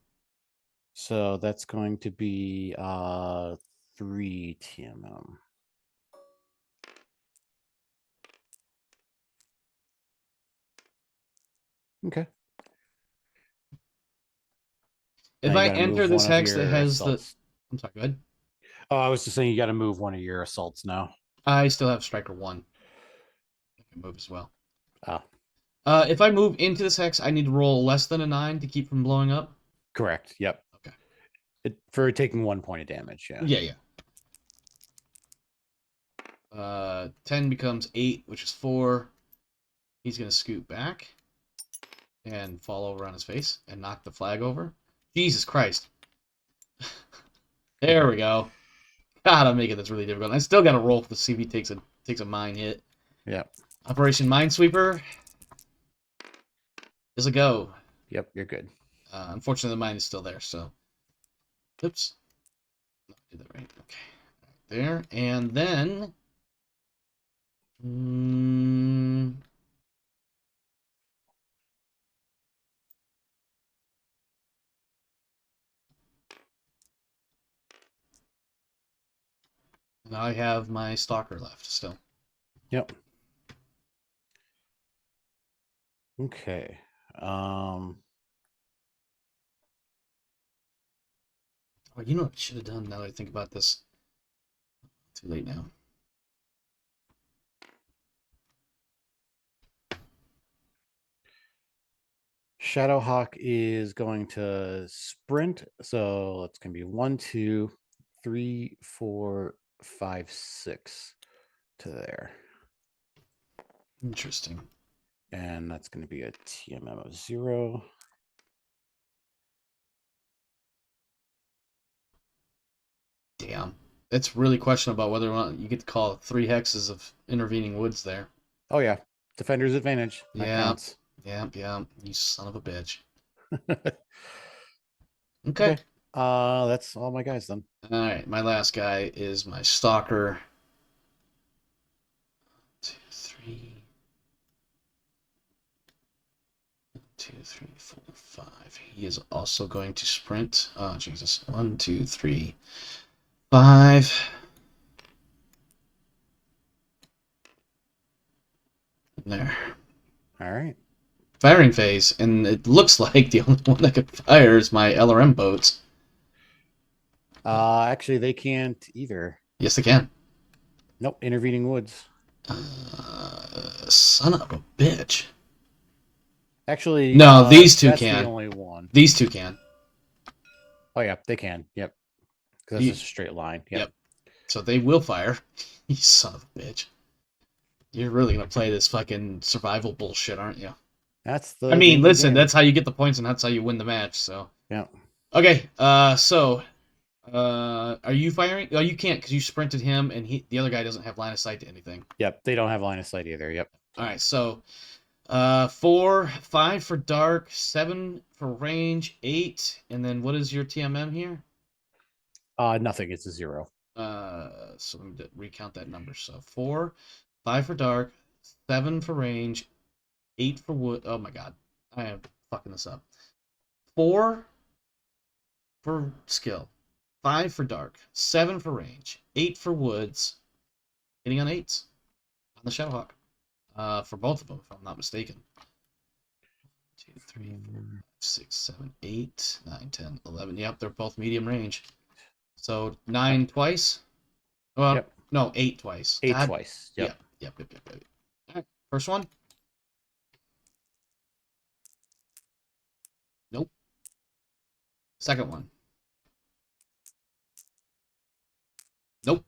So that's going to be 3 TMM. Okay. If I enter this hex that has assaults. I'm sorry, go ahead. Oh, I was just saying you got to move 1 of your assaults now. I still have Striker 1. I can move as well. Ah. If I move into this hex, I need to roll less than a 9 to keep from blowing up? Correct. Yep. Okay. For taking 1 point of damage, yeah. Yeah. 10 becomes 8, which is 4. He's going to scoot back and fall over on his face and knock the flag over. Jesus Christ. There we go. God, I'm making this really difficult. I still got to roll for the CV takes a mine hit. Yeah. Operation Minesweeper is a go. Yep, you're good. Unfortunately, mine is still there, so. Oops. Did that right. Okay. There. And then. Now I have my stalker left still. Yep. Okay. Oh, you know what I should have done now that I think about this? Too late now. Shadowhawk is going to sprint. So it's going to be 1, 2, 3, 4, 5, 6 to there. Interesting. And that's going to be a TMM of 0. Damn. It's really questionable about whether or not you get to call 3 hexes of intervening woods there. Oh, yeah. Defender's advantage. That counts. Yeah. You son of a bitch. Okay. That's all my guys then. All right. My last guy is my stalker. 2, 3. 2, 3, 4, 5. He is also going to sprint. Oh, Jesus. 1, 2, 3, 5. There. All right. Firing phase, and it looks like the only one that can fire is my LRM boats. Actually, they can't either. Yes, they can. Nope. Intervening woods. Son of a bitch. Actually, no, these two that's can. the only one. These two can. Oh, yeah, they can. Yep. Because that's just a straight line. Yep. So they will fire. You son of a bitch. You're really going to play this fucking survival bullshit, aren't you? That's the. I mean, listen, that's how you get the points and that's how you win the match, so. Yeah. Okay, so. Are you firing? Oh, you can't because you sprinted him and the other guy doesn't have line of sight to anything. Yep, they don't have line of sight either. Yep. All right, so 4, 5 for dark, 7 for range, 8, and then what is your TMM here? Nothing. It's a 0. So let me recount that number. So 4, 5 for dark, 7 for range, 8 for wood. Oh my god, I am fucking this up. 4 for skill, 5 for dark, 7 for range, 8 for woods. Hitting on 8s on the Shadowhawk. For both of them, if I'm not mistaken. 2, 3, 4, 5, 6, 7, 8, 9, 10, 11. Yep, they're both medium range. So 9 twice. Well, yep. No, 8 twice. 8 twice. Yep. Yep. All right, first one. Nope. Second one. Nope.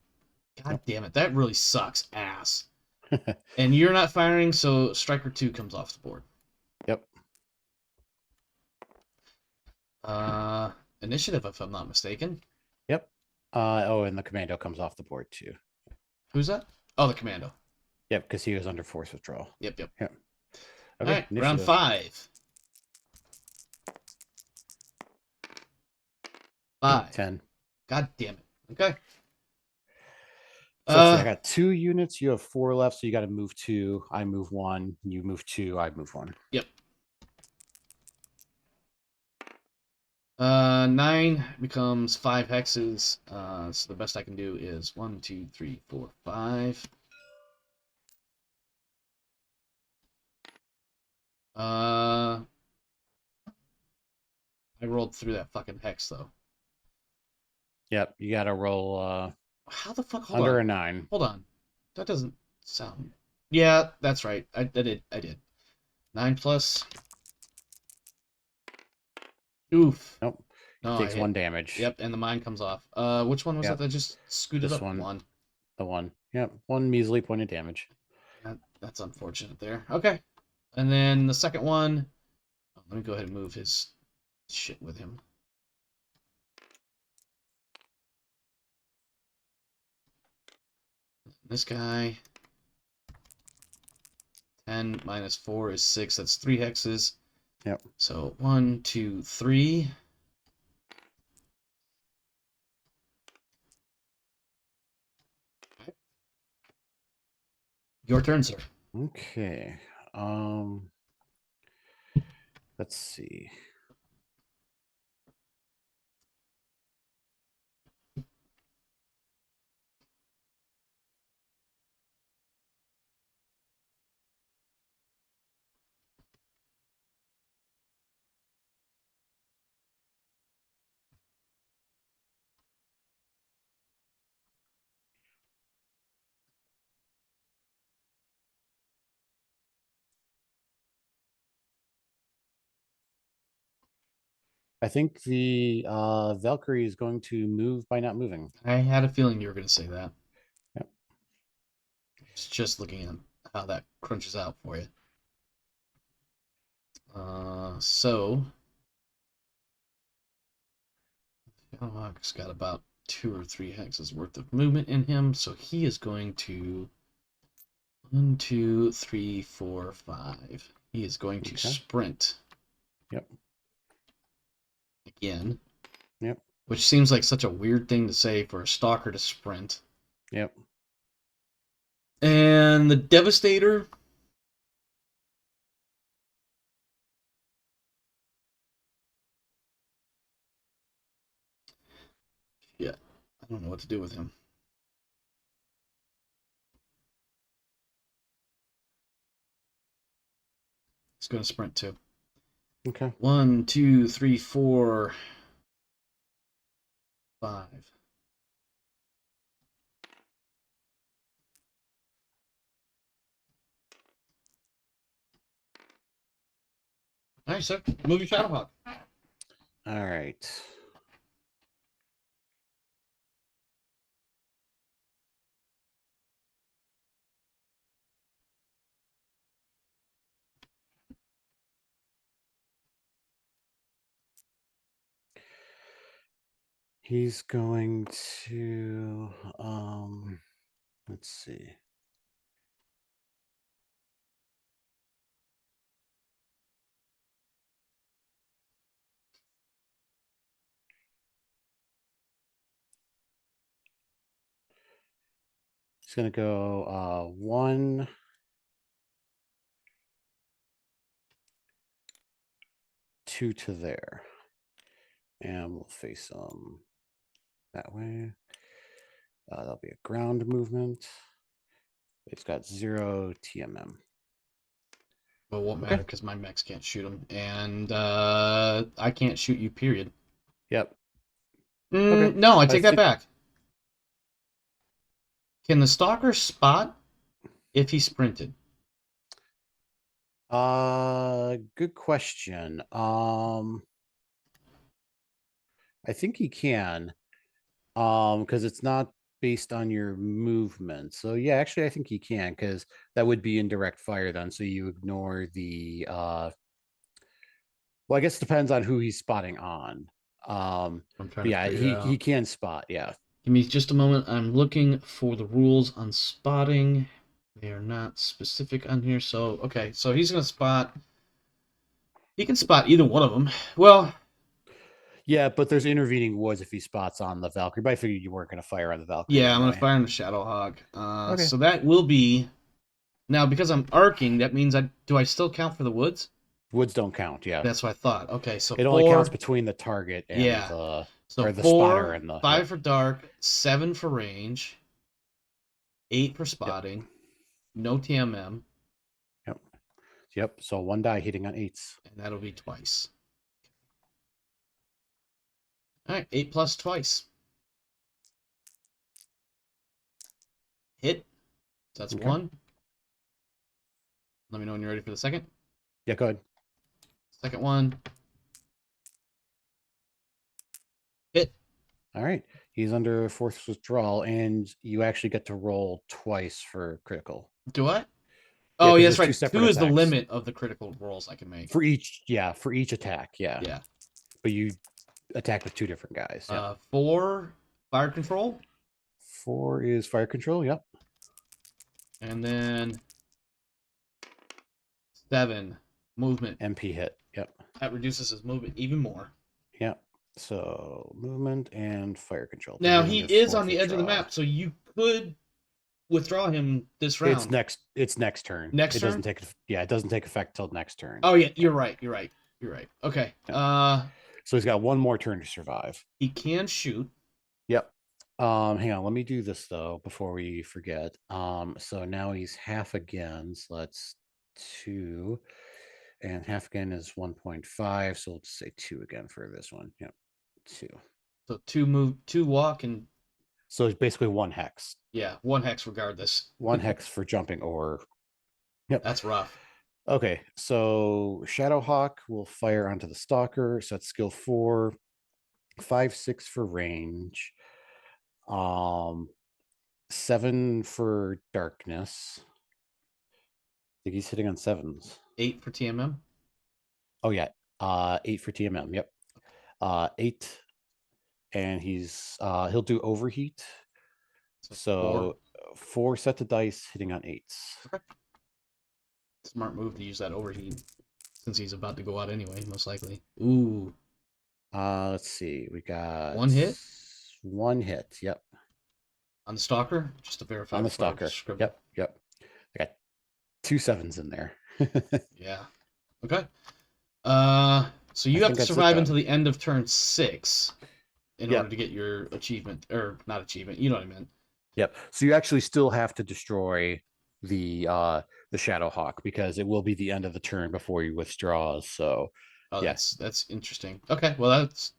God damn it. That really sucks ass. And you're not firing, so striker 2 comes off the board. Yep. Initiative, if I'm not mistaken. Yep. And the commando comes off the board too. Who's that? Oh, the commando. Yep, because he was under force withdrawal. Yep. Okay, all right, round 5. 5. 10. God damn it. Okay. So let's see, I got 2 units. You have 4 left, so you got to move 2. I move 1. You move 2. I move 1. Yep. 9 becomes 5 hexes. So the best I can do is 1, 2, 3, 4, 5. I rolled through that fucking hex though. Yep, you got to roll. How the fuck? Under a 9. Hold on. That doesn't sound. Yeah, that's right. I did. 9 plus. Oof. Nope. No, Takes 1 damage. Yep, and the mine comes off. Which one was that just scooted this up? One. The one. Yep, 1 measly point of damage. That's unfortunate there. Okay. And then the second one. Oh, let me go ahead and move his shit with him. This guy. 10 minus 4 is 6. That's 3 hexes. Yep. So 1, 2, 3. Your turn, sir. Okay. Let's see. I think the Valkyrie is going to move by not moving. I had a feeling you were going to say that. Yep. It's just looking at how that crunches out for you. So Hawk's got about 2 or 3 hexes worth of movement in him, so he is going to 1, 2, 3, 4, 5. He is going to sprint. Yep. Again. Yep. Which seems like such a weird thing to say for a stalker to sprint. Yep. And the Devastator. Yeah, I don't know what to do with him. He's going to sprint too. Okay. 1, 2, 3, 4, 5. All right, sir. Move your Shadowhawk. All right. He's going to let's see. He's going to go 1, 2 to there. And we'll face them that way. That'll be a ground movement. It's got 0 TMM. Well, it won't matter because my mechs can't shoot him. And I can't shoot you, period. Yep. Okay. No, I take that back. Can the stalker spot if he sprinted? Good question. I think he can. Because it's not based on your movement. So yeah, actually I think he can, because that would be indirect fire then. So you ignore the well, I guess it depends on who he's spotting on. I'm trying yeah, to figure it out. he can spot, yeah. Give me just a moment. I'm looking for the rules on spotting. They are not specific on here. So, okay. So he's going to spot. He can spot either one of them. Well. Yeah, but there's intervening woods if he spots on the Valkyrie. But I figured you weren't going to fire on the Valkyrie. Yeah, anyway. I'm going to fire on the Shadowhawk. Okay. So that will be. Now, because I'm arcing, that means do I still count for the woods? Woods don't count, yeah. That's what I thought. Okay, so it only counts between the target and the so or the 4, spotter and the 5 for dark, 7 for range, 8 for spotting, no TMM. Yep. So 1 die hitting on 8s. And that'll be twice. All right, 8 plus twice. Hit. So that's 1. Let me know when you're ready for the second. Yeah, go ahead. Second one. Hit. All right. He's under forced withdrawal, and you actually get to roll twice for critical. Do I? Oh, yeah, that's right. 2 is the limit of the critical rolls I can make. For each attack, yeah. Yeah. But you attack with 2 different guys. 4, fire control. 4 is fire control, yep. And then 7, movement. MP hit, yep. That reduces his movement even more. Yeah. So movement and fire control. Now he is on the edge of the map, so you could withdraw him this round. It's next turn. Next it turn? doesn't take it doesn't take effect till next turn. Oh yeah, you're right. Okay. Yeah. So he's got one more turn to survive. He can shoot. Yep. Hang on, let me do this though before we forget. So now he's half again. So that's 2. And half again is 1.5. So we'll just say 2 again for this one. Yep. 2. So 2 walk, and so it's basically 1 hex. Yeah, 1 hex regardless. 1 hex for jumping or. Yep. That's rough. Okay, so Shadowhawk will fire onto the Stalker. So that's skill 4, 5, 6 for range, 7 for darkness. I think he's hitting on 7s. 8 for TMM. Oh yeah, 8 for TMM. Yep, 8, and he'll do overheat. So 4 sets of dice hitting on 8s. Okay. Smart move to use that overheat, since he's about to go out anyway, most likely. Ooh. Let's see. We got 1 hit. 1 hit. Yep. On the Stalker, just to verify. On the Stalker. Yep. I got 2 7s in there. Yeah. Okay. So you have to survive until the end of turn 6 in order to get your achievement, or not achievement. You know what I meant. Yep. So you actually still have to destroy the Shadowhawk, because it will be the end of the turn before you withdraw. So that's interesting. Okay, well it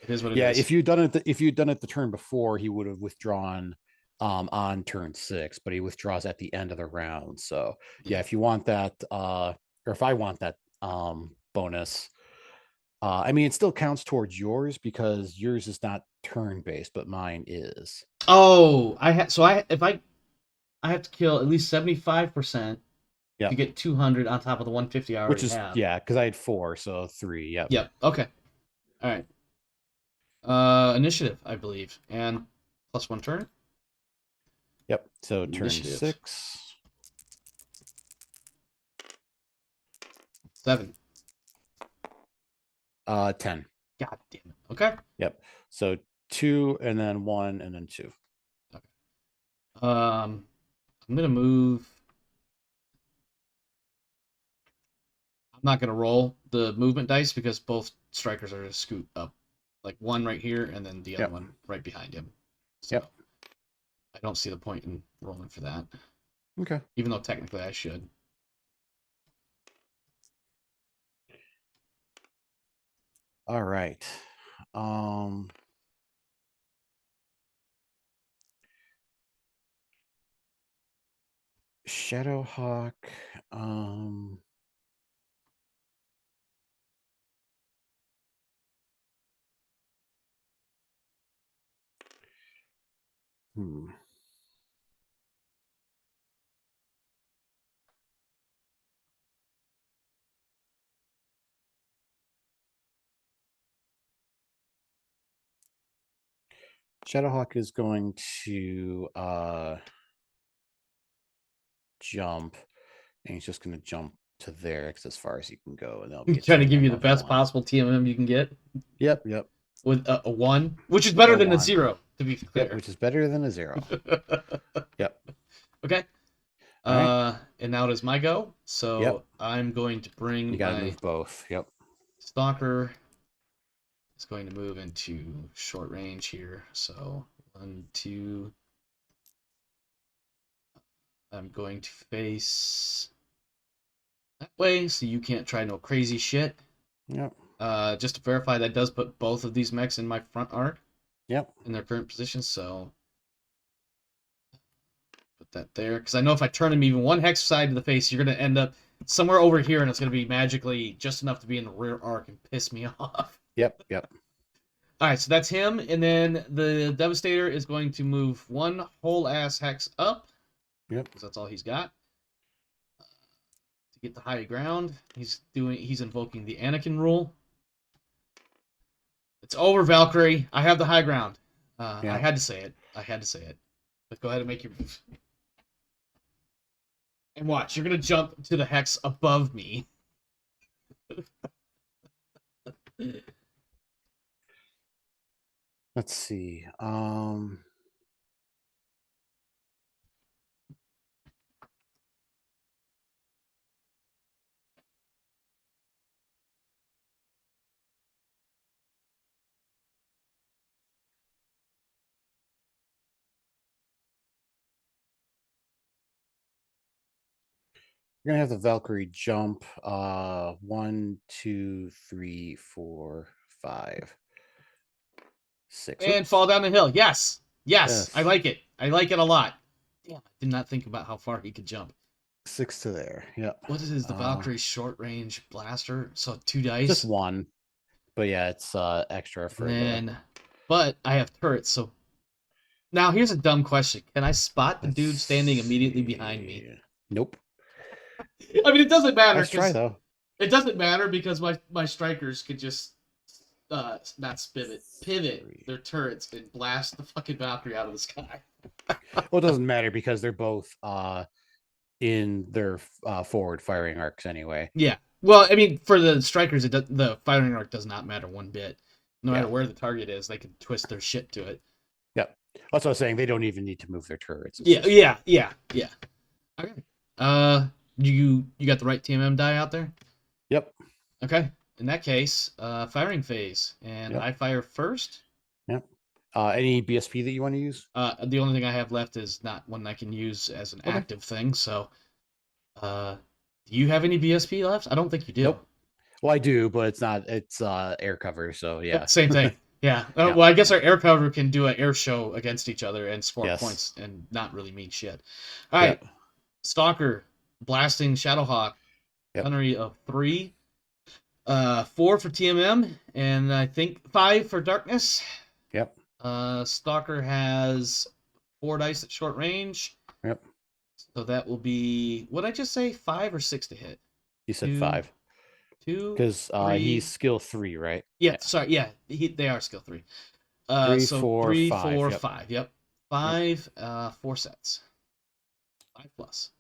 is what it is. Yeah, if you'd done it the turn before, he would have withdrawn on turn 6, but he withdraws at the end of the round. So yeah, if you want that, or if I want that bonus, I mean, it still counts towards yours because yours is not turn based, but mine is. Oh, I have to kill at least 75% to get 200 on top of the 150 I already have. Because I had 4, so 3. Yep. Okay. All right. Initiative, I believe, and +1 turn. Yep. So turn 6. 7. 10. God damn it. Okay. Yep. So 2, and then 1, and then 2. Okay. I'm gonna move. I'm not gonna roll the movement dice because both strikers are gonna scoot up, like one right here and then the other one right behind him. So I don't see the point in rolling for that. Okay. Even though technically I should. All right. Shadowhawk. Shadowhawk is going to jump, and he's just going to jump to there because as far as he can go, and they'll be trying to give you the best possible TMM you can get. Yep. With a 1, which is better than a 0, to be clear. Yep, which is better than a 0. Yep. Okay. And now it is my go. So I'm going to bring. You gotta move both. Yep. Stalker is going to move into short range here. So 1, 2. I'm going to face that way, so you can't try no crazy shit. Yep. Just to verify, that does put both of these mechs in my front arc. Yep. In their current positions, so put that there. Because I know if I turn him even 1 hex side to the face, you're going to end up somewhere over here, and it's going to be magically just enough to be in the rear arc and piss me off. Yep. All right, so that's him, and then the Devastator is going to move 1 whole ass hex up. Yep. Because that's all he's got. To get the high ground, he's invoking the Anakin rule. It's over, Valkyrie. I have the high ground. I had to say it. But go ahead and make your move. And watch, you're going to jump to the hex above me. Let's see. We're gonna have the Valkyrie jump. 1, 2, 3, 4, 5, 6. And Oops. fall down the hill. Yes. Yes. I Yes. like it. I like it a lot. Damn, I did not think about how far he could jump. 6 to there. Yeah. What is the Valkyrie short range blaster? So 2 dice. Just 1. But yeah, it's extra for but I have turrets, so now here's a dumb question. Can I spot the dude standing immediately behind me? Nope. I mean, it doesn't matter. Let's try though. It doesn't matter because my strikers could just not pivot their turrets and blast the fucking Valkyrie out of the sky. Well, it doesn't matter because they're both in their forward firing arcs anyway. Yeah. Well, I mean, for the strikers, the firing arc does not matter one bit. No matter where the target is, they can twist their shit to it. Yep. That's what I was saying. They don't even need to move their turrets. Yeah. Okay. You got the right TMM die out there? Yep. Okay. In that case, firing phase, and I fire first. Yep. Any BSP that you want to use? The only thing I have left is not one I can use as an active thing. So, do you have any BSP left? I don't think you do. Nope. Well, I do, but it's not. It's air cover. So yeah. Same thing. Yeah. Well, I guess our air cover can do an air show against each other and score points and not really mean shit. All right. Stalker, blasting Shadowhawk, gunnery of 3, 4 for TMM, and I think 5 for darkness. Yep. Stalker has 4 dice at short range. Yep. So that will be, what did I just say, 5 or 6 to hit? You said 5. 2. Because he's skill 3, right? Yeah. Sorry. Yeah. They are skill 3. 3, so 4, 3, 5. 4, 5. Yep. 5. 4 sets. 5 plus.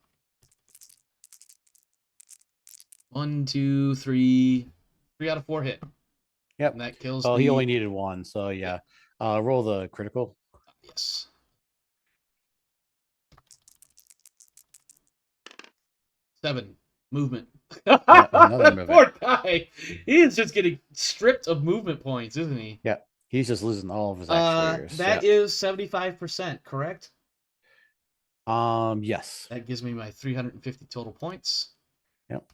1, 2, 3. 3 out of 4 hit. Yep. And that kills. Oh, he only needed 1, so yeah. Roll the critical. Yes. 7 movement. Another movement. Poor guy. He is just getting stripped of movement points, isn't he? Yeah. He's just losing all of his actuators. That is 75%, correct? Yes. That gives me my 350 total points. Yep.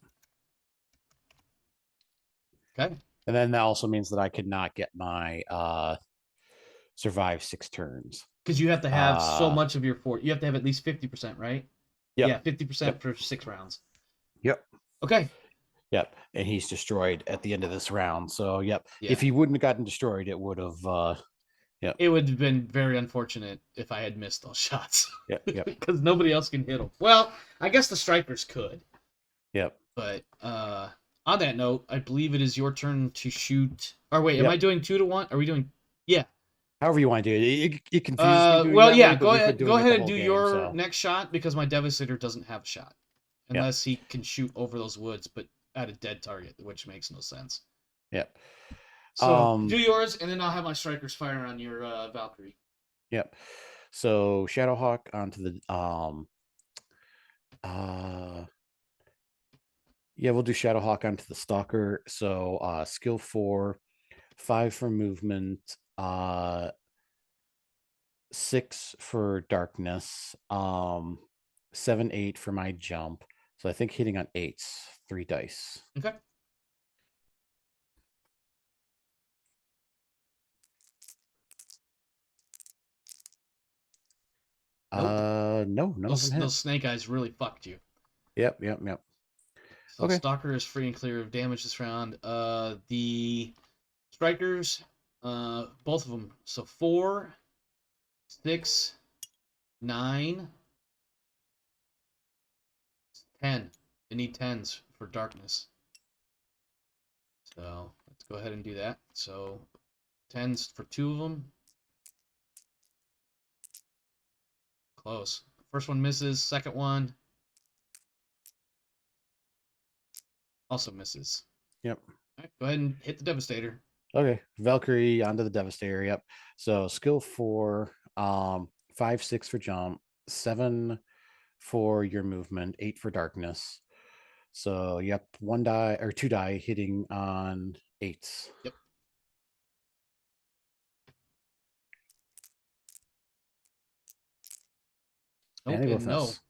Okay. And then that also means that I could not get my survive 6 turns. Because you have to have so much of your fort. You have to have at least 50%, right? Yep. Yeah, 50% for 6 rounds. Yep. Okay. Yep. And he's destroyed at the end of this round. So, yep. Yeah. If he wouldn't have gotten destroyed, it would have... Yep. It would have been very unfortunate if I had missed those shots. Yep. Because nobody else can hit them. Well, I guess the strikers could. Yep. But on that note, I believe it is your turn to shoot. Or wait, am I doing 2 to 1? Are we doing? Yeah. However you want to do it. It confuses me. Well, yeah. Go ahead and do your next shot because my Devastator doesn't have a shot unless he can shoot over those woods, but at a dead target, which makes no sense. Yep. So do yours, and then I'll have my strikers fire on your Valkyrie. Yep. So Shadowhawk onto the yeah, we'll do Shadowhawk onto the Stalker. So skill 4, 5 for movement, 6 for darkness, 7, 8 for my jump. So I think hitting on 8s, 3 dice. Okay. No. Those snake eyes really fucked you. Yep. So Stalker is free and clear of damage this round. The strikers, both of them. So 4, 6, 9, 10. They need 10s for darkness. So let's go ahead and do that. So 10s for 2 of them. Close. First one misses. Second one also misses. Yep. All right, go ahead and hit the Devastator. Okay, Valkyrie onto the Devastator. Yep. So skill 4, 5, 6 for jump, 7 for your movement, 8 for darkness. So yep, 1 die or 2 die hitting on 8s. Yep. Nope, And and both no. us.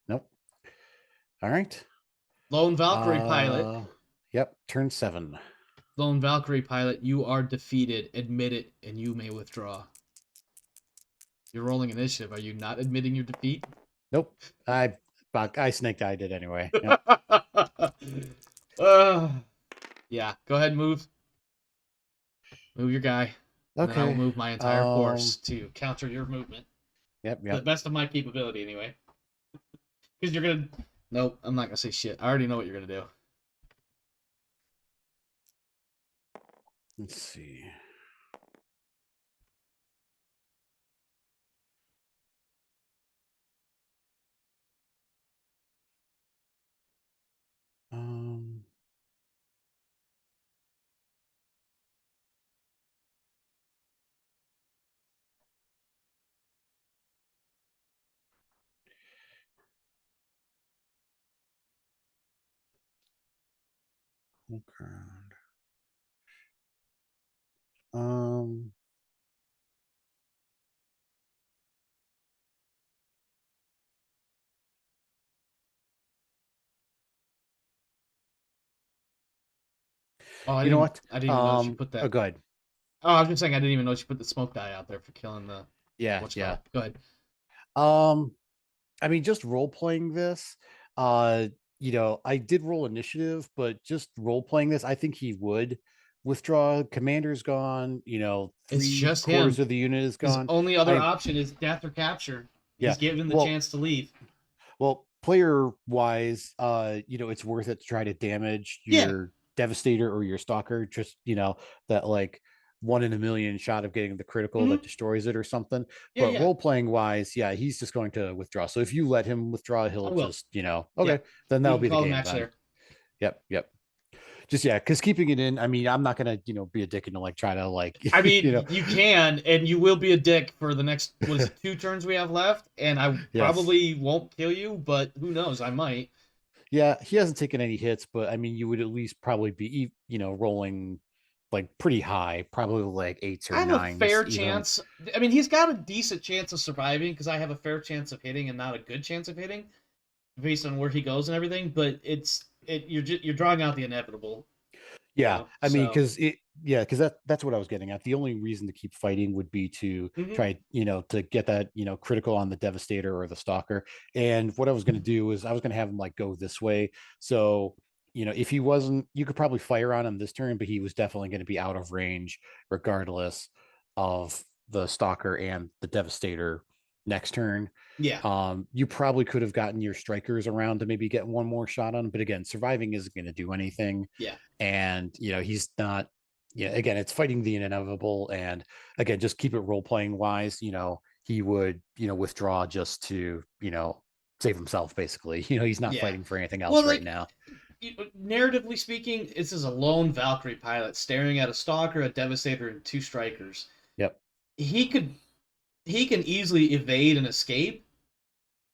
Nope. All right. Lone Valkyrie pilot. Yep. Turn 7. Lone Valkyrie pilot, you are defeated. Admit it, and you may withdraw. You're rolling initiative. Are you not admitting your defeat? Nope. I snake eyed it anyway. Yep. Yeah. Go ahead and move. Move your guy. And then I will Okay. move my entire force to counter your movement. Yep. To the best of my capability, anyway. Because you're going to. Nope, I'm not going to say shit. I already know what you're going to do. Let's see. Um. Okay. Um. Oh, You know what? I didn't even notice you put Oh, that. go ahead. Oh, I was just saying I didn't even notice you put the smoke die out there for killing the Yeah. what's Yeah. called. Go ahead. I mean, just role playing this, uh, I did roll initiative, but just role playing this, I think he would withdraw. Commander's gone, It's three just quarters him. of the unit is His gone. only other I option is death or capture. Yeah. He's given the Well, chance to leave. player wise, it's worth it to try to damage Yeah. your Devastator or your Stalker, just that like 1 in a million shot of getting the critical that Mm-hmm. destroys it or something. Yeah, But yeah. role playing wise, yeah, he's just going to withdraw. So if you let him withdraw, I he'll will. just, Yeah. okay, then We that'll can be the call the game match then. there. Yep, yep. Just yeah, because keeping it in, I mean, I'm not gonna, be a dick and like try to like I mean, you can, and you will be a dick for the next, what is it, 2 turns we have left? And I yes. probably won't kill you, but who knows? I might. Yeah, he hasn't taken any hits, but I mean, you would at least probably be, rolling like pretty high, probably like eights or I have a nines, fair even. chance. I mean, he's got a decent chance of surviving because I have a fair chance of hitting and not a good chance of hitting based on where he goes and everything. But you're drawing out the inevitable, Yeah, I mean, So because that's what I was getting at. The only reason to keep fighting would be to mhm. try, to get that, critical on the Devastator or the Stalker. And what I was going to do is I was going to have him like go this way. So, if he wasn't, you could probably fire on him this turn, but he was definitely going to be out of range regardless of the Stalker and the Devastator next turn. Yeah, You probably could have gotten your strikers around to maybe get one more shot on him, but again, surviving isn't going to do anything. yeah, And he's not. Yeah, again, it's fighting the inevitable, and again, just keep it role playing wise. He would withdraw just to save himself. Basically, he's not yeah. fighting for anything else Well, right like now. narratively speaking, this is a lone Valkyrie pilot staring at a stalker, a devastator, and 2 strikers. Yep. He could he can easily evade and escape.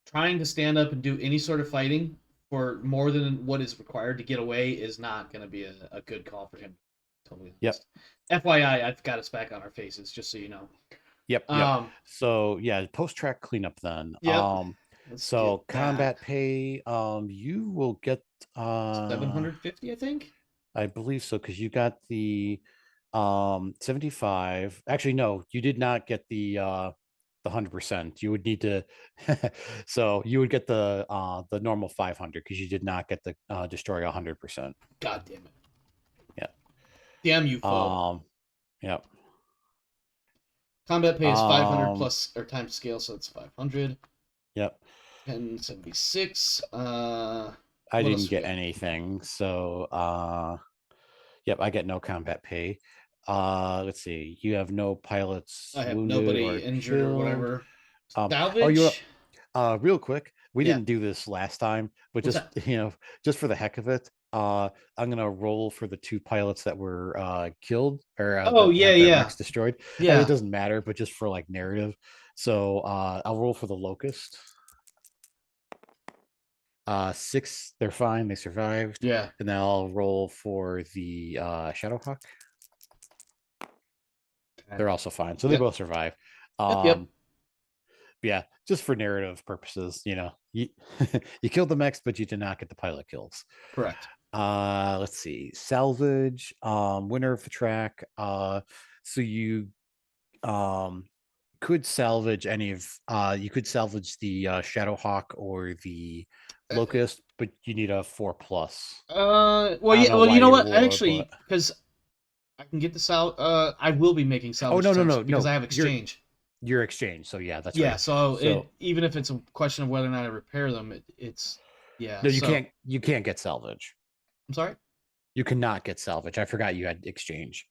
Trying to stand up and do any sort of fighting for more than what is required to get away is not going to be a good call for him. Totally Yep. honest. FYI, I've got us back on our faces, just so you know. Yep. Yep. So yeah, post track cleanup then. Yep. Let's So get that. combat pay, you will get 750, I think. I believe so, because you got the 75. Actually, no, you did not get the 100%. You would need to so you would get the normal 500 because you did not get the destroy 100%. God damn it. Yeah. Damn you, foe. Yep. Combat pay is 500 Um plus or times scale, so it's 500. yep. 1076. I What didn't else we get got? anything. So yep, I get no combat pay. Let's see. You have no pilots I have wounded nobody or injured or killed. whatever. Oh, you're Salvage? real quick. We Yeah. didn't do this last time, but What's just that? just for the heck of it, I'm gonna roll for the 2 pilots that were killed or Oh that yeah, had their yeah, mechs destroyed. And it yeah, doesn't matter, but just for like narrative. So I'll roll for the locust. 6, they're fine, they survived. yeah. And then I'll roll for the Shadowhawk. Okay. They're also fine, so they Yep, both survive. yep. Yeah, just for narrative purposes, you you killed the mechs, but you did not get the pilot kills. Correct. Let's see, salvage, winner of the track. So you could salvage any of you could salvage the Shadowhawk or the Locust, but you need a 4+. Well, I don't yeah, know well, why you know you're what? lower, but Actually, because I can get this out. I will be making oh, salvage no, no, attempts no, because no, I have you're exchange. exchange. So yeah, that's Yeah, right. so So even if it's a question of whether or not I repair them, it's yeah. no, So you can't get salvage. I'm sorry. You cannot get salvage. I forgot you had exchange.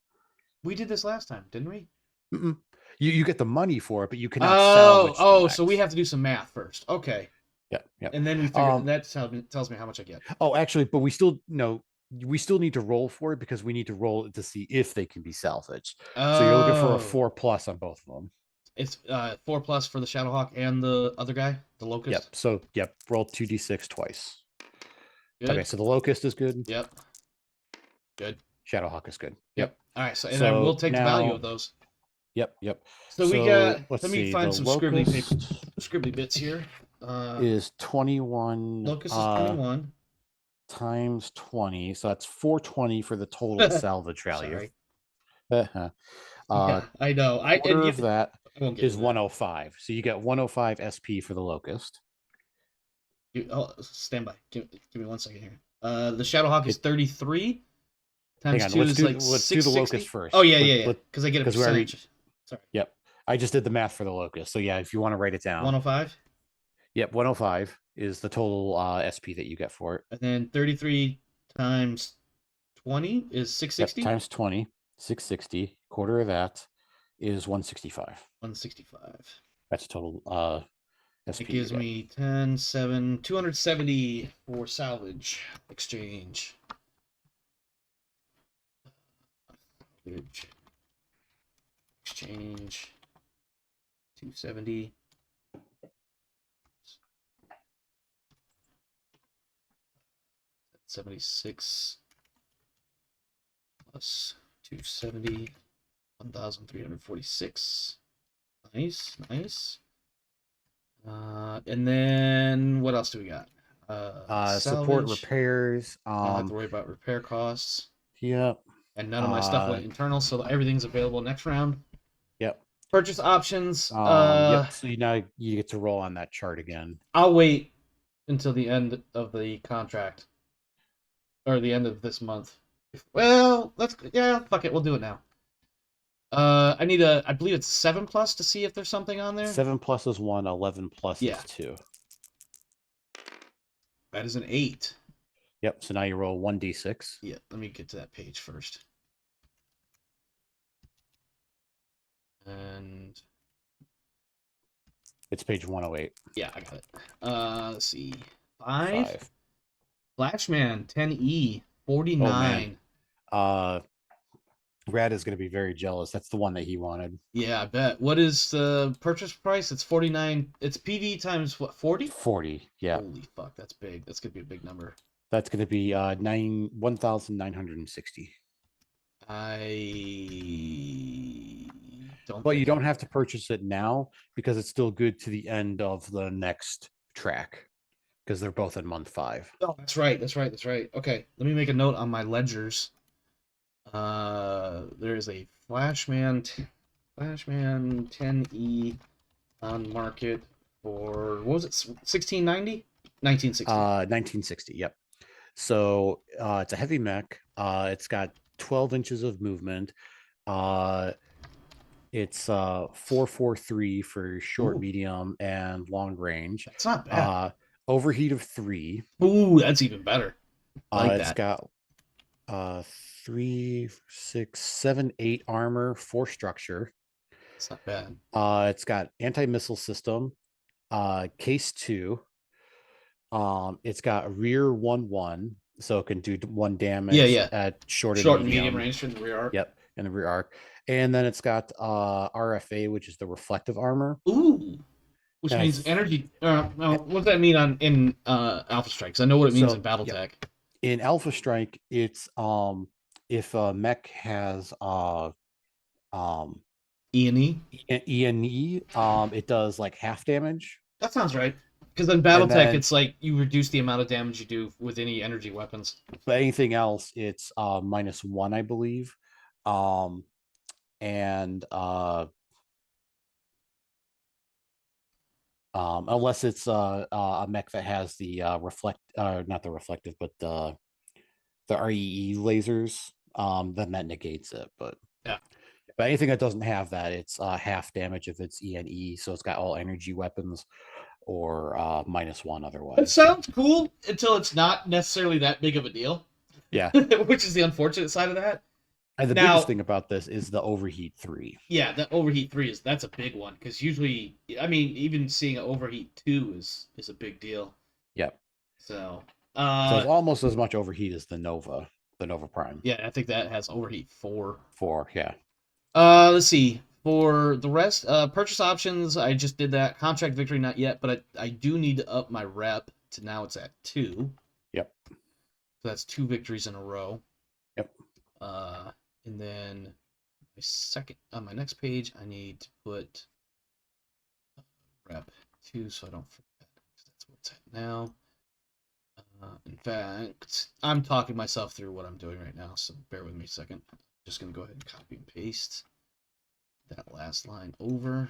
We did this last time, didn't we? Mm-mm. You get the money for it, but you cannot Oh, salvage the oh, so we mechs. have to do some math first. Okay, Yeah, yeah. and then we figure that tells me how much I get. Oh, actually, but we still need to roll for it because we need to roll it to see if they can be salvaged. So you're looking for a Oh, 4+ on both of them. it's 4+ for the Shadowhawk and the other guy, the Locust. Yep. So yep, roll 2d6 twice. Okay, Good. so the locust is good. Yep. Good. Shadowhawk is good. Yep. Yep. All right. So and I will So take the value now, of those. yep. So we got. So let's Let me see. The find some scribbly paper, locust scribbly bits here. is 21 Locust is 21. times 20, so that's 420 for the total salvage value. Sorry. Uh-huh. Yeah, I know. Quarter of that I won't get is into that. 105. So you get 105 SP for the locust. Stand by. Give me 1 second here. The Shadowhawk is 33 Hang times on, 2 is like let's do the locust 660. first. Oh yeah. Because I get a because we already percentage. Sorry. Yep. I just did the math for the locust. So yeah, if you want to write it down. 105. Yep, 105 is the total SP that you get for it. And then 33 times 20 is 660. Yep, times 20, 660. Quarter of that is 165. 165. That's total SP. It gives me 10, 7, 270 for salvage exchange. Exchange 270. 76 plus 270, 1,346. Nice. And then what else do we got? Support Salvage. repairs. I don't have to worry about repair costs. Yep. And none of my stuff went internal, so everything's available next round. Yep. Purchase options. Yep. So now you get to roll on that chart again. I'll wait until the end of the contract. Or the end of this month. Well, fuck it, we'll do it now. I need I believe it's 7+ to see if there's something on there. 7+ is 1, 11+ is 2. That is an 8. Yep. So now you roll 1d6. Yeah, let me get to that page first. And it's page 108. Yeah, I got it. Let's see. 5. Flashman 10E 49. Rad is going to be very jealous. That's the one that he wanted. Yeah, I bet. What is the purchase price? It's 49. It's PV times what? 40? 40. Yeah. Holy fuck, that's big. That's gonna be a big number. That's going to be 1,960. I don't. But you don't have to purchase it now because it's still good to the end of the next track because they're both in month 5. Oh, that's right. Okay, let me make a note on my ledgers. There is a Flashman 10E on market for, what was it, 1690? 1960. 1960, yep. So it's a heavy mech. It's got 12 inches of movement. It's 443 for short, medium, and long range. That's not bad. Overheat of 3. Ooh, that's even better. I like it's got 3, 6, 7, 8 armor, 4 structure. It's not bad. It's got anti-missile system, case 2. It's got rear 1-1, so it can do 1 Yeah, damage yeah. at short and Short and medium medium. range from the rear arc. Yep, in the rear arc. And then it's got RFA, which is the reflective armor. Ooh, which And means energy. What does that mean in Alpha Strikes? I know what it means in yep. BattleTech. In Alpha Strike, it's if a mech has E&E. E&E, it does like half damage. That sounds right. Because in And BattleTech, then it's like you reduce the amount of damage you do with any energy weapons. but anything else, it's -1, I believe. Um and unless it's a mech that has the not the reflective, but the REE lasers, then that negates it. Yeah. But anything that doesn't have that, it's half damage if it's E&E, so it's got all energy weapons, or -1 It otherwise. sounds cool until it's not necessarily that big of a deal. Yeah. Which is the unfortunate side of that. And the biggest Now, thing about this is the overheat 3. yeah, the overheat 3 that's a big one because usually, I mean, even seeing an overheat 2 is a big deal. Yep. So, So it's almost as much overheat as the Nova Prime. yeah, I think that has overheat 4. 4, yeah. Let's see. For the rest, purchase options, I just did that. Contract victory, not yet, but I do need to up my rep to now it's at 2. Yep. So that's 2 victories in a row. Yep. And then on my next page, I need to put rep 2 so I don't forget. That's where it's at now. In fact, I'm talking myself through what I'm doing right now, so bear with me a second. I'm just going to go ahead and copy and paste that last line over.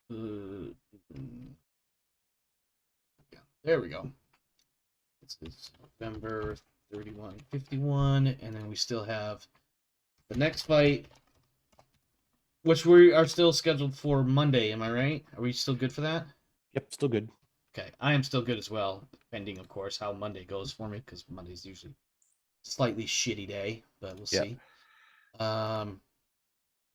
Yeah, there we go. It's November 3151, and then we still have the next fight, which we are still scheduled for Monday. Am I right? Are we still good for that? Yep, still good. Okay, I am still good as well, depending, of course, how Monday goes for me, because Monday's usually a slightly shitty day, but we'll see.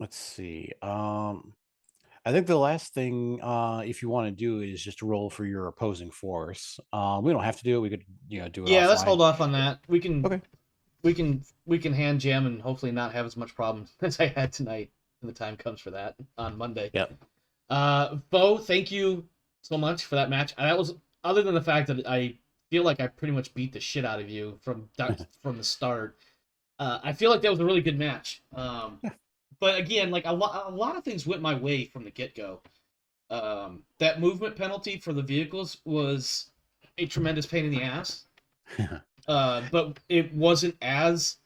Let's see. I think the last thing, if you want to do, is just roll for your opposing force. We don't have to do it. We could, do it. Yeah, offline. Let's hold off on that. We can. Okay. We can hand jam and hopefully not have as much problem as I had tonight when the time comes for that on Monday. Yep. Bo, thank you so much for that match. That was, other than the fact that I feel like I pretty much beat the shit out of you from the start. I feel like that was a really good match. But again, like a lot of things went my way from the get go. That movement penalty for the vehicles was a tremendous pain in the ass. But it wasn't as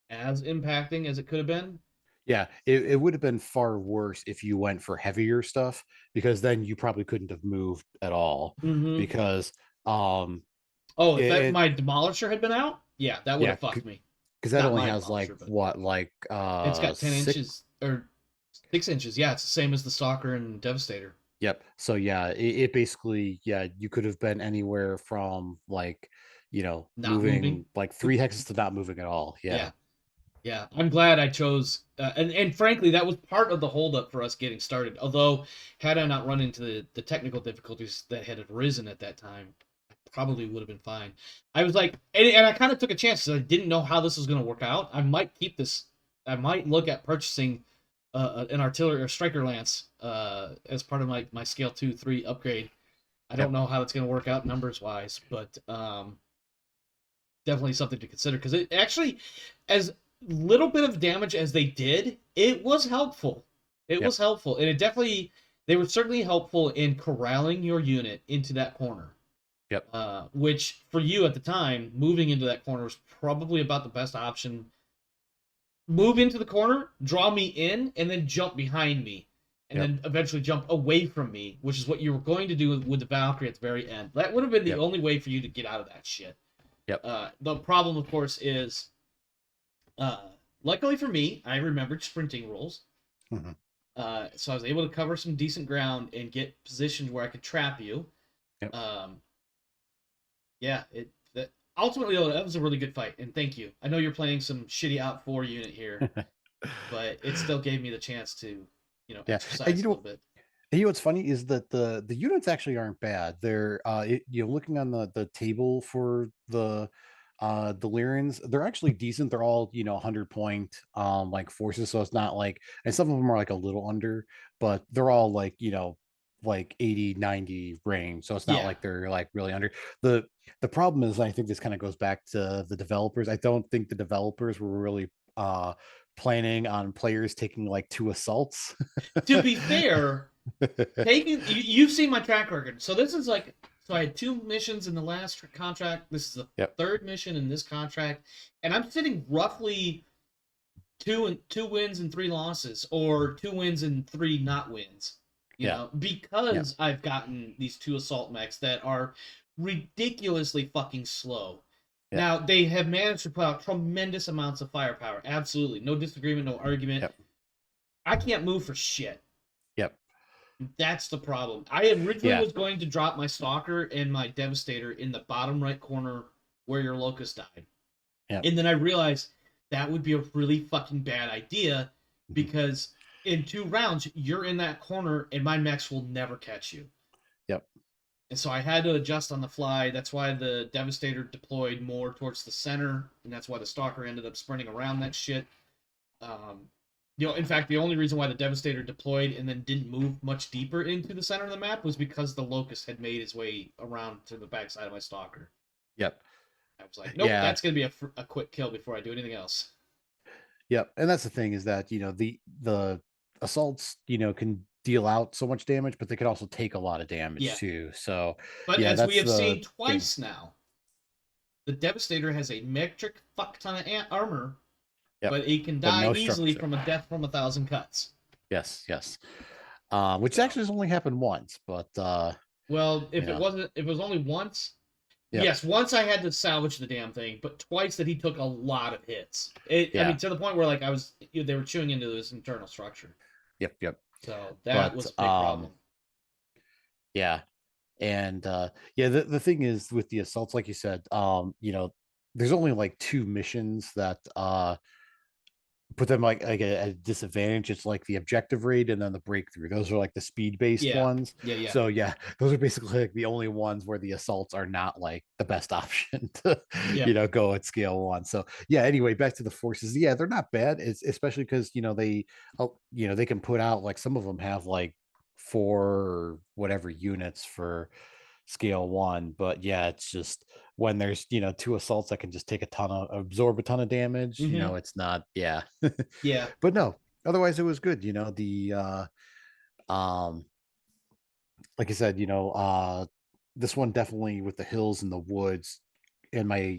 impacting as it could have been. Yeah, it would have been far worse if you went for heavier stuff, because then you probably couldn't have moved at all. Mm-hmm. Because if my demolisher had been out, yeah, that would have fucked me. Because that only has what, it's got 10 inches or 6 inches. Yeah, it's the same as the Stalker and Devastator. Yep. So yeah, it basically, you could have been anywhere from moving like 3 hexes to not moving at all. Yeah, I'm glad I chose, and frankly, that was part of the holdup for us getting started. Although, had I not run into the technical difficulties that had arisen at that time, I probably would have been fine. I was like, and I kind of took a chance because I didn't know how this was going to work out. I might keep this. I might look at purchasing an artillery or striker lance as part of my scale 2-3 upgrade. I don't know how it's going to work out numbers wise, but definitely something to consider because it actually, as little bit of damage as they did, it was helpful. It was helpful, and they were certainly helpful in corralling your unit into that corner. Yep. Which for you at the time, moving into that corner was probably about the best option. Move into the corner, draw me in, and then jump behind me, and then eventually jump away from me, which is what you were going to do with the Valkyrie at the very end. That would have been the only way for you to get out of that shit. Yep. The problem, of course, is luckily for me, I remembered sprinting rules. Mm-hmm. So I was able to cover some decent ground and get positioned where I could trap you. Yep. Ultimately, though, that was a really good fight, and thank you. I know you're playing some shitty out 4 unit here, but it still gave me the chance to, exercise a little bit. You know what's funny is that the units actually aren't bad. They're looking on the table for the Lyrans, they're actually decent. They're all 100 point like forces, so it's not like, and some of them are like a little under, but they're all like 80-90 range, so it's not Yeah. like they're like really under. The problem is, I think this kind of goes back to the developers. I don't think the developers were really planning on players taking like 2 assaults. To be fair, you've seen my track record. So this is like, so I had 2 missions in the last contract. This is the Yep. 3rd mission in this contract, and I'm sitting roughly 2 wins and 3 losses, or 2 wins and 3 not wins. You know, because I've gotten these 2 assault mechs that are ridiculously fucking slow. Yep. Now they have managed to put out tremendous amounts of firepower. Absolutely, no disagreement, no argument. Yep. I can't move for shit. Yep. That's the problem. I originally was going to drop my Stalker and my Devastator in the bottom right corner where your Locust died. Yep. And then I realized that would be a really fucking bad idea, because in 2 rounds, you're in that corner and my mechs will never catch you. Yep. And so I had to adjust on the fly. That's why the Devastator deployed more towards the center, and that's why the Stalker ended up sprinting around that shit. In fact, the only reason why the Devastator deployed and then didn't move much deeper into the center of the map was because the Locust had made his way around to the backside of my Stalker. Yep. I was like, nope, that's going to be a quick kill before I do anything else. Yep. And that's the thing, is that, the assaults, can deal out so much damage, but they could also take a lot of damage too. So, but as we have seen twice now, the Devastator has a metric fuck ton of armor. Yep. But it can die easily from a death from 1,000 cuts. Yes. Which actually has only happened once, but well, if it was only once, yes, once I had to salvage the damn thing, but twice that he took a lot of hits. I mean, to the point where like they were chewing into his internal structure. Yep. So that was a big problem. Yeah. And the thing is with the assaults, like you said, there's only like 2 missions that put them like at a disadvantage. It's like the objective raid and then the breakthrough. Those are like the speed based ones. Yeah. So those are basically like the only ones where the assaults are not like the best option to go at scale 1. So anyway, back to the forces. They're not bad. It's especially because they can put out, like, some of them have like 4 or whatever units for scale 1, but it's just when there's 2 assaults that can just absorb a ton of damage, it's not. But no, otherwise it was good. The like I said, this one definitely, with the hills and the woods and my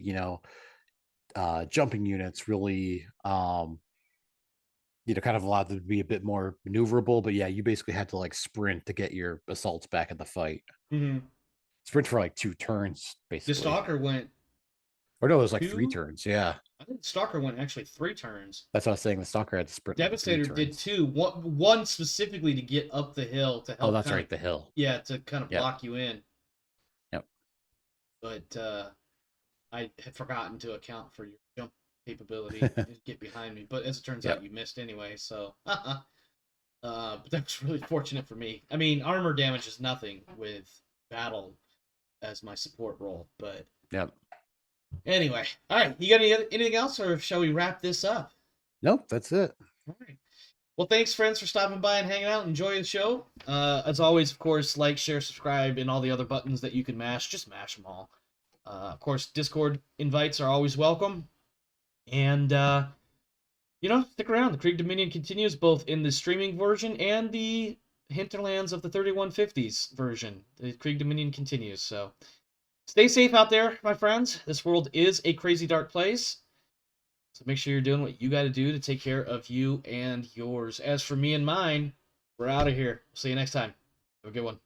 jumping units, really kind of allowed them to be a bit more maneuverable. But you basically had to like sprint to get your assaults back in the fight. Sprint for like 2 turns, basically. The Stalker went, or no, it was like 3 turns. I think the Stalker went actually 3 turns. That's what I was saying. The Stalker had to sprint. Devastator did 2. One specifically to get up the hill to help. Oh, that's right, the hill. Yeah, to kind of block you in. Yep. But I had forgotten to account for your jump capability and get behind me. But as it turns out, you missed anyway. So, but that's really fortunate for me. I mean, armor damage is nothing with battle as my support role, but anyway, all right, you got anything else, or shall we wrap this up? Nope, that's it. All right, well, thanks friends for stopping by and hanging out. Enjoy the show. As always, of course, like, share, subscribe, and all the other buttons that you can mash, just mash them all. Of course, Discord invites are always welcome, and stick around. The Krieg Dominion continues both in the streaming version and the Hinterlands of the 3150s version. The Krieg Dominion continues, so stay safe out there, my friends. This world is a crazy dark place, so make sure you're doing what you got to do to take care of you and yours. As for me and mine, we're out of here. See you next time. Have a good one.